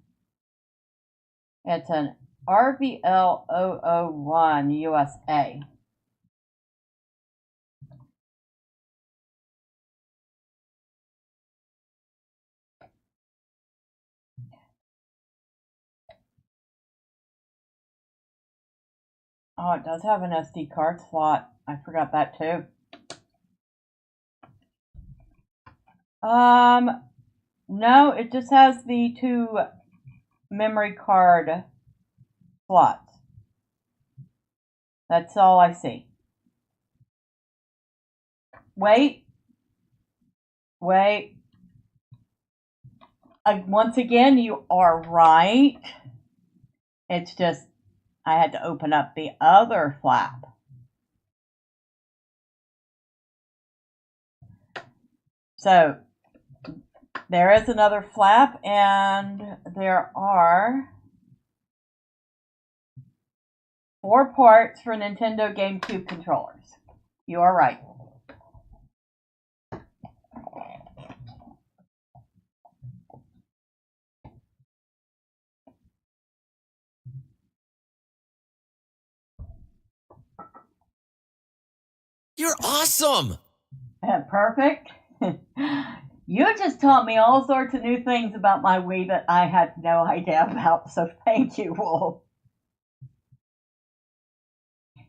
It's an RVL001 USA. Oh, it does have an SD card slot. I forgot that too. No, it just has the 2 memory card slots. That's all I see. Wait. Once again, you are right. It's just, I had to open up the other flap. So, there is another flap, and there are 4 ports for Nintendo GameCube controllers. You are right. You're awesome! Perfect. You just taught me all sorts of new things about my Wii that I had no idea about, so thank you, Wolf.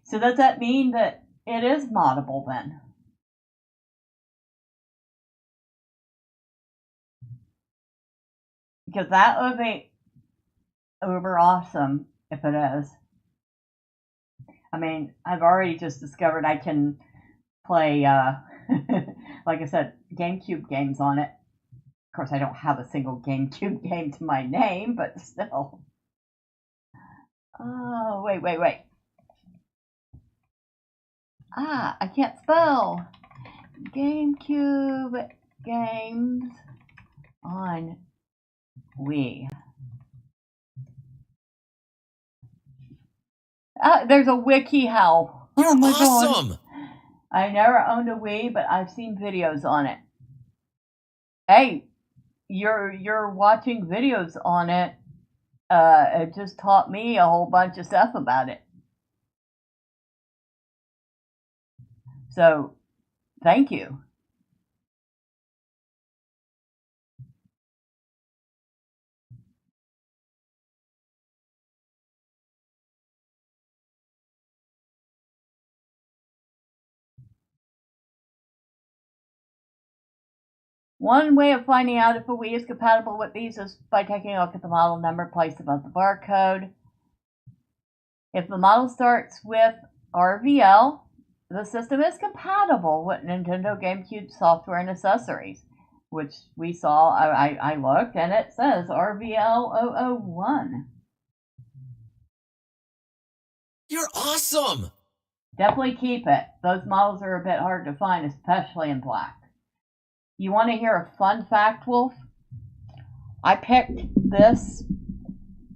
So does that mean that it is moddable then? Because that would be uber awesome if it is. I mean, I've already just discovered I can play, like I said, GameCube games on it. Of course, I don't have a single GameCube game to my name, but still. Oh, wait. I can't spell. GameCube games on Wii. There's a wiki how. You're my awesome! God. I never owned a Wii, but I've seen videos on it. Hey, you're watching videos on it. It just taught me a whole bunch of stuff about it. So, thank you. One way of finding out if a Wii is compatible with these is by taking a look at the model number placed above the barcode. If the model starts with RVL, the system is compatible with Nintendo GameCube software and accessories, which we saw. I looked and it says RVL001. You're awesome! Definitely keep it. Those models are a bit hard to find, especially in black. You want to hear a fun fact, Wolf? I picked this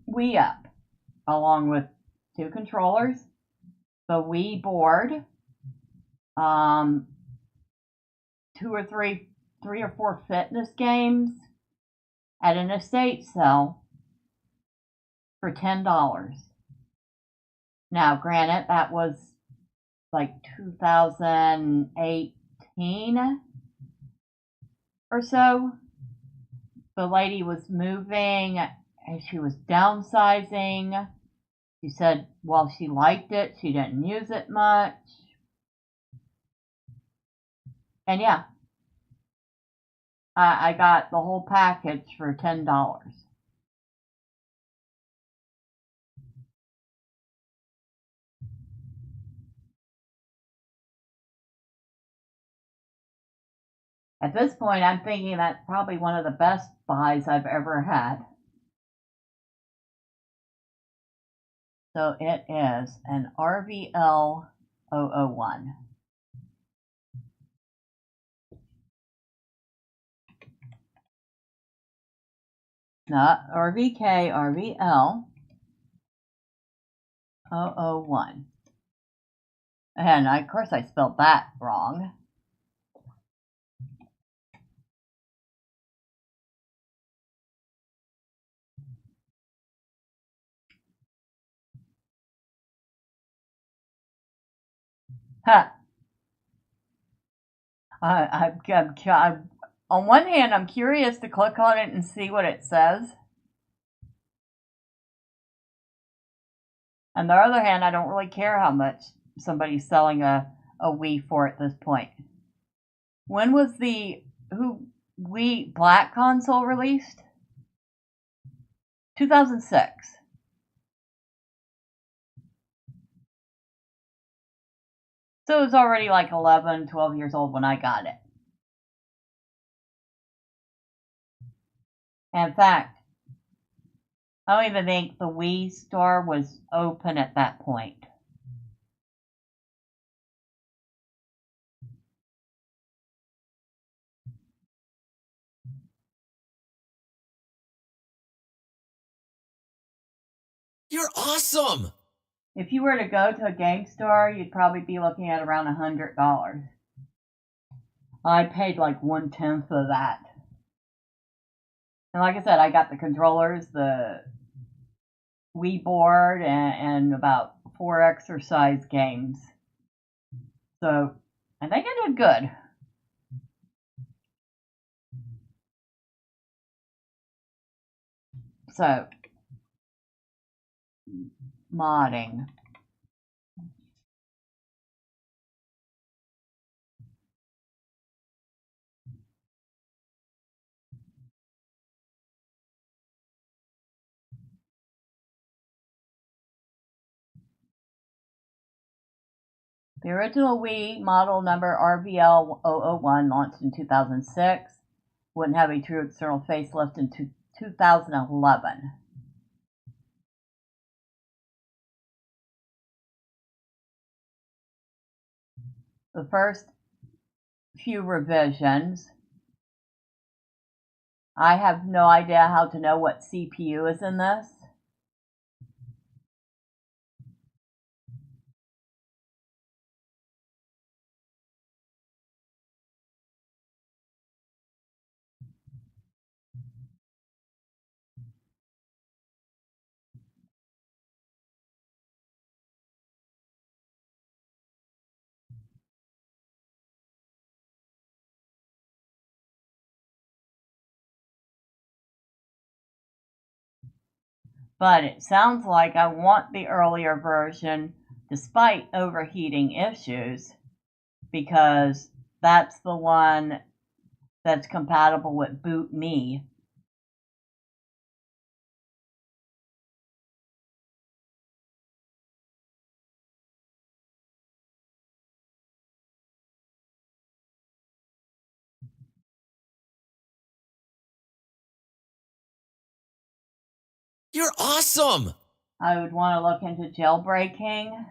Wii up along with 2 controllers, the Wii board, 2 or 3 or 4 fitness games at an estate sale for $10. Now, granted, that was like 2018 or so. The lady was moving and she was downsizing. She said while she liked it, she didn't use it much. And yeah, I got the whole package for $10. At this point, I'm thinking that's probably one of the best buys I've ever had. So it is an RVL001. Not RVK, RVL001. And of course I spelled that wrong. Huh. I'm, on one hand, I'm curious to click on it and see what it says. On the other hand, I don't really care how much somebody's selling a Wii for at this point. When was the Wii Black console released? 2006. So it was already like 11, 12 years old when I got it. In fact, I don't even think the Wii store was open at that point. You're awesome! If you were to go to a game store, you'd probably be looking at around $100. I paid like 1/10 of that. And like I said, I got the controllers, the Wii board, and about 4 exercise games. So I think I did good. So, modding. The original Wii model number RVL001 launched in 2006. Wouldn't have a true external facelift until 2011. The first few revisions. I have no idea how to know what CPU is in this. But it sounds like I want the earlier version despite overheating issues, because that's the one that's compatible with Boot Me. You're awesome! I would want to look into jailbreaking.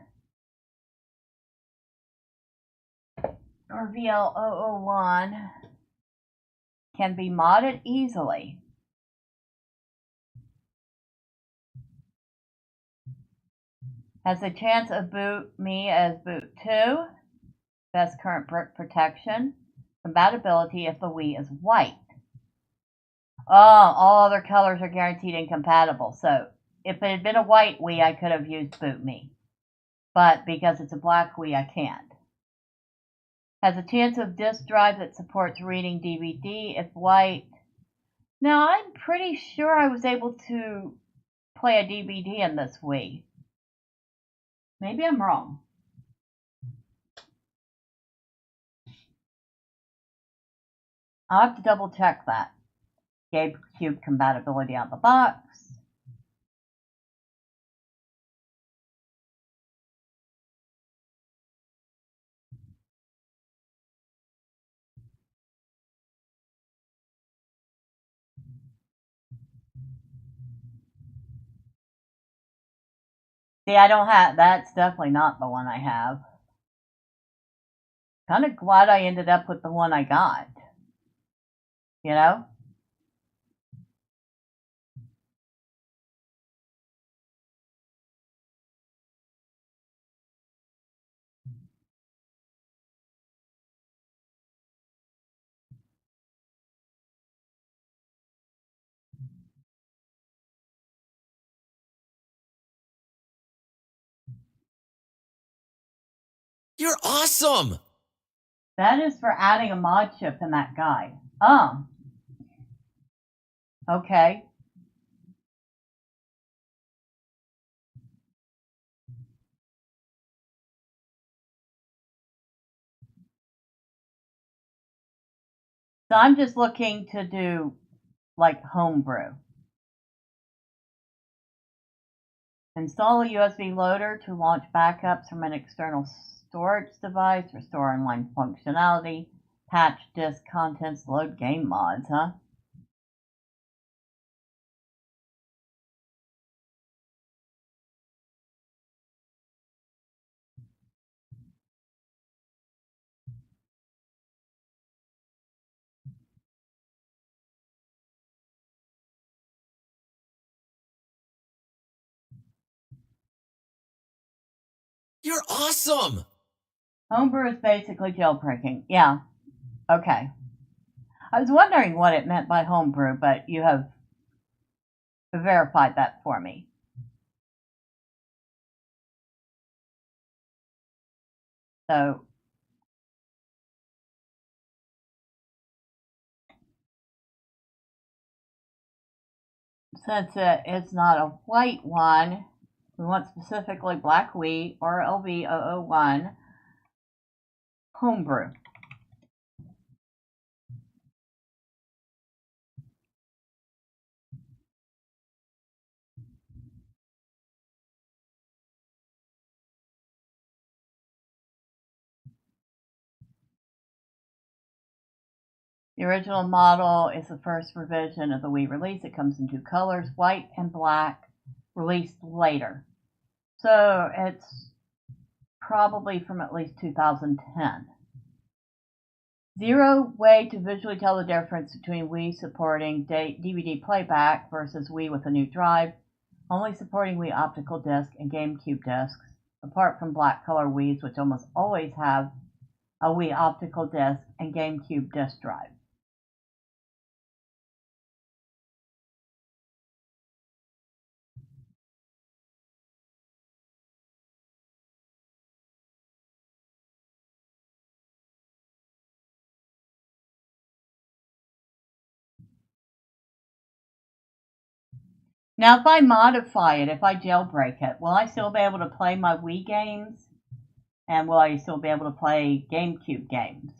Or VL001 can be modded easily. Has a chance of Boot Me as Boot 2. Best current brick protection. Compatibility if the Wii is white. Oh, all other colors are guaranteed incompatible. So if it had been a white Wii, I could have used Boot Me. But because it's a black Wii, I can't. Has a chance of disk drive that supports reading DVD if white. Now, I'm pretty sure I was able to play a DVD in this Wii. Maybe I'm wrong. I'll have to double check that. GameCube compatibility out the box. See, I don't have, that's definitely not the one I have. Kind of glad I ended up with the one I got. You know? You're awesome! That is for adding a mod chip in that guide. Oh. Okay. So I'm just looking to do like homebrew. Install a USB loader to launch backups from an external storage device, restore online functionality, patch disk contents, load game mods, huh? You're awesome! Homebrew is basically jailbreaking. Yeah. Okay. I was wondering what it meant by homebrew, but you have verified that for me. So since it's not a white one, we want specifically black wheat or LV001 homebrew. The original model is the first revision of the Wii release. It comes in two colors, white and black, released later. So it's probably from at least 2010. Zero way to visually tell the difference between Wii supporting DVD playback versus Wii with a new drive, only supporting Wii optical disc and GameCube discs, apart from black color Wiis, which almost always have a Wii optical disc and GameCube disc drive. Now, if I modify it, if I jailbreak it, will I still be able to play my Wii games? And will I still be able to play GameCube games?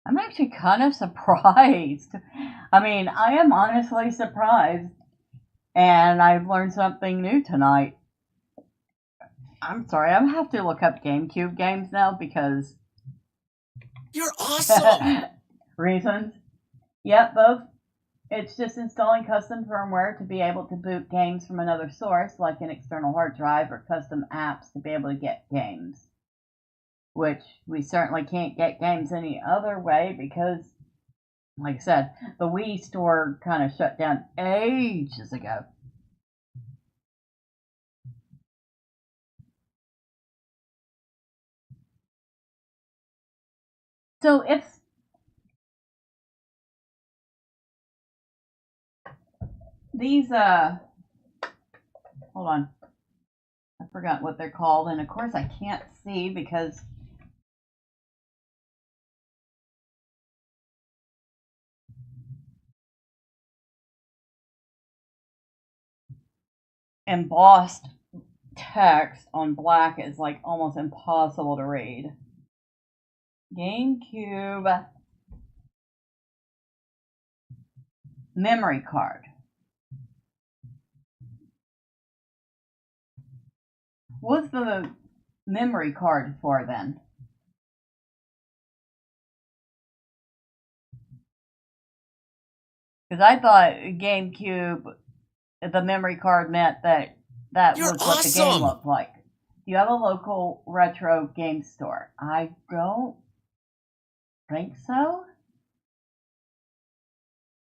I'm actually kind of surprised. I mean, I am honestly surprised. And I've learned something new tonight. I'm sorry, I'm gonna have to look up GameCube games now because You're awesome! reasons. Yep, both. It's just installing custom firmware to be able to boot games from another source, like an external hard drive or custom apps to be able to get games. Which we certainly can't get games any other way because, like I said, the Wii store kind of shut down ages ago. So if these, hold on, I forgot what they're called, and of course I can't see because embossed text on black is like almost impossible to read. GameCube memory card. What's the memory card for then? Because I thought GameCube, the memory card meant that You're was what the game awesome! looked like. Do you have a local retro game store? I don't think so.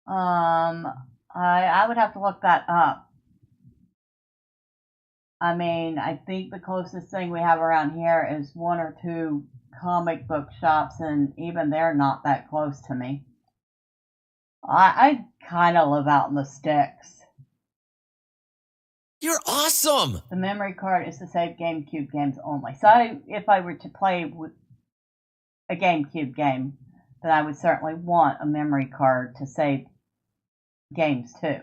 I would have to look that up. I mean, I think the closest thing we have around here is one or two comic book shops, and even they're not that close to me. I kind of live out in the sticks. You're awesome! The memory card is to save GameCube games only. So if I were to play a GameCube game, then I would certainly want a memory card to save games too.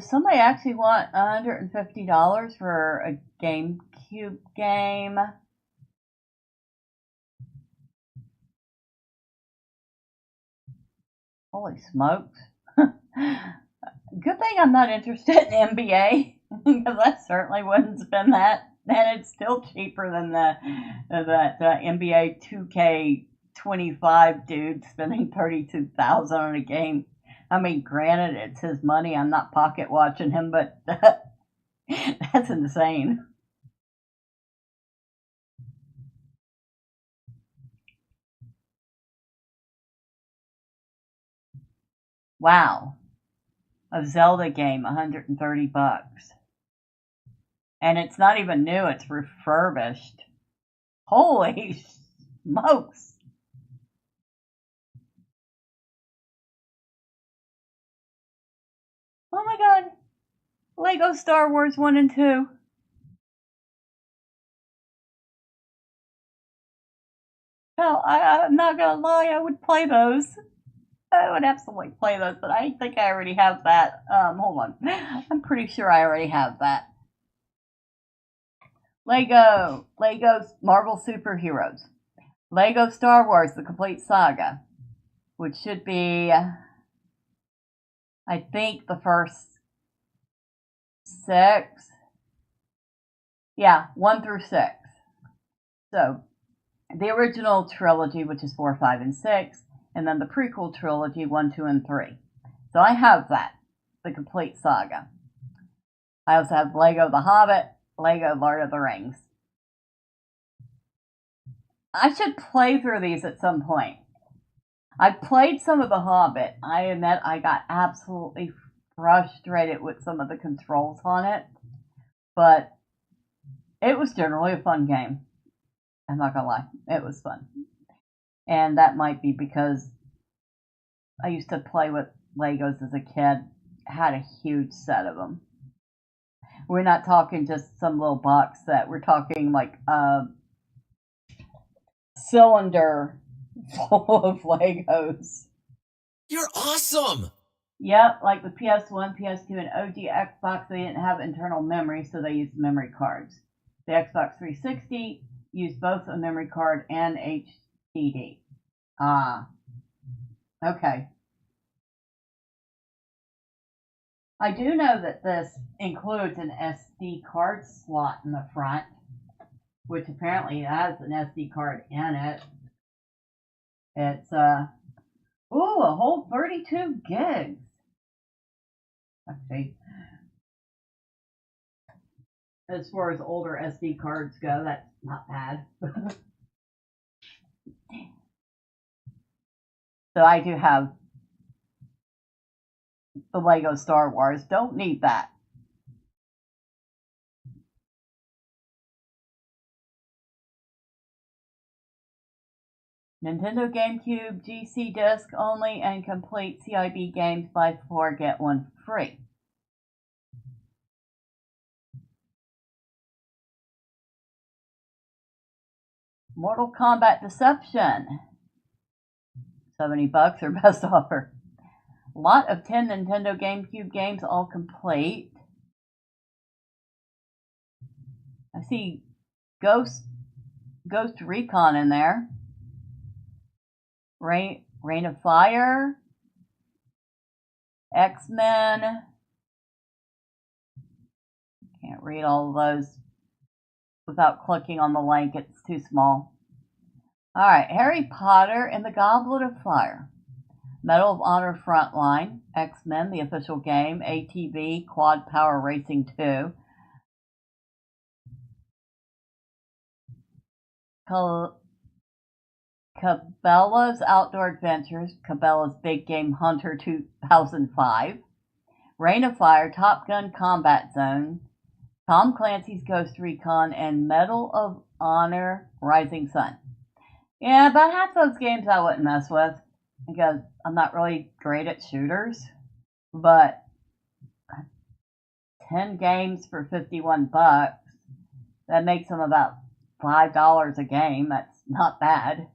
Somebody actually want $150 for a GameCube game. Holy smokes. Good thing I'm not interested in NBA because I certainly wouldn't spend that. And it's still cheaper than that NBA 2K25 dude spending $32,000 on a game. I mean, granted, it's his money. I'm not pocket watching him, but that's insane. Wow. A Zelda game, $130. And it's not even new, it's refurbished. Holy smokes. Oh my god. Lego Star Wars 1 and 2. Hell, I'm not gonna lie, I would play those. I would absolutely play those, but I think I already have that. Hold on. I'm pretty sure I already have that. Lego's Marvel Superheroes. Lego Star Wars, The Complete Saga, which should be I think the first 6. Yeah, 1 through 6. So, the original trilogy, which is 4, 5, and 6, and then the prequel trilogy, 1, 2, and 3. So I have that, the complete saga. I also have Lego The Hobbit, Lego Lord of the Rings. I should play through these at some point. I played some of The Hobbit. I admit I got absolutely frustrated with some of the controls on it, but it was generally a fun game. I'm not gonna lie, it was fun. And that might be because I used to play with Legos as a kid. I had a huge set of them. We're not talking just some little box set. We're talking like a cylinder full of Legos. You're awesome! Yep, like the PS1, PS2, and OG Xbox, they didn't have internal memory, so they used memory cards. The Xbox 360 used both a memory card and HDD. Ah, okay. I do know that this includes an SD card slot in the front, which apparently has an SD card in it. It's, a whole 32 gigs. Let's see. As far as older SD cards go, that's not bad. So I do have the Lego Star Wars. Don't need that. Nintendo GameCube, GC disc only, and complete CIB games buy 4, get 1 free. Mortal Kombat Deception. $70 or best offer. Lot of 10 Nintendo GameCube games, all complete. I see Ghost Recon in there. Rain of Fire. X-Men. Can't read all of those without clicking on the link. It's too small. Alright, Harry Potter and the Goblet of Fire. Medal of Honor Frontline. X-Men, the official game. ATV, Quad Power Racing 2. Cabela's Outdoor Adventures, Cabela's Big Game Hunter 2005, Rain of Fire, Top Gun Combat Zone, Tom Clancy's Ghost Recon, and Medal of Honor Rising Sun. Yeah, about half those games I wouldn't mess with because I'm not really great at shooters, but 10 games for $51, that makes them about $5 a game. That's not bad.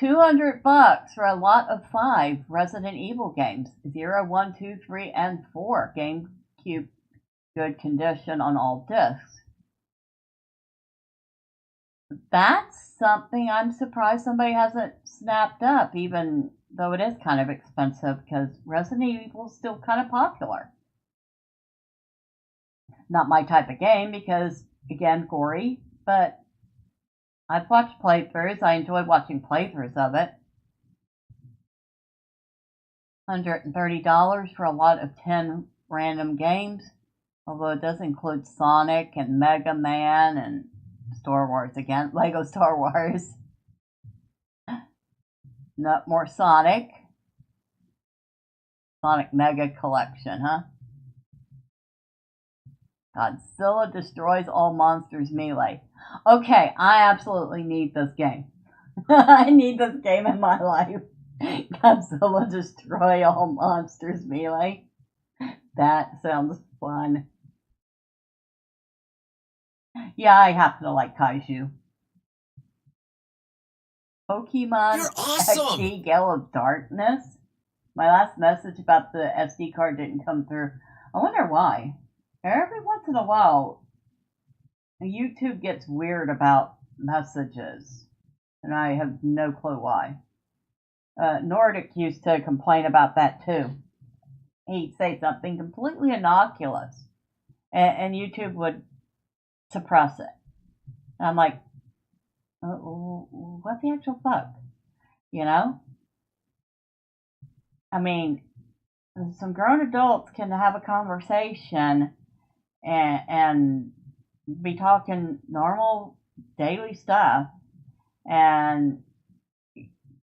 $200 for a lot of 5 Resident Evil games. 0, 1, 2, 3, and 4. GameCube, good condition on all discs. That's something I'm surprised somebody hasn't snapped up, even though it is kind of expensive, because Resident Evil is still kind of popular. Not my type of game because, again, gory, but I've watched playthroughs. I enjoy watching playthroughs of it. $130 for a lot of 10 random games, although it does include Sonic and Mega Man and Star Wars again. Lego Star Wars. Not more Sonic. Sonic Mega Collection, huh? Godzilla Destroys All Monsters Melee. Okay, I absolutely need this game. I need this game in my life. Godzilla Destroy All Monsters Melee. That sounds fun. Yeah, I happen to like Kaiju. Pokemon You're awesome! XD Gale of Darkness. My last message about the SD card didn't come through. I wonder why. Every once in a while, YouTube gets weird about messages, and I have no clue why. Nordic used to complain about that too. He'd say something completely innocuous, and YouTube would suppress it. And I'm like, what the actual fuck? You know? I mean, some grown adults can have a conversation and be talking normal daily stuff, and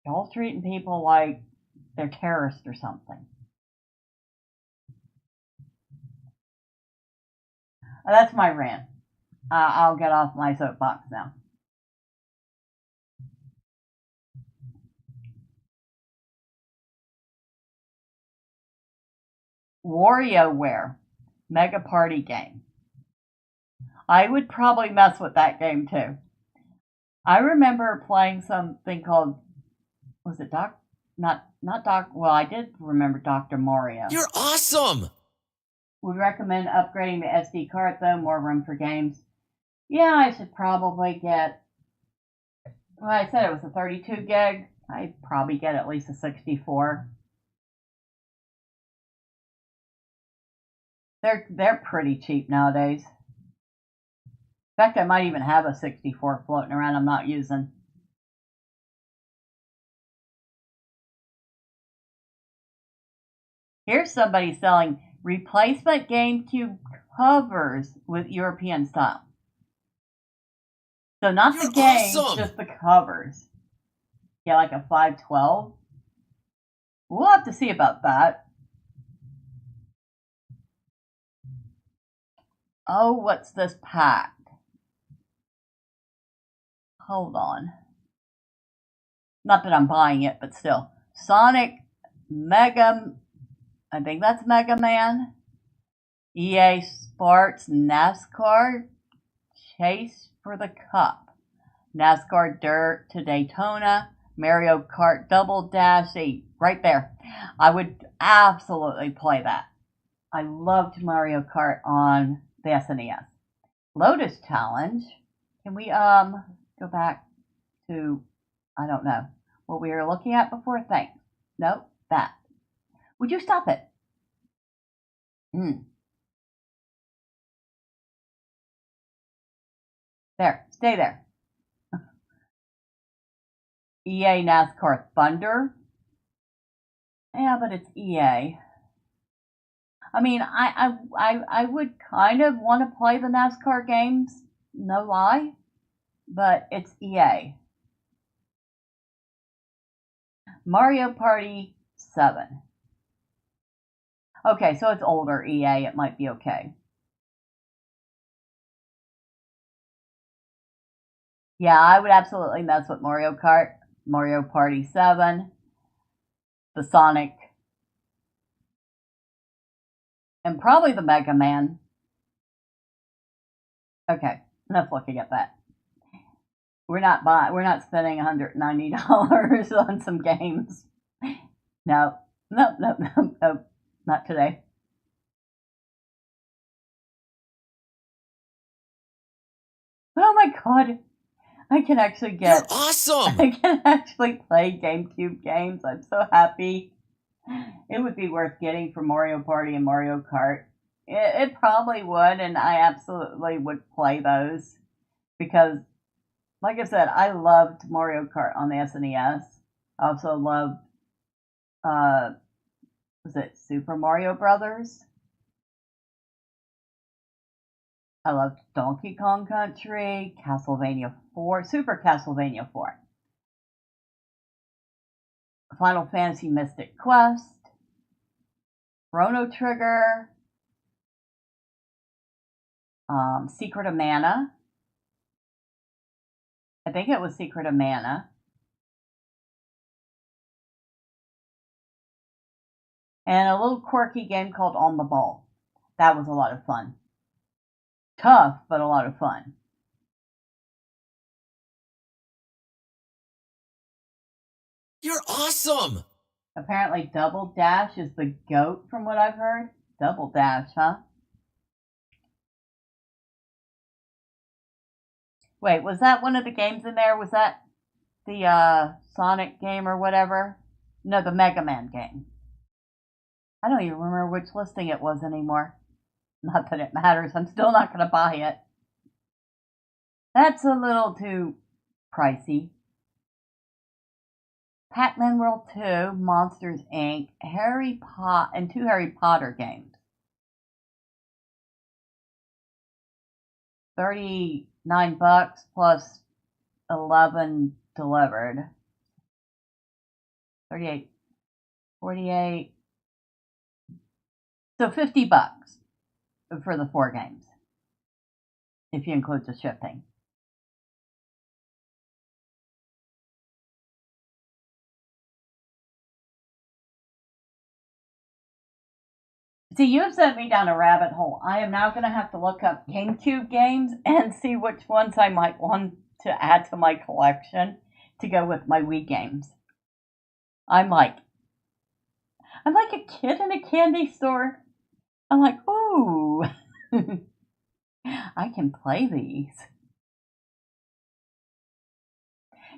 y'all treating people like they're terrorists or something. That's my rant. I'll get off my soapbox now. WarioWare Mega Party game. I would probably mess with that game too. I remember playing something called, was it not Doc, well, I did remember Dr. Mario. You're awesome! Would recommend upgrading the SD card though, more room for games. Yeah, I should probably get, well, I said it was a 32 gig. I'd probably get at least a 64. They're pretty cheap nowadays. In fact, I might even have a 64 floating around I'm not using. Here's somebody selling replacement GameCube covers with European style. So not the games, awesome. Just the covers. Yeah, like a 512. We'll have to see about that. Oh, what's this pack? Hold on. Not that I'm buying it, but still. Sonic Mega, I think that's Mega Man. EA Sports NASCAR Chase for the Cup. NASCAR Dirt to Daytona. Mario Kart Double Dash. See, right there. I would absolutely play that. I loved Mario Kart on the SNES. Lotus Challenge. Can we go back to, I don't know, what we were looking at before? Thanks. Nope, that. Would you stop it? There, stay there. EA NASCAR Thunder. Yeah, but it's EA. I mean, I would kind of want to play the NASCAR games, no lie, but it's EA. Mario Party 7. Okay, so it's older EA, it might be okay. Yeah, I would absolutely mess with Mario Kart, Mario Party 7, the Sonic, and probably the Mega Man. Okay, enough looking at that. We're not spending $190 on some games. No, not today. But oh my god, I can actually You're awesome! I can actually play GameCube games. I'm so happy. It would be worth getting for Mario Party and Mario Kart. It probably would, and I absolutely would play those because, like I said, I loved Mario Kart on the SNES. I also loved, was it Super Mario Brothers? I loved Donkey Kong Country, Castlevania 4, Super Castlevania 4, Final Fantasy Mystic Quest, Chrono Trigger, Secret of Mana. I think it was Secret of Mana. And a little quirky game called On the Ball. That was a lot of fun. Tough, but a lot of fun. You're awesome! Apparently Double Dash is the GOAT from what I've heard. Double Dash, huh? Wait, was that one of the games in there? Was that the Sonic game or whatever? No, the Mega Man game. I don't even remember which listing it was anymore. Not that it matters. I'm still not going to buy it. That's a little too pricey. Pac-Man World 2, Monsters Inc., and 2 Harry Potter games. $39 plus 11 delivered. 38, 48. So $50 for the 4 games, if you include the shipping. See, you have sent me down a rabbit hole. I am now going to have to look up GameCube games and see which ones I might want to add to my collection to go with my Wii games. I'm like a kid in a candy store. I'm like, ooh, I can play these.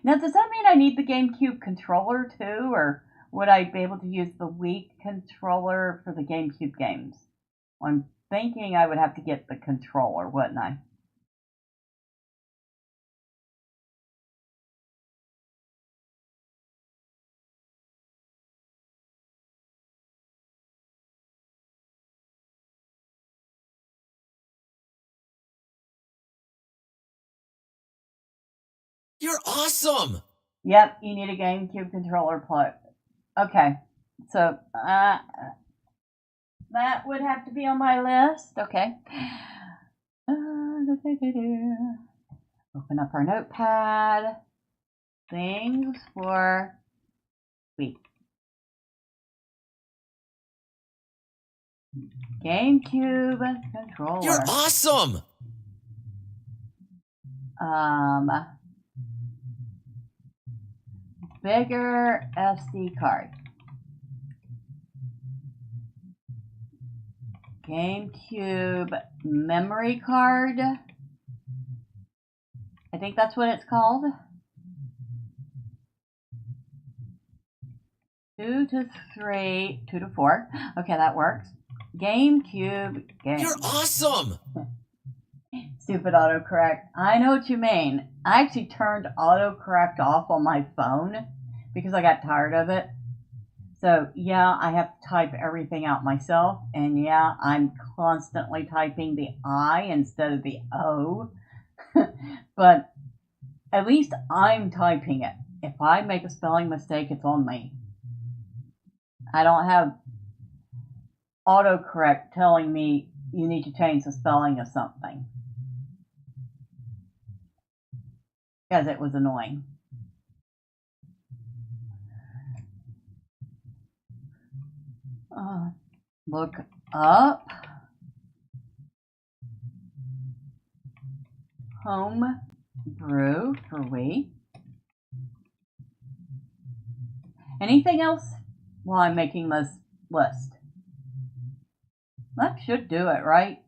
Now, does that mean I need the GameCube controller too, or would I be able to use the Wii controller for the GameCube games? I'm thinking I would have to get the controller, wouldn't I? You're awesome! Yep, you need a GameCube controller plug. Okay, so that would have to be on my list. Okay. Open up our notepad. Things for Wii. GameCube controller. You're awesome! Bigger SD card. GameCube memory card. I think that's what it's called. 2 to 3, 2 to 4. Okay, that works. GameCube game. You're awesome! Stupid autocorrect. I know what you mean. I actually turned autocorrect off on my phone because I got tired of it. So, yeah, I have to type everything out myself. And, yeah, I'm constantly typing the I instead of the O. But at least I'm typing it. If I make a spelling mistake, it's on me. I don't have autocorrect telling me you need to change the spelling of something. Because it was annoying. Look up home brew for Wii. Anything else while I'm making this list? That should do it, right?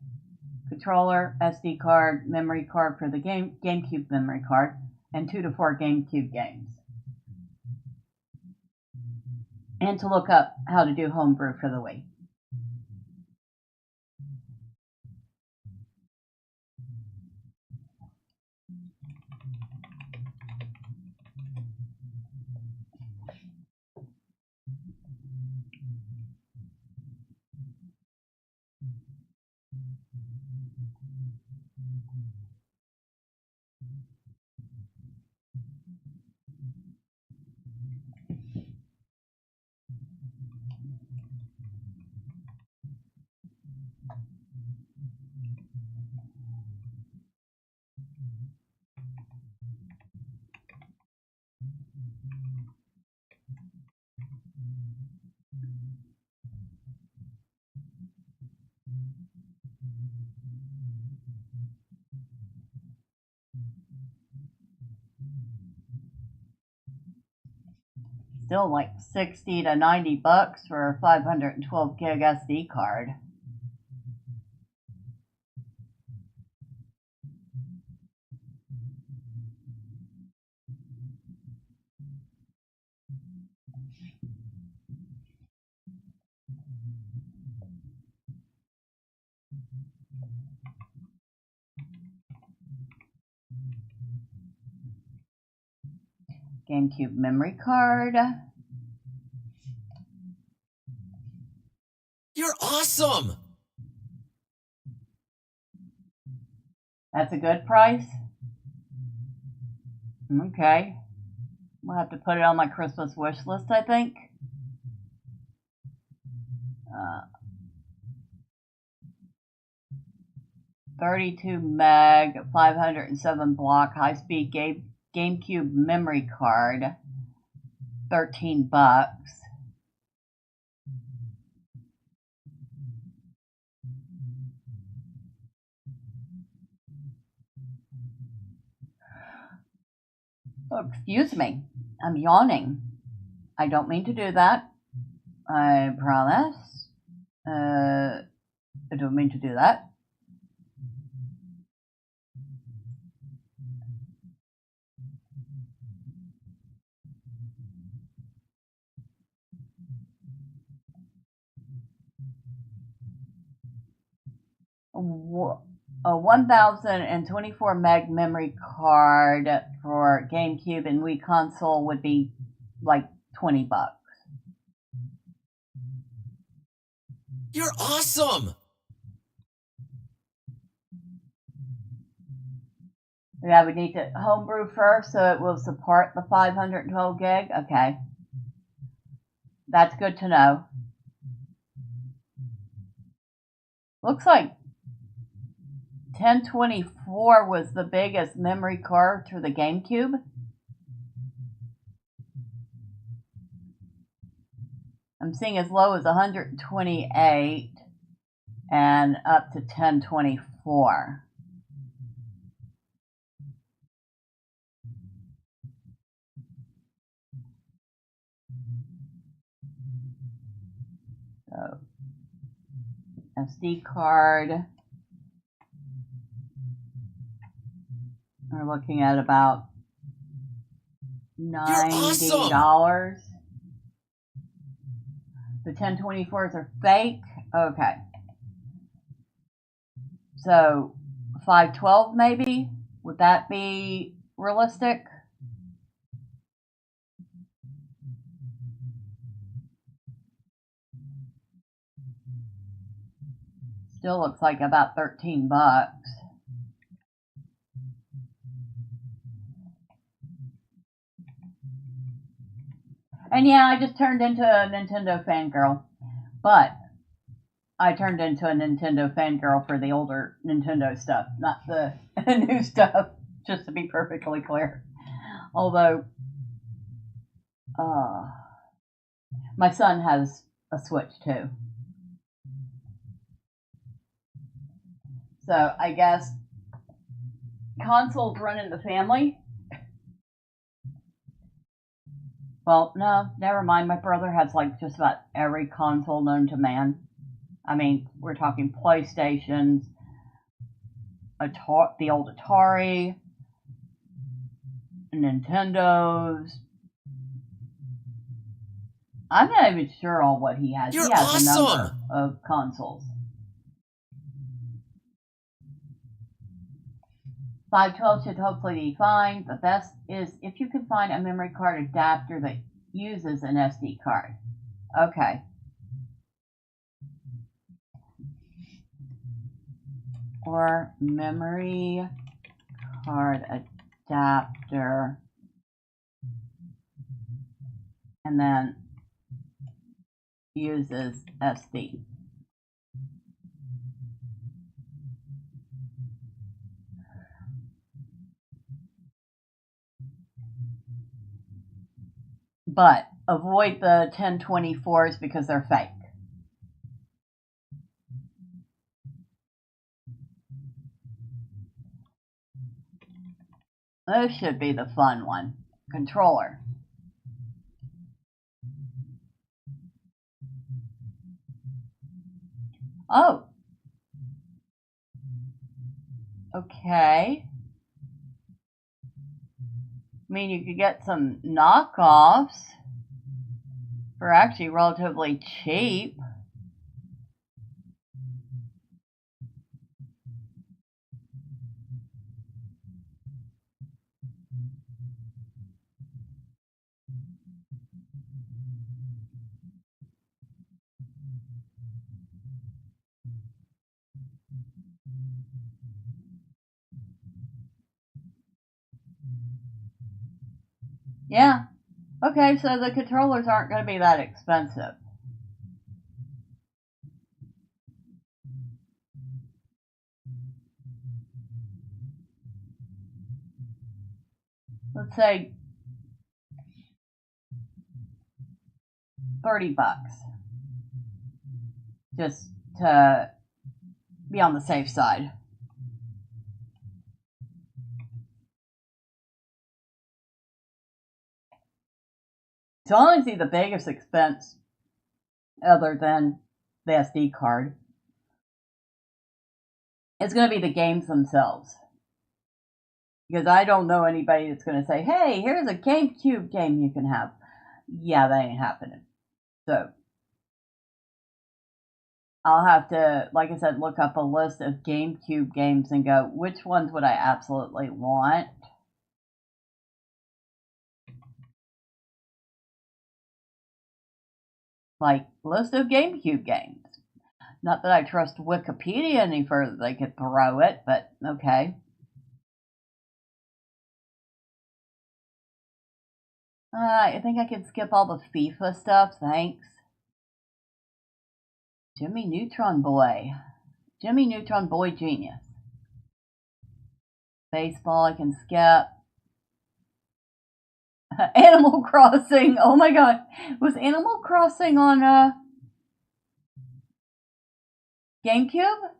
Controller, SD card, memory card for the GameCube memory card, and 2 to 4 GameCube games. And to look up how to do homebrew for the Wii. Still like 60 to 90 bucks for a 512 gig SD card. GameCube memory card. You're awesome! That's a good price? Okay. We'll have to put it on my Christmas wish list, I think. 32 meg, 507 block, high-speed GameCube memory card. $13. Oh, excuse me. I'm yawning. I don't mean to do that. I promise. I don't mean to do that. A 1024 meg memory card for GameCube and Wii console would be like $20. You're awesome! Yeah, we need to homebrew first so it will support the 512 gig. Okay. That's good to know. Looks like 1024 was the biggest memory card for the GameCube. I'm seeing as low as 128 and up to 1024. So, SD card. We're looking at about $90. Awesome. The 1024s are fake. Okay. So 512 maybe? Would that be realistic? Still looks like about $13. And yeah, I just turned into a Nintendo fangirl. But I turned into a Nintendo fangirl for the older Nintendo stuff, not the new stuff, just to be perfectly clear. Although, my son has a Switch too. So I guess consoles run in the family. Well, no, never mind. My brother has like just about every console known to man. I mean, we're talking PlayStations, the old Atari, Nintendos. I'm not even sure all what he has. You're he has awesome. A number of consoles. 512 should hopefully be fine. The best is if you can find a memory card adapter that uses an SD card. Okay. Or memory card adapter. And then uses SD. But avoid the 1024s because they're fake. This should be the fun one. Controller. Oh. Okay. I mean, you could get some knockoffs for actually relatively cheap. Yeah. Okay, so the controllers aren't going to be that expensive. Let's say $30, just to be on the safe side. So honestly, the biggest expense, other than the SD card, is going to be the games themselves. Because I don't know anybody that's going to say, hey, here's a GameCube game you can have. Yeah, that ain't happening. So I'll have to, like I said, look up a list of GameCube games and go, which ones would I absolutely want? Like, list of GameCube games. Not that I trust Wikipedia any further, they could throw it, but okay. I think I can skip all the FIFA stuff, thanks. Jimmy Neutron Boy. Jimmy Neutron Boy Genius. Baseball, I can skip. Animal Crossing. Oh my god. Was Animal Crossing on GameCube?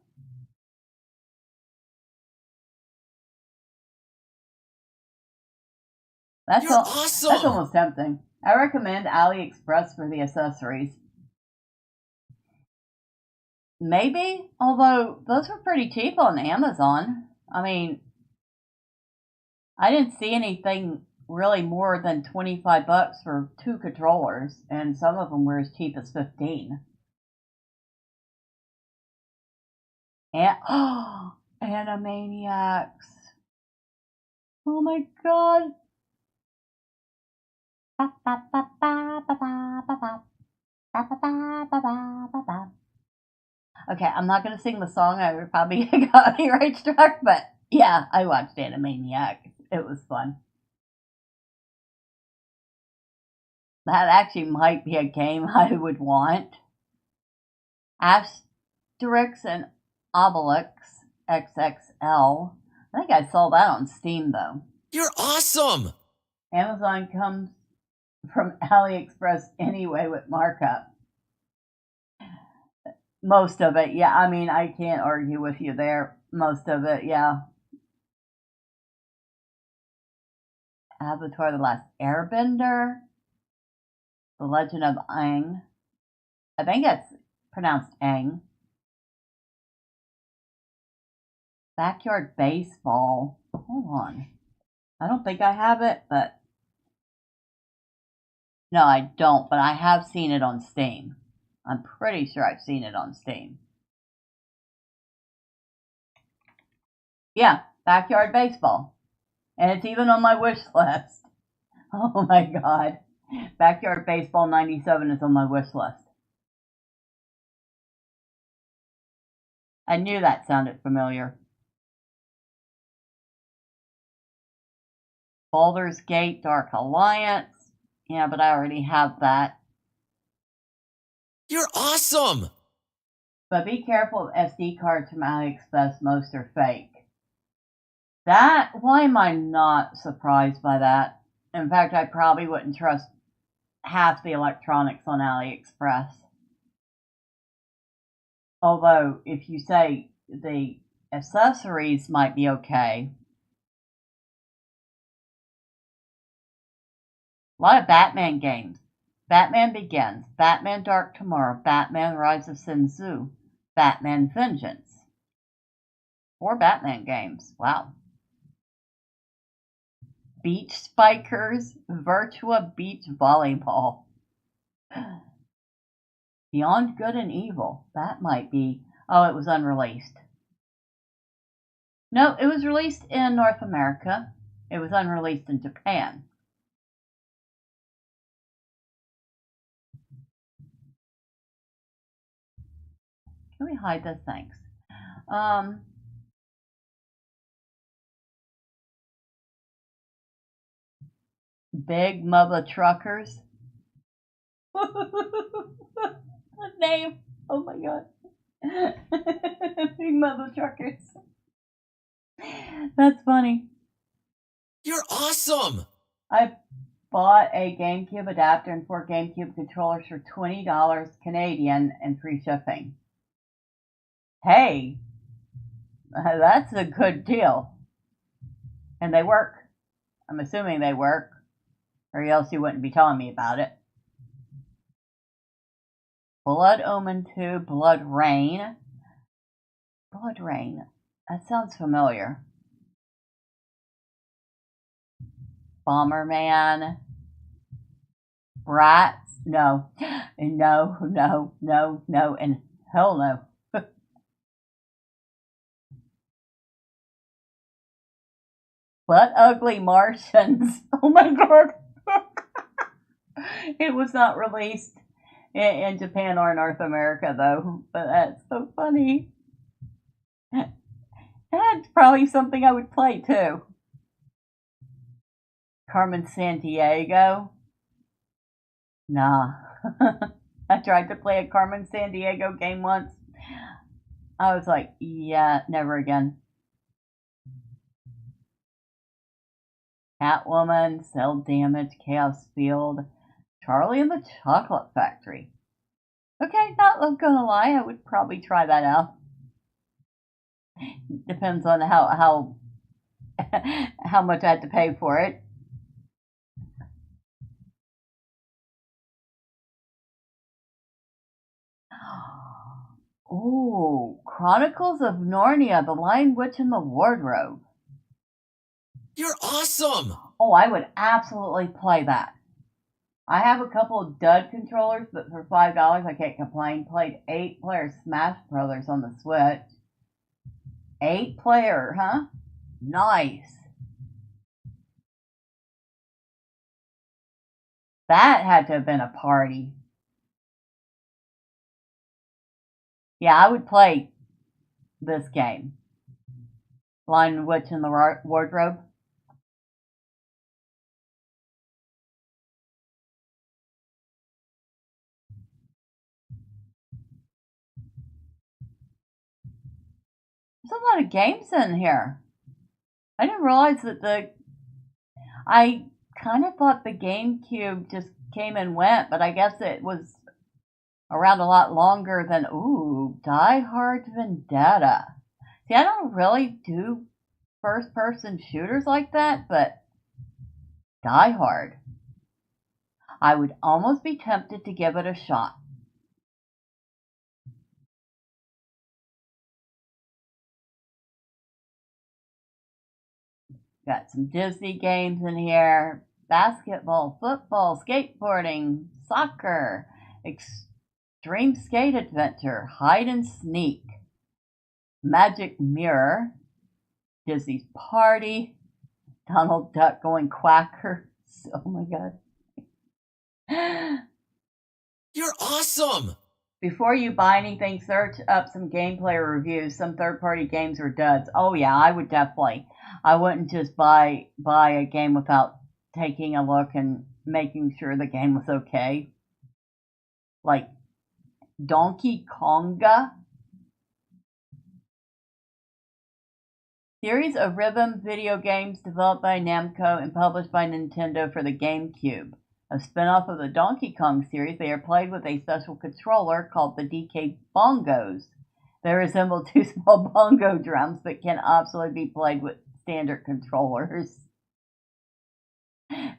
You're awesome! That's almost tempting. I recommend AliExpress for the accessories. Maybe, although those were pretty cheap on Amazon. I mean, I didn't see anything really more than $25 for 2 controllers, and some of them were as cheap as 15. And Animaniacs. Oh my god. Okay, I'm not gonna sing the song. I would probably get copyright struck, but yeah, I watched Animaniacs. It was fun. That actually might be a game I would want. Asterix and Obelix XXL. I think I saw that on Steam though. You're awesome! Amazon comes from AliExpress anyway with markup. Most of it, yeah. I mean, I can't argue with you there. Most of it, yeah. Avatar: The Last Airbender. The Legend of Aang. I think it's pronounced Aang. Backyard Baseball. Hold on. I don't think I have it, but no, I don't, but I have seen it on Steam. I'm pretty sure I've seen it on Steam. Yeah, Backyard Baseball. And it's even on my wish list. Oh my god. Backyard Baseball 97 is on my wish list. I knew that sounded familiar. Baldur's Gate Dark Alliance. Yeah, but I already have that. You're awesome! But be careful of SD cards from AliExpress, most are fake. Why am I not surprised by that? In fact, I probably wouldn't trust half the electronics on AliExpress. Although, if you say the accessories might be okay. A lot of Batman games. Batman Begins, Batman Dark Tomorrow, Batman Rise of Sin Tzu, Batman Vengeance. 4 Batman games. Wow. Beach Spikers Virtua Beach Volleyball. Beyond Good and Evil. That might be. Oh, it was unreleased. No, it was released in North America. It was unreleased in Japan. Can we hide this? Thanks. Big Mother Truckers. Name. Oh my god. Big Mother Truckers. That's funny. You're awesome! I bought a GameCube adapter and 4 GameCube controllers for $20 Canadian and free shipping. Hey, that's a good deal. And they work. I'm assuming they work, or else you wouldn't be telling me about it. Blood Omen 2, Blood Rain. Blood Rain. That sounds familiar. Bomberman. Bratz. No. No, no, no, no, and hell no. But Ugly Martians. Oh my god. It was not released in Japan or North America though, but that's so funny. That's probably something I would play too. Carmen Sandiego. Nah. I tried to play a Carmen Sandiego game once. I was like, yeah, never again. Catwoman, Cell Damage, Chaos Field, Charlie and the Chocolate Factory. Okay, not gonna lie, I would probably try that out. Depends on how how much I had to pay for it. Oh, Chronicles of Narnia, The Lion, Witch, and the Wardrobe. You're awesome! Oh, I would absolutely play that. I have a couple of dud controllers, but for $5, I can't complain. Played 8-player Smash Brothers on the Switch. 8-player, huh? Nice. That had to have been a party. Yeah, I would play this game. Lion, Witch, and the Wardrobe. There's a lot of games in here. I didn't realize that I kind of thought the GameCube just came and went, but I guess it was around a lot longer than, Die Hard Vendetta. See, I don't really do first-person shooters like that, but Die Hard. I would almost be tempted to give it a shot. Got some Disney games in here. Basketball, football, skateboarding, soccer, extreme skate adventure, hide and sneak, magic mirror, Disney's party, Donald Duck going quacker. Oh my god. You're awesome! Before you buy anything, search up some gameplay reviews. Some third-party games are duds. Oh yeah, I would definitely. I wouldn't just buy a game without taking a look and making sure the game was okay. Like Donkey Konga. Series of rhythm video games developed by Namco and published by Nintendo for the GameCube. A spin-off of the Donkey Kong series, they are played with a special controller called the DK Bongos. They resemble 2 small bongo drums, but can absolutely be played with standard controllers.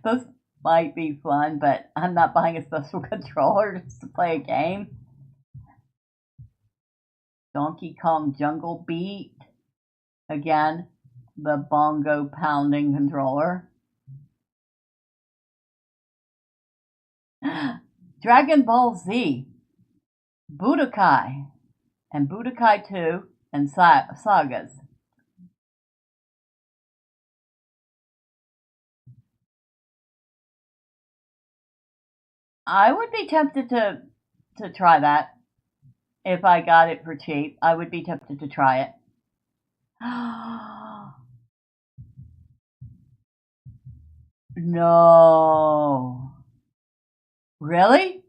Those might be fun, but I'm not buying a special controller just to play a game. Donkey Kong Jungle Beat. Again, the bongo pounding controller. Dragon Ball Z, Budokai, and Budokai 2, and Sagas. I would be tempted to try that. If I got it for cheap, I would be tempted to try it. No. Really?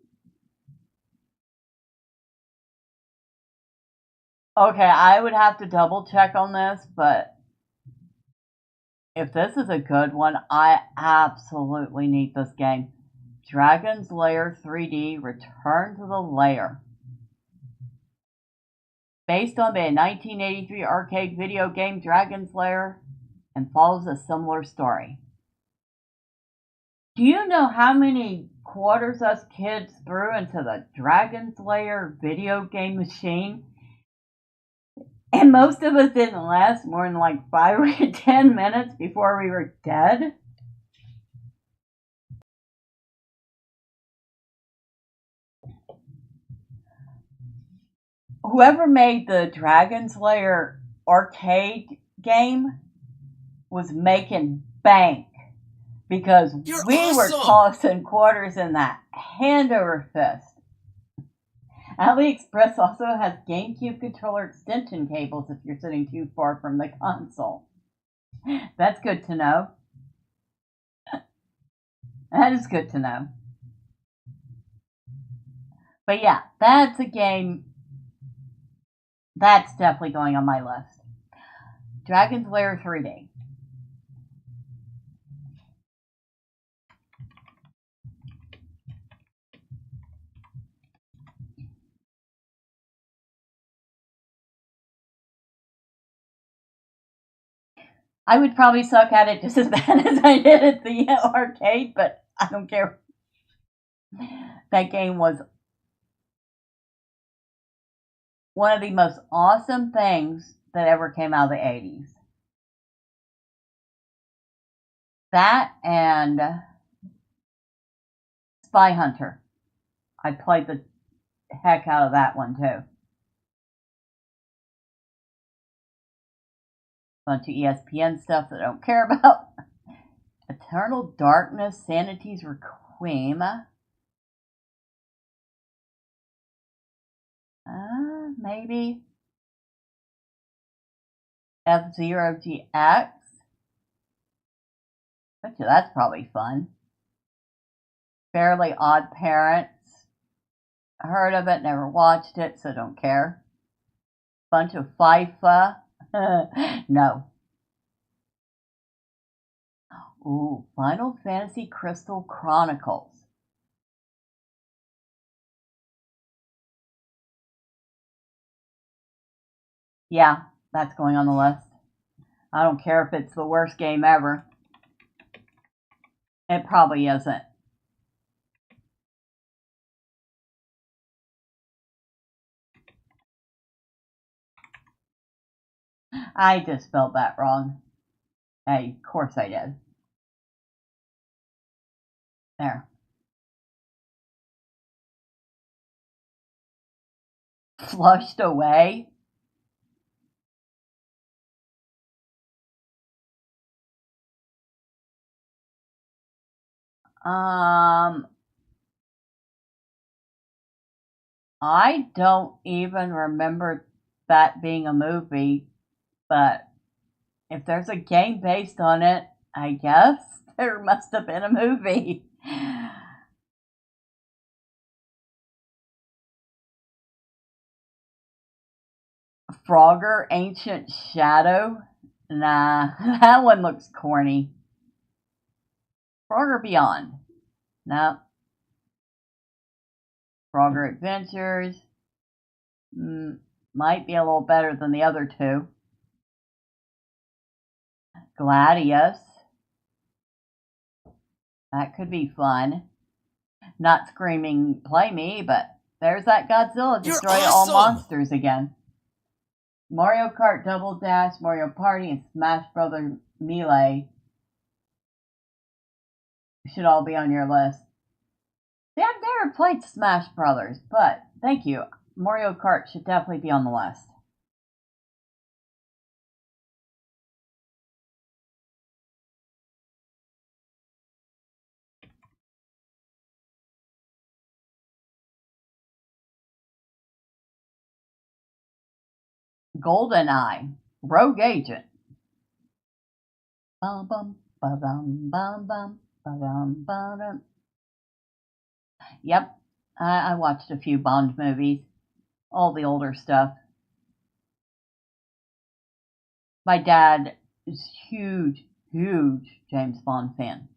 Okay, I would have to double check on this, but if this is a good one, I absolutely need this game. Dragon's Lair 3D Return to the Lair. Based on the 1983 arcade video game Dragon's Lair and follows a similar story. Do you know how many quarters us kids threw into the Dragon's Lair video game machine? And most of us didn't last more than like 5 or 10 minutes before we were dead. Whoever made the Dragon's Lair arcade game was making bank because we were tossing quarters in that hand over fist. AliExpress also has GameCube controller extension cables if you're sitting too far from the console. That's good to know. That is good to know. But yeah, that's a game that's definitely going on my list. Dragon's Lair 3D. I would probably suck at it just as bad as I did at the arcade, but I don't care. That game was one of the most awesome things that ever came out of the 80s. That and Spy Hunter. I played the heck out of that one too. Bunch of ESPN stuff that I don't care about. Eternal Darkness, Sanity's Requiem. Maybe. F-Zero GX. Bet you that's probably fun. Fairly Odd Parents. Heard of it, never watched it, so don't care. Bunch of FIFA. No. Ooh, Final Fantasy Crystal Chronicles. Yeah, that's going on the list. I don't care if it's the worst game ever. It probably isn't. I just spelled that wrong. Hey, of course I did. There. Flushed away. I don't even remember that being a movie, but if there's a game based on it, I guess there must have been a movie. Frogger Ancient Shadow? Nah, that one looks corny. Frogger Beyond? No. Frogger Adventures? Might be a little better than the other two. Gladius? That could be fun. Not screaming, play me, but there's that Godzilla destroy all monsters again. Mario Kart Double Dash, Mario Party, and Smash Brothers Melee should all be on your list. Yeah, never played Smash Brothers, but thank you. Mario Kart should definitely be on the list. GoldenEye, Rogue Agent. Bum bum ba-dum bum bum ba-dum ba-dum. Yep, I watched a few Bond movies, all the older stuff. My dad is huge James Bond fan,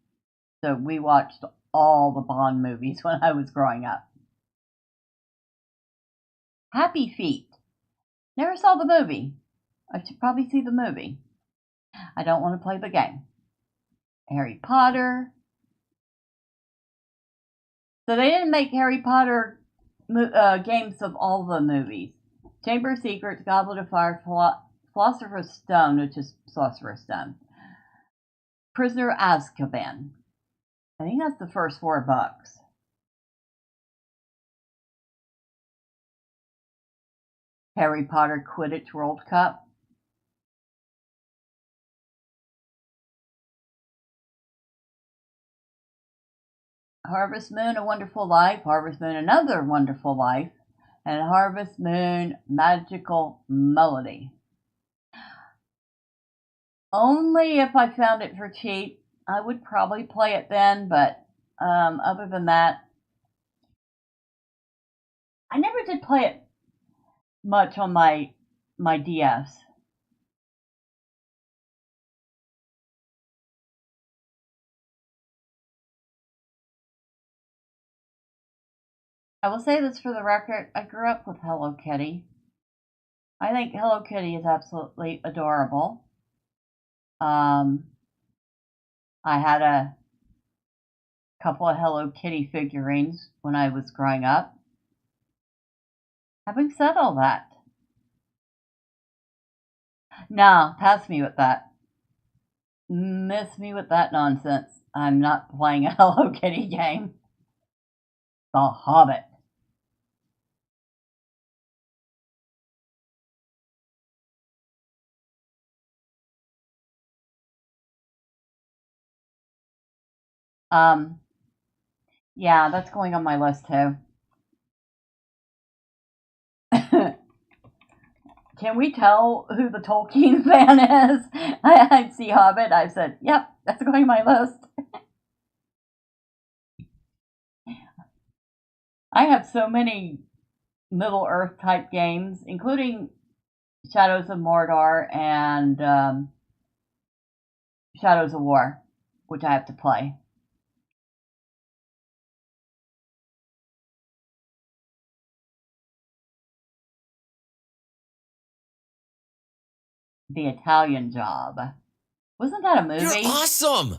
so we watched all the Bond movies when I was growing up. Happy Feet. Never saw the movie. I should probably see the movie. I don't want to play the game. Harry Potter. So they didn't make Harry Potter games of all the movies. Chamber of Secrets, Goblet of Fire, Philosopher's Stone, which is Sorcerer's Stone. Prisoner of Azkaban. I think that's the first 4 books. Harry Potter Quidditch World Cup. Harvest Moon, A Wonderful Life, Harvest Moon, Another Wonderful Life, and Harvest Moon, Magical Melody. Only if I found it for cheap. I would probably play it then, but other than that, I never did play it much on my DS. I will say this for the record, I grew up with Hello Kitty. I think Hello Kitty is absolutely adorable. I had a couple of Hello Kitty figurines when I was growing up. Having said all that, nah, pass me with that. Miss me with that nonsense. I'm not playing a Hello Kitty game. The Hobbit. Yeah, that's going on my list too. Can we tell who the Tolkien fan is? I see Hobbit. I said, yep, that's going on my list. I have so many Middle Earth type games, including Shadows of Mordor and Shadows of War, which I have to play. The Italian Job. Wasn't that a movie? You're awesome!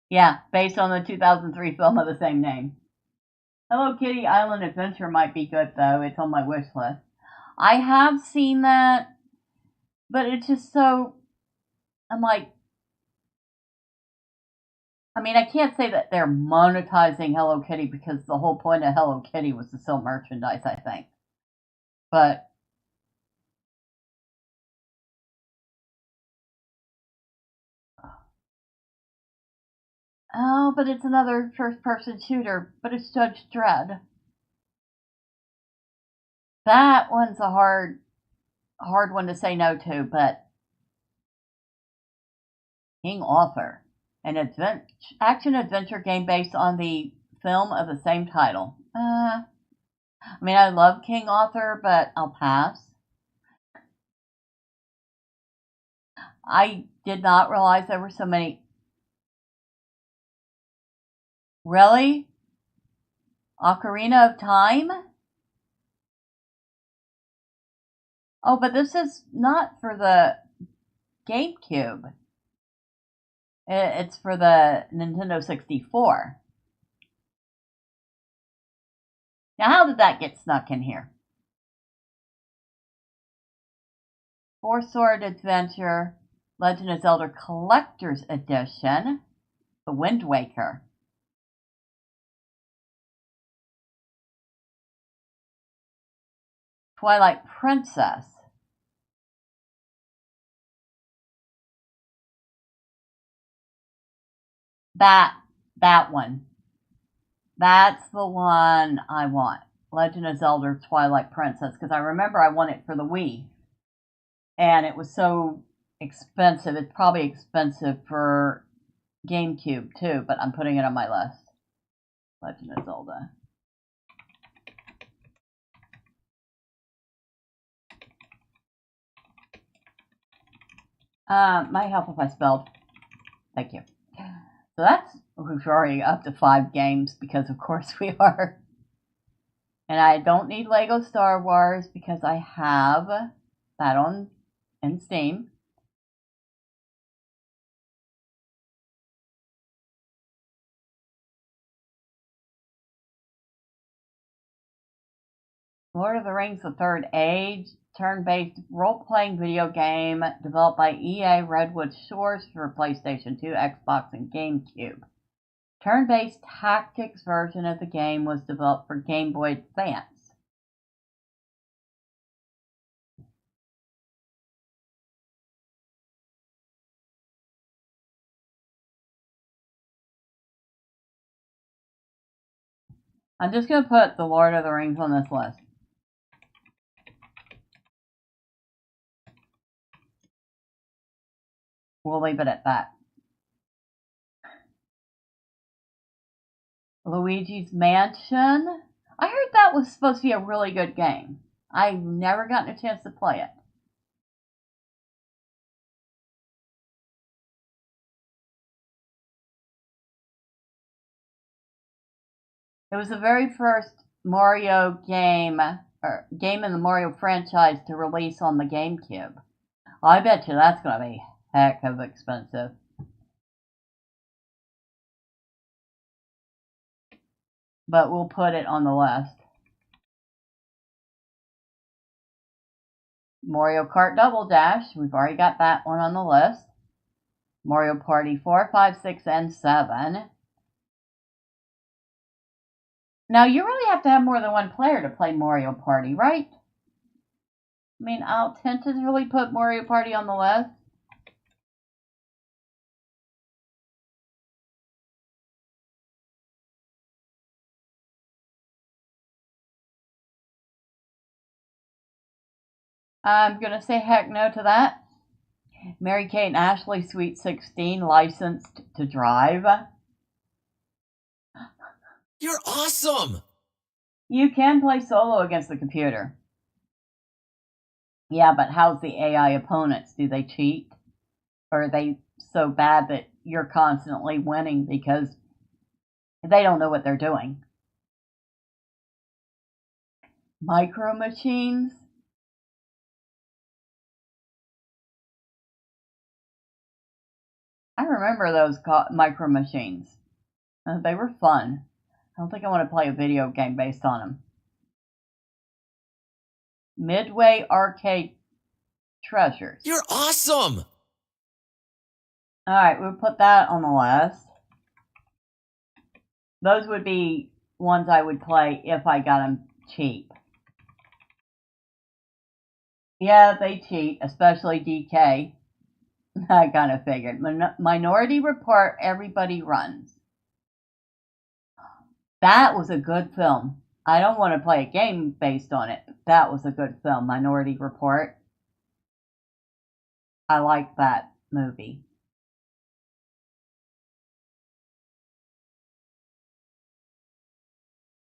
Yeah, based on the 2003 film of the same name. Hello Kitty Island Adventure might be good, though. It's on my wish list. I have seen that, but it's just so... I'm like... I mean, I can't say that they're monetizing Hello Kitty because the whole point of Hello Kitty was to sell merchandise, I think. But... Oh, but it's another first-person shooter, but it's Judge Dredd. That one's a hard one to say no to, but King Arthur, an action-adventure game based on the film of the same title. I mean, I love King Arthur, but I'll pass. I did not realize there were so many. Really? Ocarina of Time? Oh, but this is not for the GameCube. It's for the Nintendo 64. Now, how did that get snuck in here? Four Sword Adventure, Legend of Zelda Collector's Edition, The Wind Waker. Twilight Princess. That one. That's the one I want. Legend of Zelda Twilight Princess, because I remember I won it for the Wii. And it was so expensive. It's probably expensive for GameCube too, but I'm putting it on my list. Legend of Zelda. Might help if I spelled. Thank you. So we're already up to 5 games because of course we are. And I don't need Lego Star Wars because I have that in Steam. Lord of the Rings: The Third Age, turn-based role-playing video game developed by EA Redwood Shores for PlayStation 2, Xbox, and GameCube. Turn-based tactics version of the game was developed for Game Boy Advance. I'm just going to put The Lord of the Rings on this list. We'll leave it at that. Luigi's Mansion. I heard that was supposed to be a really good game. I've never gotten a chance to play it. It was the very first Mario game, or game in the Mario franchise to release on the GameCube. I bet you that's going to be heck of expensive. But we'll put it on the list. Mario Kart Double Dash. We've already got that one on the list. Mario Party 4, 5, 6, and 7. Now, you really have to have more than one player to play Mario Party, right? I mean, I'll tentatively put Mario Party on the list. I'm going to say heck no to that. Mary-Kate and Ashley Sweet 16, licensed to drive. You're awesome! You can play solo against the computer. Yeah, but how's the AI opponents? Do they cheat? Or are they so bad that you're constantly winning because they don't know what they're doing? Micro Machines? I remember those Micro Machines. They were fun. I don't think I want to play a video game based on them. Midway Arcade Treasures. You're awesome! Alright, we'll put that on the list. Those would be ones I would play if I got them cheap. Yeah, they cheat, especially DK. I kind of figured. Minority Report, Everybody Runs. That was a good film. I don't want to play a game based on it, but that was a good film, Minority Report. I like that movie.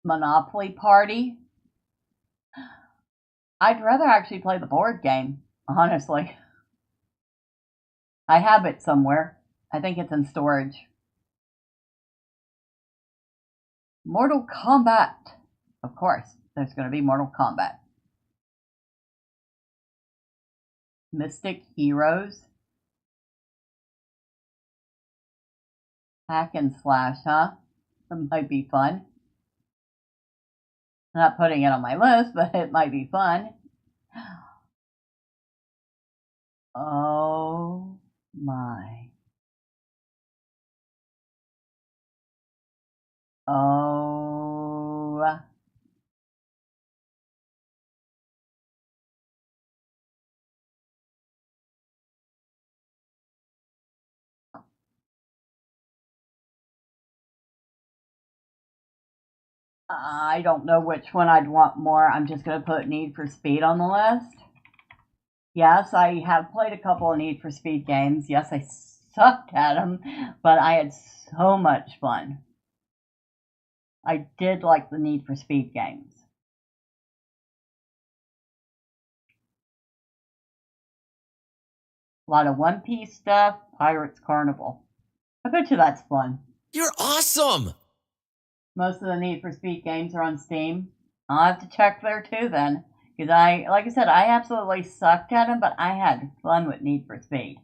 Monopoly Party. I'd rather actually play the board game, honestly. I have it somewhere. I think it's in storage. Mortal Kombat. Of course, there's going to be Mortal Kombat. Mystic Heroes. Hack and slash, huh? That might be fun. I'm not putting it on my list, but it might be fun. Oh my. Oh I don't know which one I'd want more. I'm just going to put Need for Speed on the list. Yes, I have played a couple of Need for Speed games. Yes, I sucked at them, but I had so much fun. I did like the Need for Speed games. A lot of One Piece stuff, Pirates Carnival. I bet you that's fun. You're awesome! Most of the Need for Speed games are on Steam. I'll have to check there too then. Because like I said, I absolutely sucked at them, but I had fun with Need for Speed.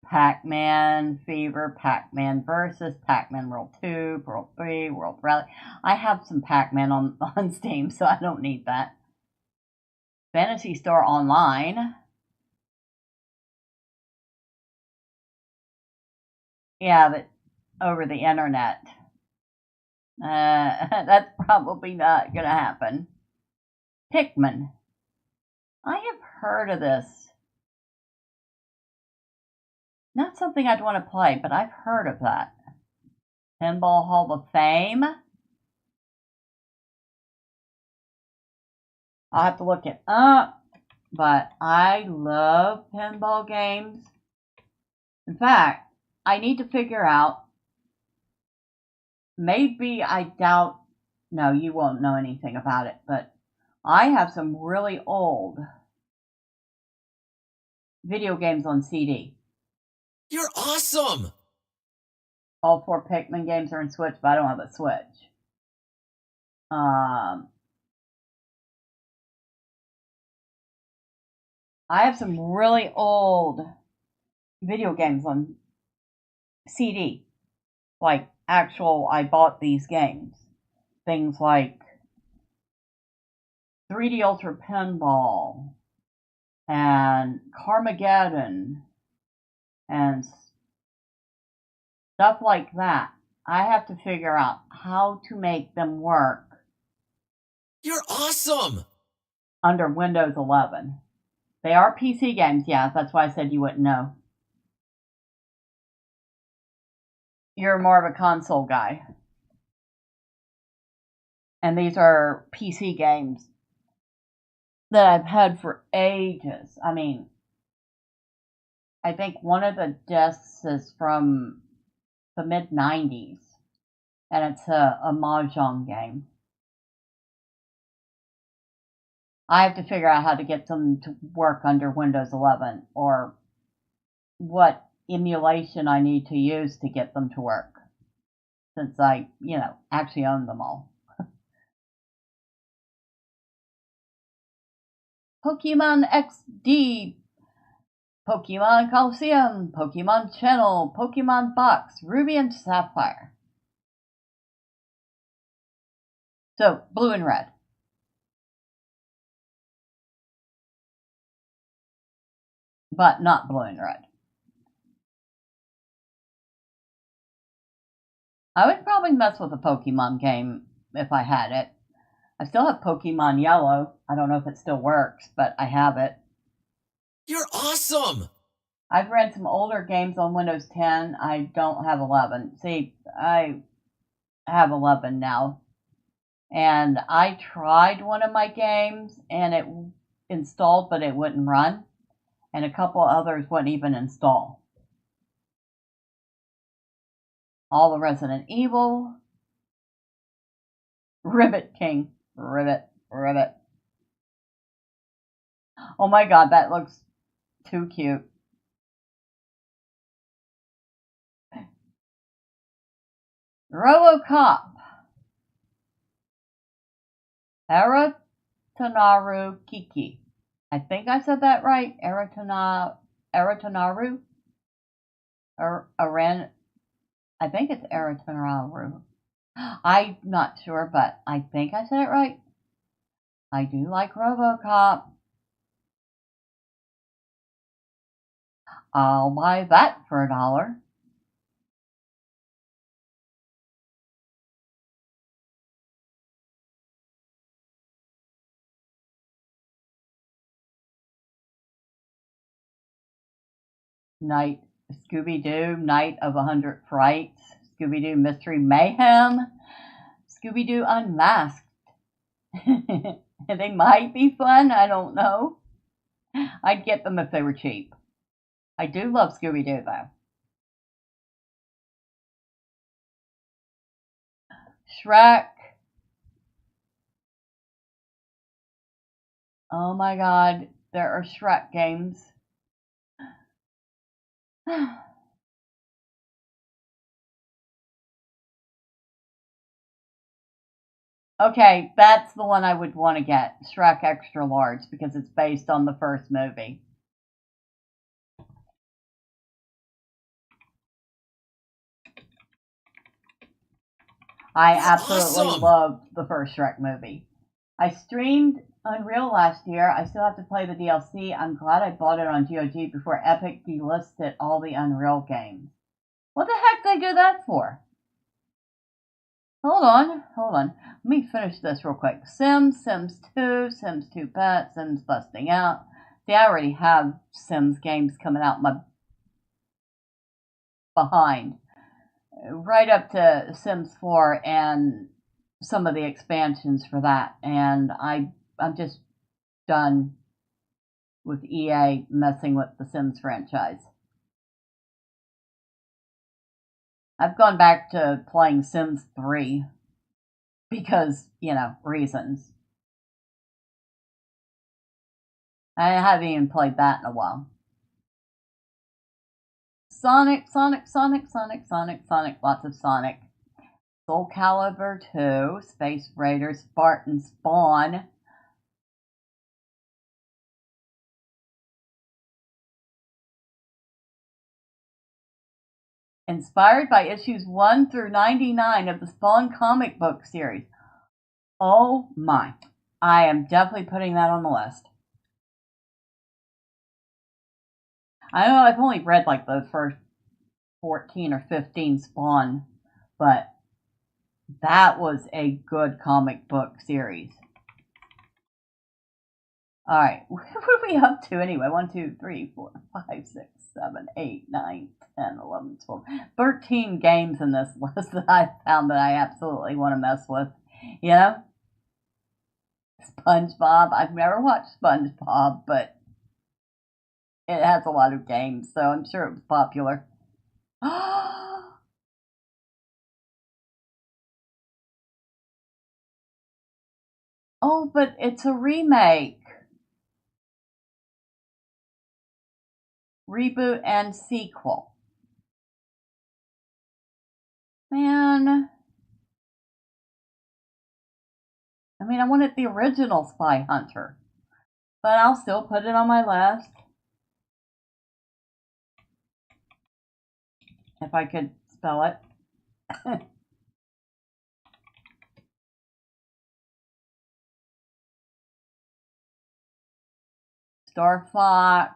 Pac-Man Fever, Pac-Man Versus, Pac-Man World 2, World 3, World Rally. I have some Pac-Man on Steam, so I don't need that. Fantasy Star Online. Yeah, but over the internet. That's probably not going to happen. Pikmin. I have heard of this. Not something I'd want to play, but I've heard of that. Pinball Hall of Fame. I'll have to look it up, but I love pinball games. In fact, I need to figure out, maybe I doubt, no, you won't know anything about it, but I have some really old video games on CD. You're awesome! All 4 Pikmin games are in Switch, but I don't have a Switch. I have some really old video games on CD. Like, I bought these games. Things like 3D Ultra Pinball and Carmageddon and stuff like that. I have to figure out how to make them work. You're awesome! Under Windows 11. They are PC games, yeah, that's why I said you wouldn't know. You're more of a console guy. And these are PC games that I've had for ages. I mean, I think one of the discs is from the mid-90s, and it's a mahjong game. I have to figure out how to get them to work under Windows 11, or what emulation I need to use to get them to work, since I, actually own them all. Pokemon XD, Pokemon Coliseum, Pokemon Channel, Pokemon Box, Ruby and Sapphire. So, blue and red. But not blue and red. I would probably mess with a Pokemon game if I had it. I still have Pokemon Yellow. I don't know if it still works, but I have it. You're awesome! I've ran some older games on Windows 10. I don't have 11. See, I have 11 now. And I tried one of my games, and it installed, but it wouldn't run. And a couple others wouldn't even install. All the Resident Evil. Ribbit King. Ribbit. Oh my god, that looks too cute. RoboCop. Eratanaru Kiki. I think I said that right. Eratanaru? Oren. I think it's Eratanaru. I'm not sure, but I think I said it right. I do like RoboCop. I'll buy that for $1. Scooby-Doo, Night of 100 Frights. Scooby-Doo Mystery Mayhem, Scooby-Doo Unmasked. They might be fun, I don't know. I'd get them if they were cheap. I do love Scooby-Doo, though. Shrek. Oh my god, there are Shrek games. Okay, that's the one I would want to get, Shrek Extra Large, because it's based on the first movie. I absolutely loved the first Shrek movie. I streamed Unreal last year. I still have to play the DLC. I'm glad I bought it on GOG before Epic delisted all the Unreal games. What the heck did they do that for? Hold on. Let me finish this real quick. Sims 2, Sims 2 Pet, Sims Busting Out. See, I already have Sims games coming out my behind. Right up to Sims 4 and some of the expansions for that. And I'm just done with EA messing with the Sims franchise. I've gone back to playing Sims 3 because, reasons. I haven't even played that in a while. Sonic, lots of Sonic. Soul Calibur 2, Space Raiders, Spartan Spawn. Inspired by issues 1 through 99 of the Spawn comic book series. Oh my. I am definitely putting that on the list. I know I've only read like the first 14 or 15 Spawn, but that was a good comic book series. Alright, what are we up to anyway? 1, 2, 3, 4, 5, 6, 7, 8, 9, 10, 11, 12, 13 games in this list that I found that I absolutely want to mess with. SpongeBob. I've never watched SpongeBob, but it has a lot of games, so I'm sure it was popular. Oh, but it's a remake. Reboot and sequel. Man. I mean, I wanted the original Spy Hunter, but I'll still put it on my list. If I could spell it. Star Fox.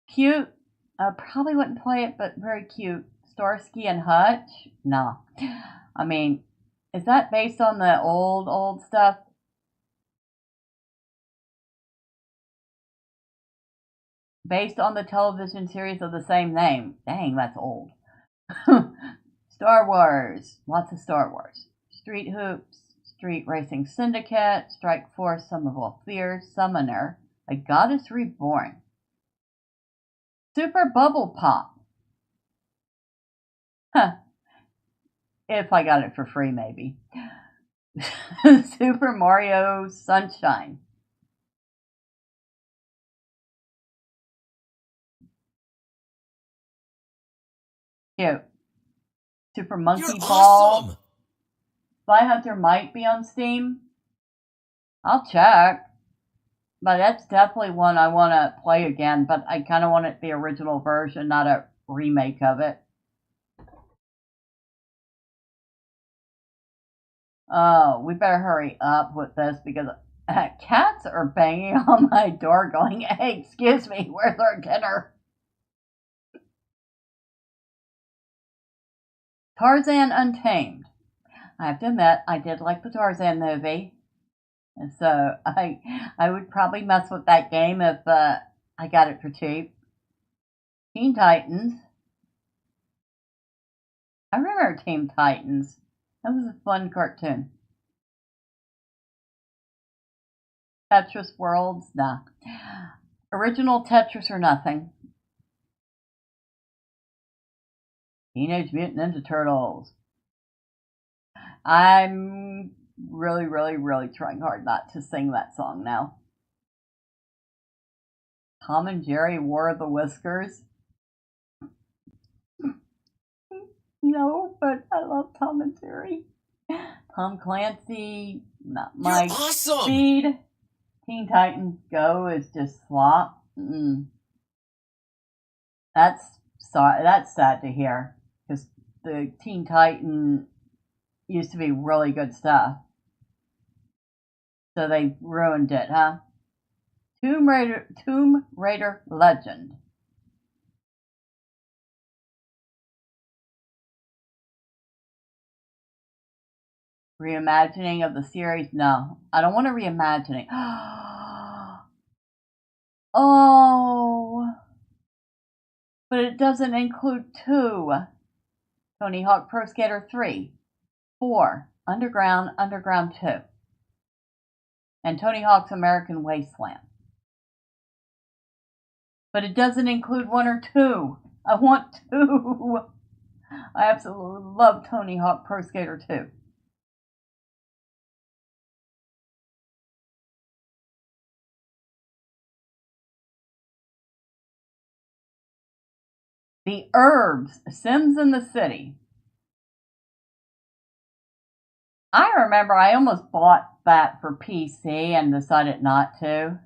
Cute. I probably wouldn't play it, but very cute. Starsky and Hutch? No. I mean, is that based on the old stuff? Based on the television series of the same name. Dang, that's old. Star Wars. Lots of Star Wars. Street Hoops. Street Racing Syndicate. Strike Force. Sum of All Fears. Summoner. A Goddess Reborn. Super Bubble Pop. Huh. If I got it for free, maybe. Super Mario Sunshine. Cute. Super Monkey Ball. Awesome. Spy Hunter might be on Steam. I'll check. But that's definitely one I want to play again, but I kind of want it the original version, not a remake of it. Oh, we better hurry up with this because cats are banging on my door going, "Hey, excuse me, where's our dinner?" Tarzan Untamed. I have to admit, I did like the Tarzan movie. And so I would probably mess with that game if I got it for cheap. Teen Titans. I remember Teen Titans. That was a fun cartoon. Tetris Worlds? Nah. Original Tetris or nothing. Teenage Mutant Ninja Turtles. I'm really, really, really trying hard not to sing that song now. Tom and Jerry War of the Whiskers. No, but I love Tom and Jerry. Tom Clancy, not my You're awesome! speed. Teen Titans Go is just slop. That's sad to hear because the Teen Titan used to be really good stuff. So they ruined it, huh? Tomb Raider Legend. Reimagining of the series? No, I don't want a reimagining. Oh, but it doesn't include 2. Tony Hawk Pro Skater 3, 4, Underground 2, and Tony Hawk's American Wasteland. But it doesn't include 1 or 2. I want 2. I absolutely love Tony Hawk Pro Skater 2. The Herbs, Sims in the City. I remember I almost bought that for PC and decided not to.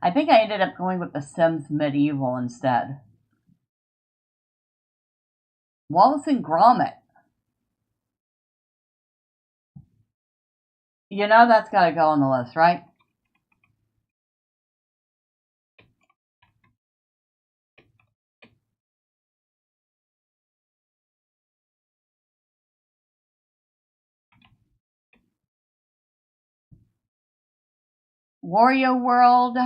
I think I ended up going with The Sims Medieval instead. Wallace and Gromit. You know that's got to go on the list, right? Wario World.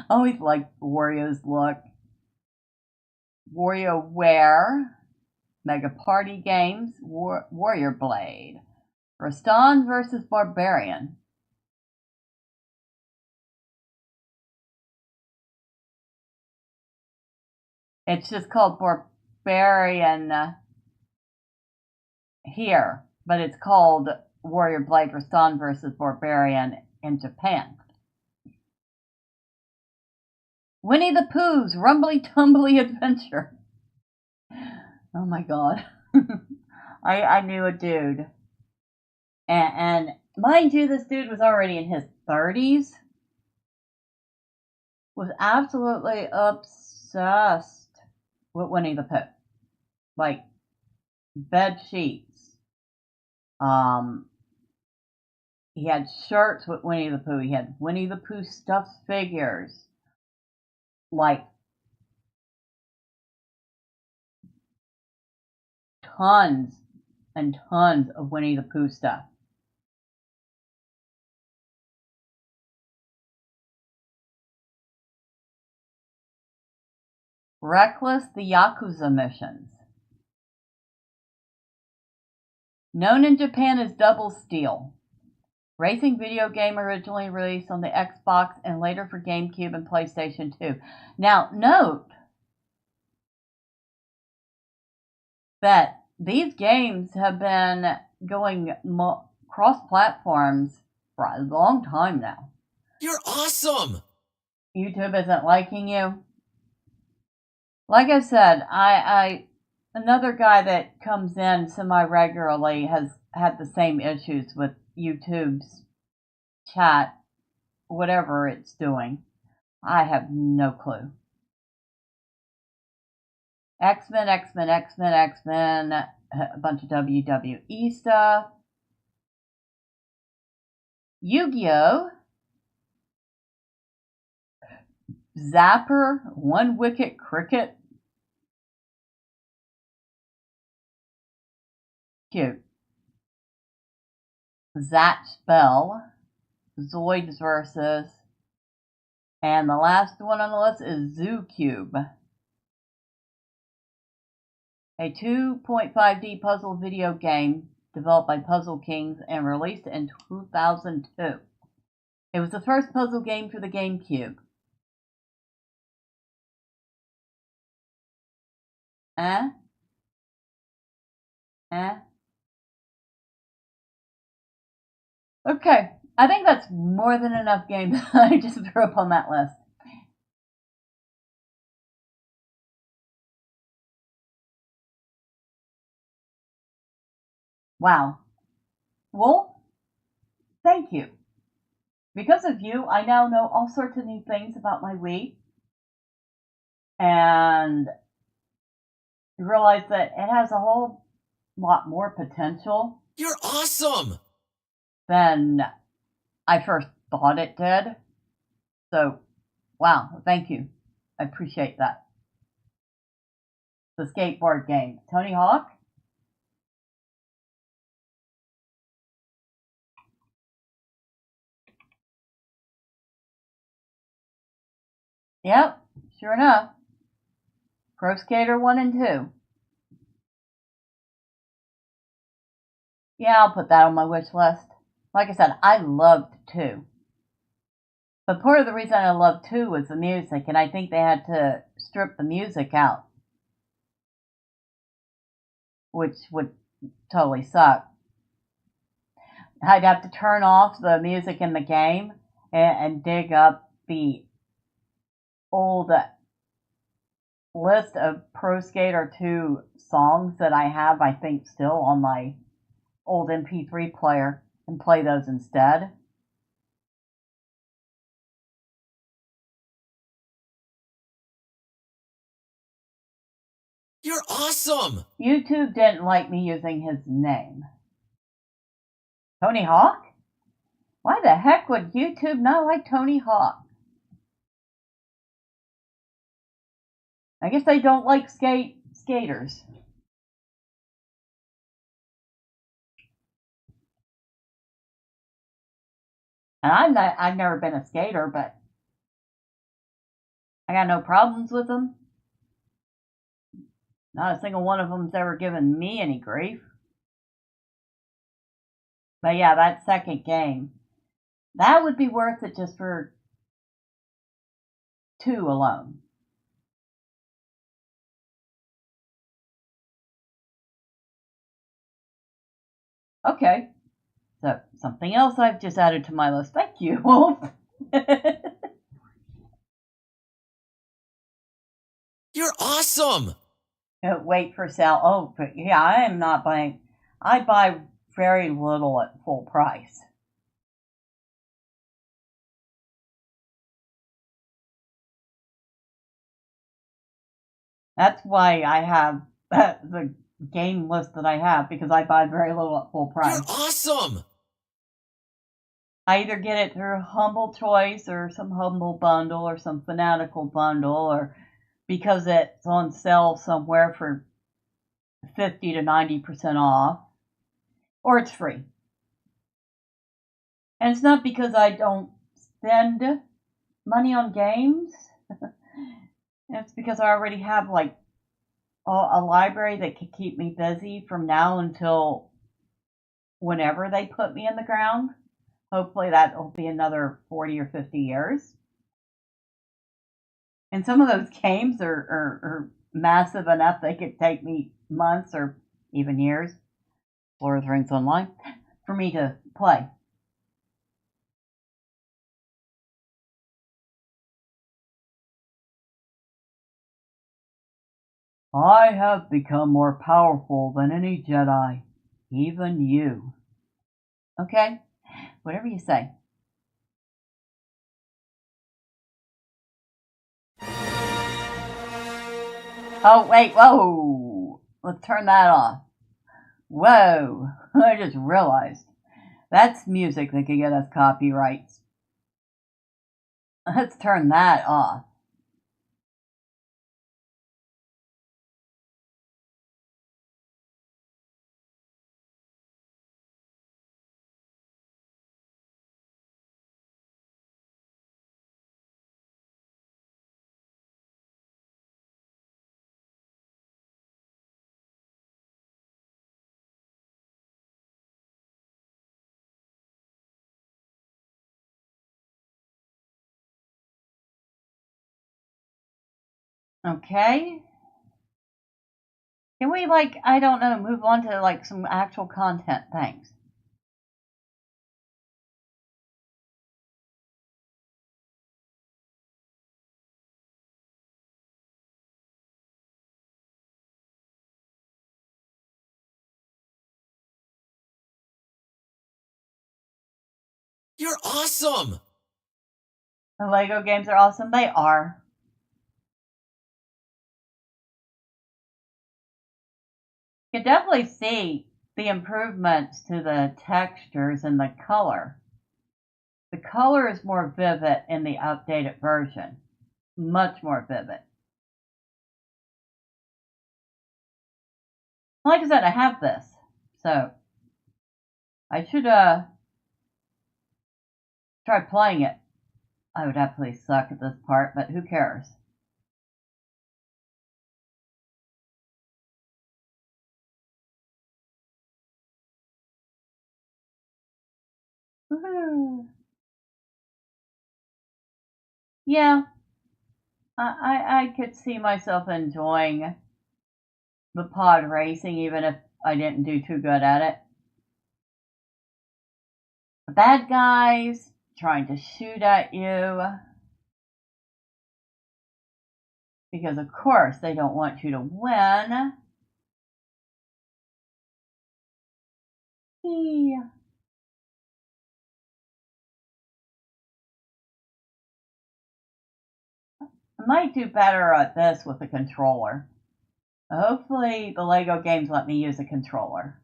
Always liked Wario's look. WarioWare. Mega Party Games. Warrior Blade. Rastan versus Barbarian. It's just called Barbarian here, but it's called Warrior Blade Rastan versus Barbarian in Japan. Winnie the Pooh's Rumbly Tumbly Adventure. Oh my god. I knew a dude. And mind you, this dude was already in his 30s. Was absolutely obsessed with Winnie the Pooh. Like, bed sheets. He had shirts with Winnie the Pooh. He had Winnie the Pooh stuffed figures. Like, tons and tons of Winnie the Pooh stuff. Reckless, the Yakuza missions. Known in Japan as Double Steel. Racing video game originally released on the Xbox and later for GameCube and PlayStation 2. Now, note that these games have been going cross-platforms for a long time now. You're awesome! YouTube isn't liking you. Like I said, I another guy that comes in semi-regularly has had the same issues with YouTube's chat, whatever it's doing. I have no clue. X-Men, a bunch of WWE stuff. Yu-Gi-Oh! Zapper, One Wicket Cricket. Cute. Zatch Bell. Zoids versus And the last one on the list is Zoo Cube, a 2.5D puzzle video game developed by Puzzle Kings and released in 2002. It was the first puzzle game for the GameCube. Eh? Eh? Okay, I think that's more than enough games I just threw up on that list. Wow. Well, thank you. Because of you, I now know all sorts of new things about my Wii. And realize that it has a whole lot more potential You're awesome! than I first thought it did. So, wow, thank you. I appreciate that. The skateboard game. Tony Hawk? Yep, sure enough. Pro Skater 1 and 2. Yeah, I'll put that on my wish list. Like I said, I loved 2. But part of the reason I loved 2 was the music, and I think they had to strip the music out, which would totally suck. I'd have to turn off the music in the game and dig up the old list of Pro Skater 2 songs that I have, I think, still on my old MP3 player and play those instead. You're awesome! YouTube didn't like me using his name. Tony Hawk? Why the heck would YouTube not like Tony Hawk? I guess they don't like skaters. And I've never been a skater, but I got no problems with them. Not a single one of them's ever given me any grief. But yeah, that second game, that would be worth it just for 2 alone. Okay, so something else I've just added to my list. Thank you, Wolf. You're awesome! Wait for sale. Oh, but yeah, I am not buying. I buy very little at full price. That's why I have the game list that I have, because I buy very little at full price. You're awesome! I either get it through Humble Choice or some Humble Bundle or some Fanatical Bundle, or because it's on sale somewhere for 50 to 90% off, or it's free. And it's not because I don't spend money on games. It's because I already have like a library that could keep me busy from now until whenever they put me in the ground. Hopefully that will be another 40 or 50 years. And some of those games are massive enough they could take me months or even years, Lord of the Rings Online, for me to play. I have become more powerful than any Jedi, even you. Okay, whatever you say. Oh, wait, whoa! Let's turn that off. Whoa, I just realized. That's music that could get us copyrights. Let's turn that off. Okay. Can we, like, I don't know, move on to, like, some actual content? Thanks. You're awesome! The Lego games are awesome. They are. You can definitely see the improvements to the textures and the color. The color is more vivid in the updated version. Much more vivid. Like I said, I have this. So I should try playing it. I would absolutely suck at this part, but who cares? Woohoo! Yeah, I could see myself enjoying the pod racing even if I didn't do too good at it. The bad guys trying to shoot at you because of course they don't want you to win. Yeah. I might do better at this with a controller. Hopefully the Lego games let me use a controller.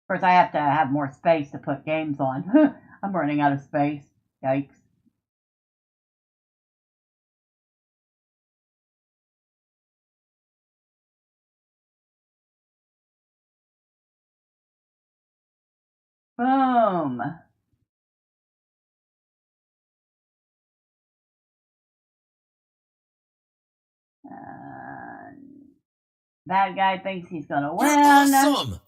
Of course, I have to have more space to put games on. I'm running out of space. Yikes. Boom. Bad guy thinks he's going to You're win. awesome!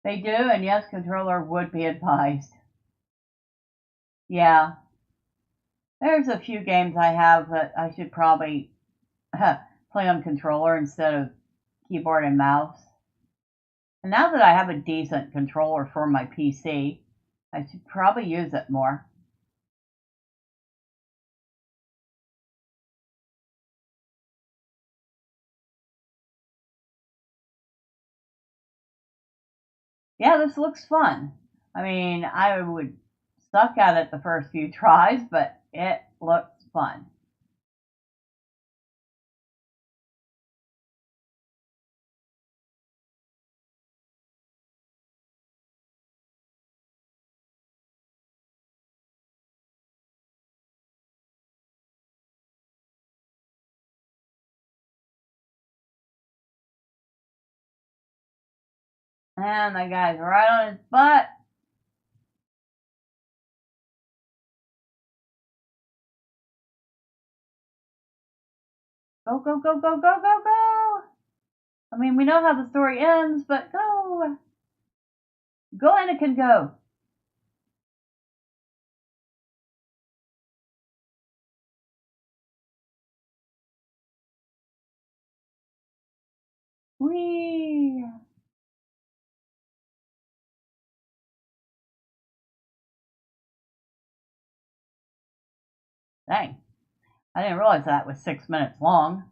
They do, and yes, controller would be advised. Yeah. There's a few games I have that I should probably play on controller instead of keyboard and mouse. And now that I have a decent controller for my PC, I should probably use it more. Yeah, this looks fun. I mean, I would suck at it the first few tries, but it looks fun. And the guy's right on his butt. Go, go, go, go, go, go, go. I mean, we know how the story ends, but go. Go, Anakin, go. Whee. Dang. I didn't realize that was 6 minutes long.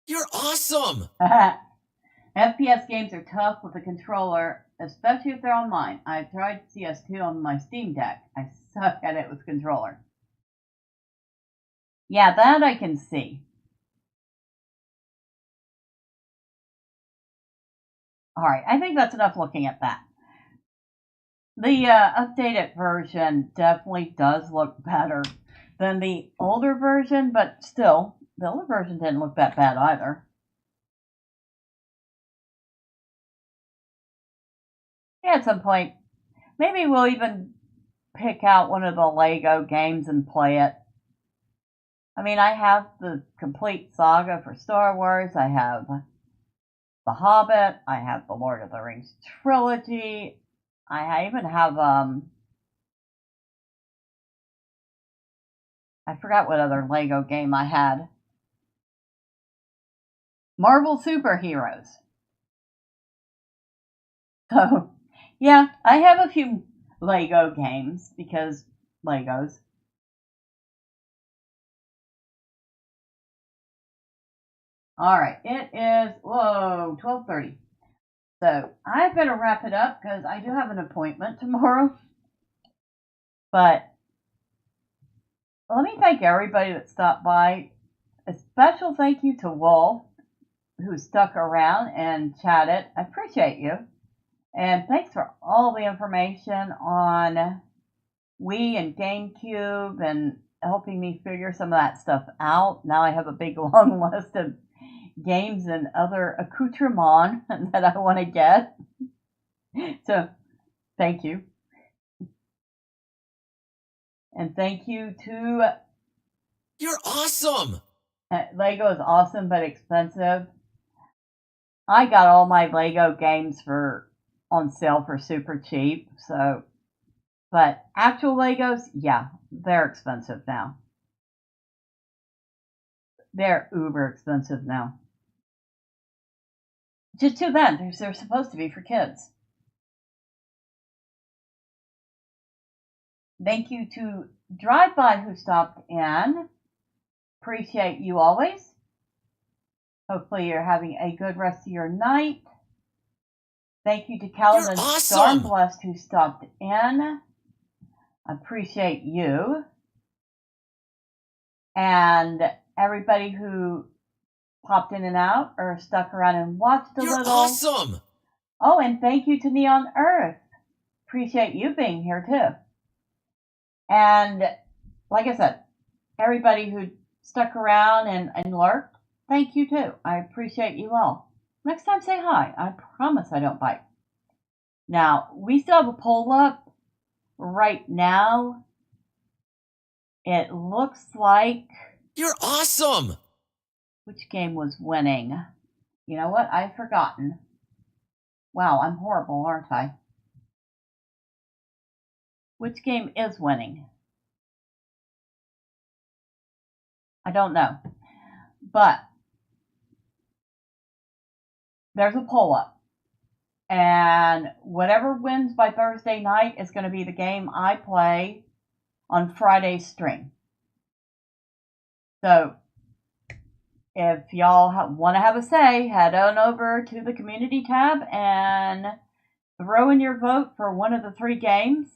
You're awesome! FPS games are tough with a controller, especially if they're online. I've tried CS2 on my Steam Deck. I suck at it with controller. Yeah, that I can see. Alright, I think that's enough looking at that. The updated version definitely does look better than the older version, but still, the older version didn't look that bad either. Yeah, at some point, maybe we'll even pick out one of the Lego games and play it. I mean, I have the complete saga for Star Wars. I have The Hobbit. I have the Lord of the Rings trilogy. I even have, I forgot what other Lego game I had. Marvel Superheroes. So, yeah, I have a few Lego games because Legos. All right, it is, 12:30. So I better wrap it up because I do have an appointment tomorrow. But let me thank everybody that stopped by. A special thank you to Wolf, who stuck around and chatted. I appreciate you. And thanks for all the information on Wii and GameCube and helping me figure some of that stuff out. Now I have a big long list of games and other accoutrements that I want to get. So thank you. And thank you to You're awesome! Lego is awesome but expensive. I got all my Lego games on sale for super cheap. So, but actual Legos, yeah, they're expensive now. They're uber expensive now. Just too bad. They're supposed to be for kids. Thank you to Drive By who stopped in. Appreciate you always. Hopefully you're having a good rest of your night. Thank you to Calvin awesome. Stormblessed who stopped in. Appreciate you. And everybody who popped in and out or stuck around and watched a You're little. awesome. Oh, and thank you to Neon Earth. Appreciate you being here too. And like I said, everybody who stuck around and lurked, thank you too. I appreciate you all. Next time say hi. I promise I don't bite. Now, we still have a poll up right now. It looks like... You're awesome! Which game was winning? You know what? I've forgotten. Wow, I'm horrible, aren't I? Which game is winning? I don't know. But there's a poll up. And whatever wins by Thursday night is going to be the game I play on Friday's stream. So if y'all want to have a say, head on over to the community tab and throw in your vote for one of the 3 games.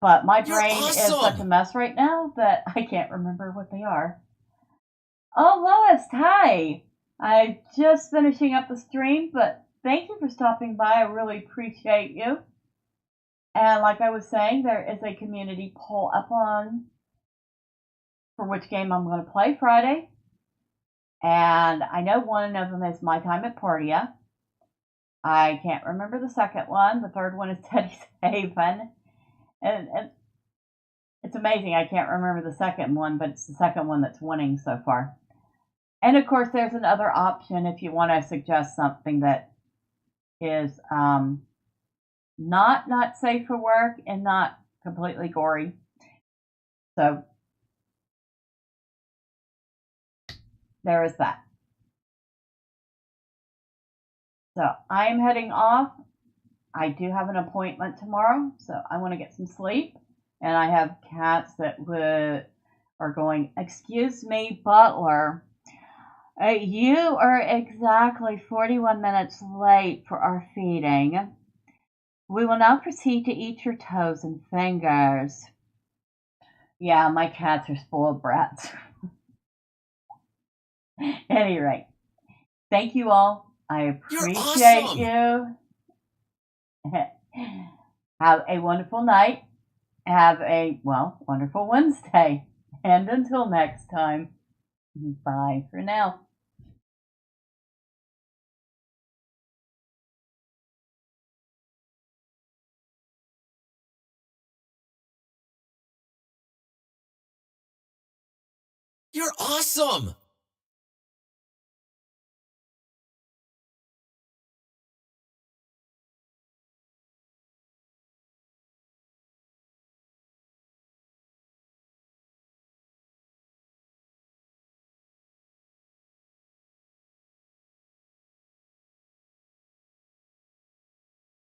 But my brain is such a mess right now that I can't remember what they are. Oh, Lois, hi! I'm just finishing up the stream, but thank you for stopping by. I really appreciate you. And like I was saying, there is a community poll up on for which game I'm going to play Friday. And I know one of them is My Time at Portia. I can't remember the second one. The third one is Teddy's Haven. And it's amazing. I can't remember the second one, but it's the second one that's winning so far. And of course, there's another option if you want to suggest something that is not safe for work and not completely gory. So there is that. So I'm heading off. I do have an appointment tomorrow, so I want to get some sleep. And I have cats that are going, excuse me, Butler. You are exactly 41 minutes late for our feeding. We will now proceed to eat your toes and fingers. Yeah, my cats are spoiled brats. At any rate, thank you all. I appreciate you. Have a wonderful night. Have a, wonderful Wednesday. And until next time, bye for now. You're awesome!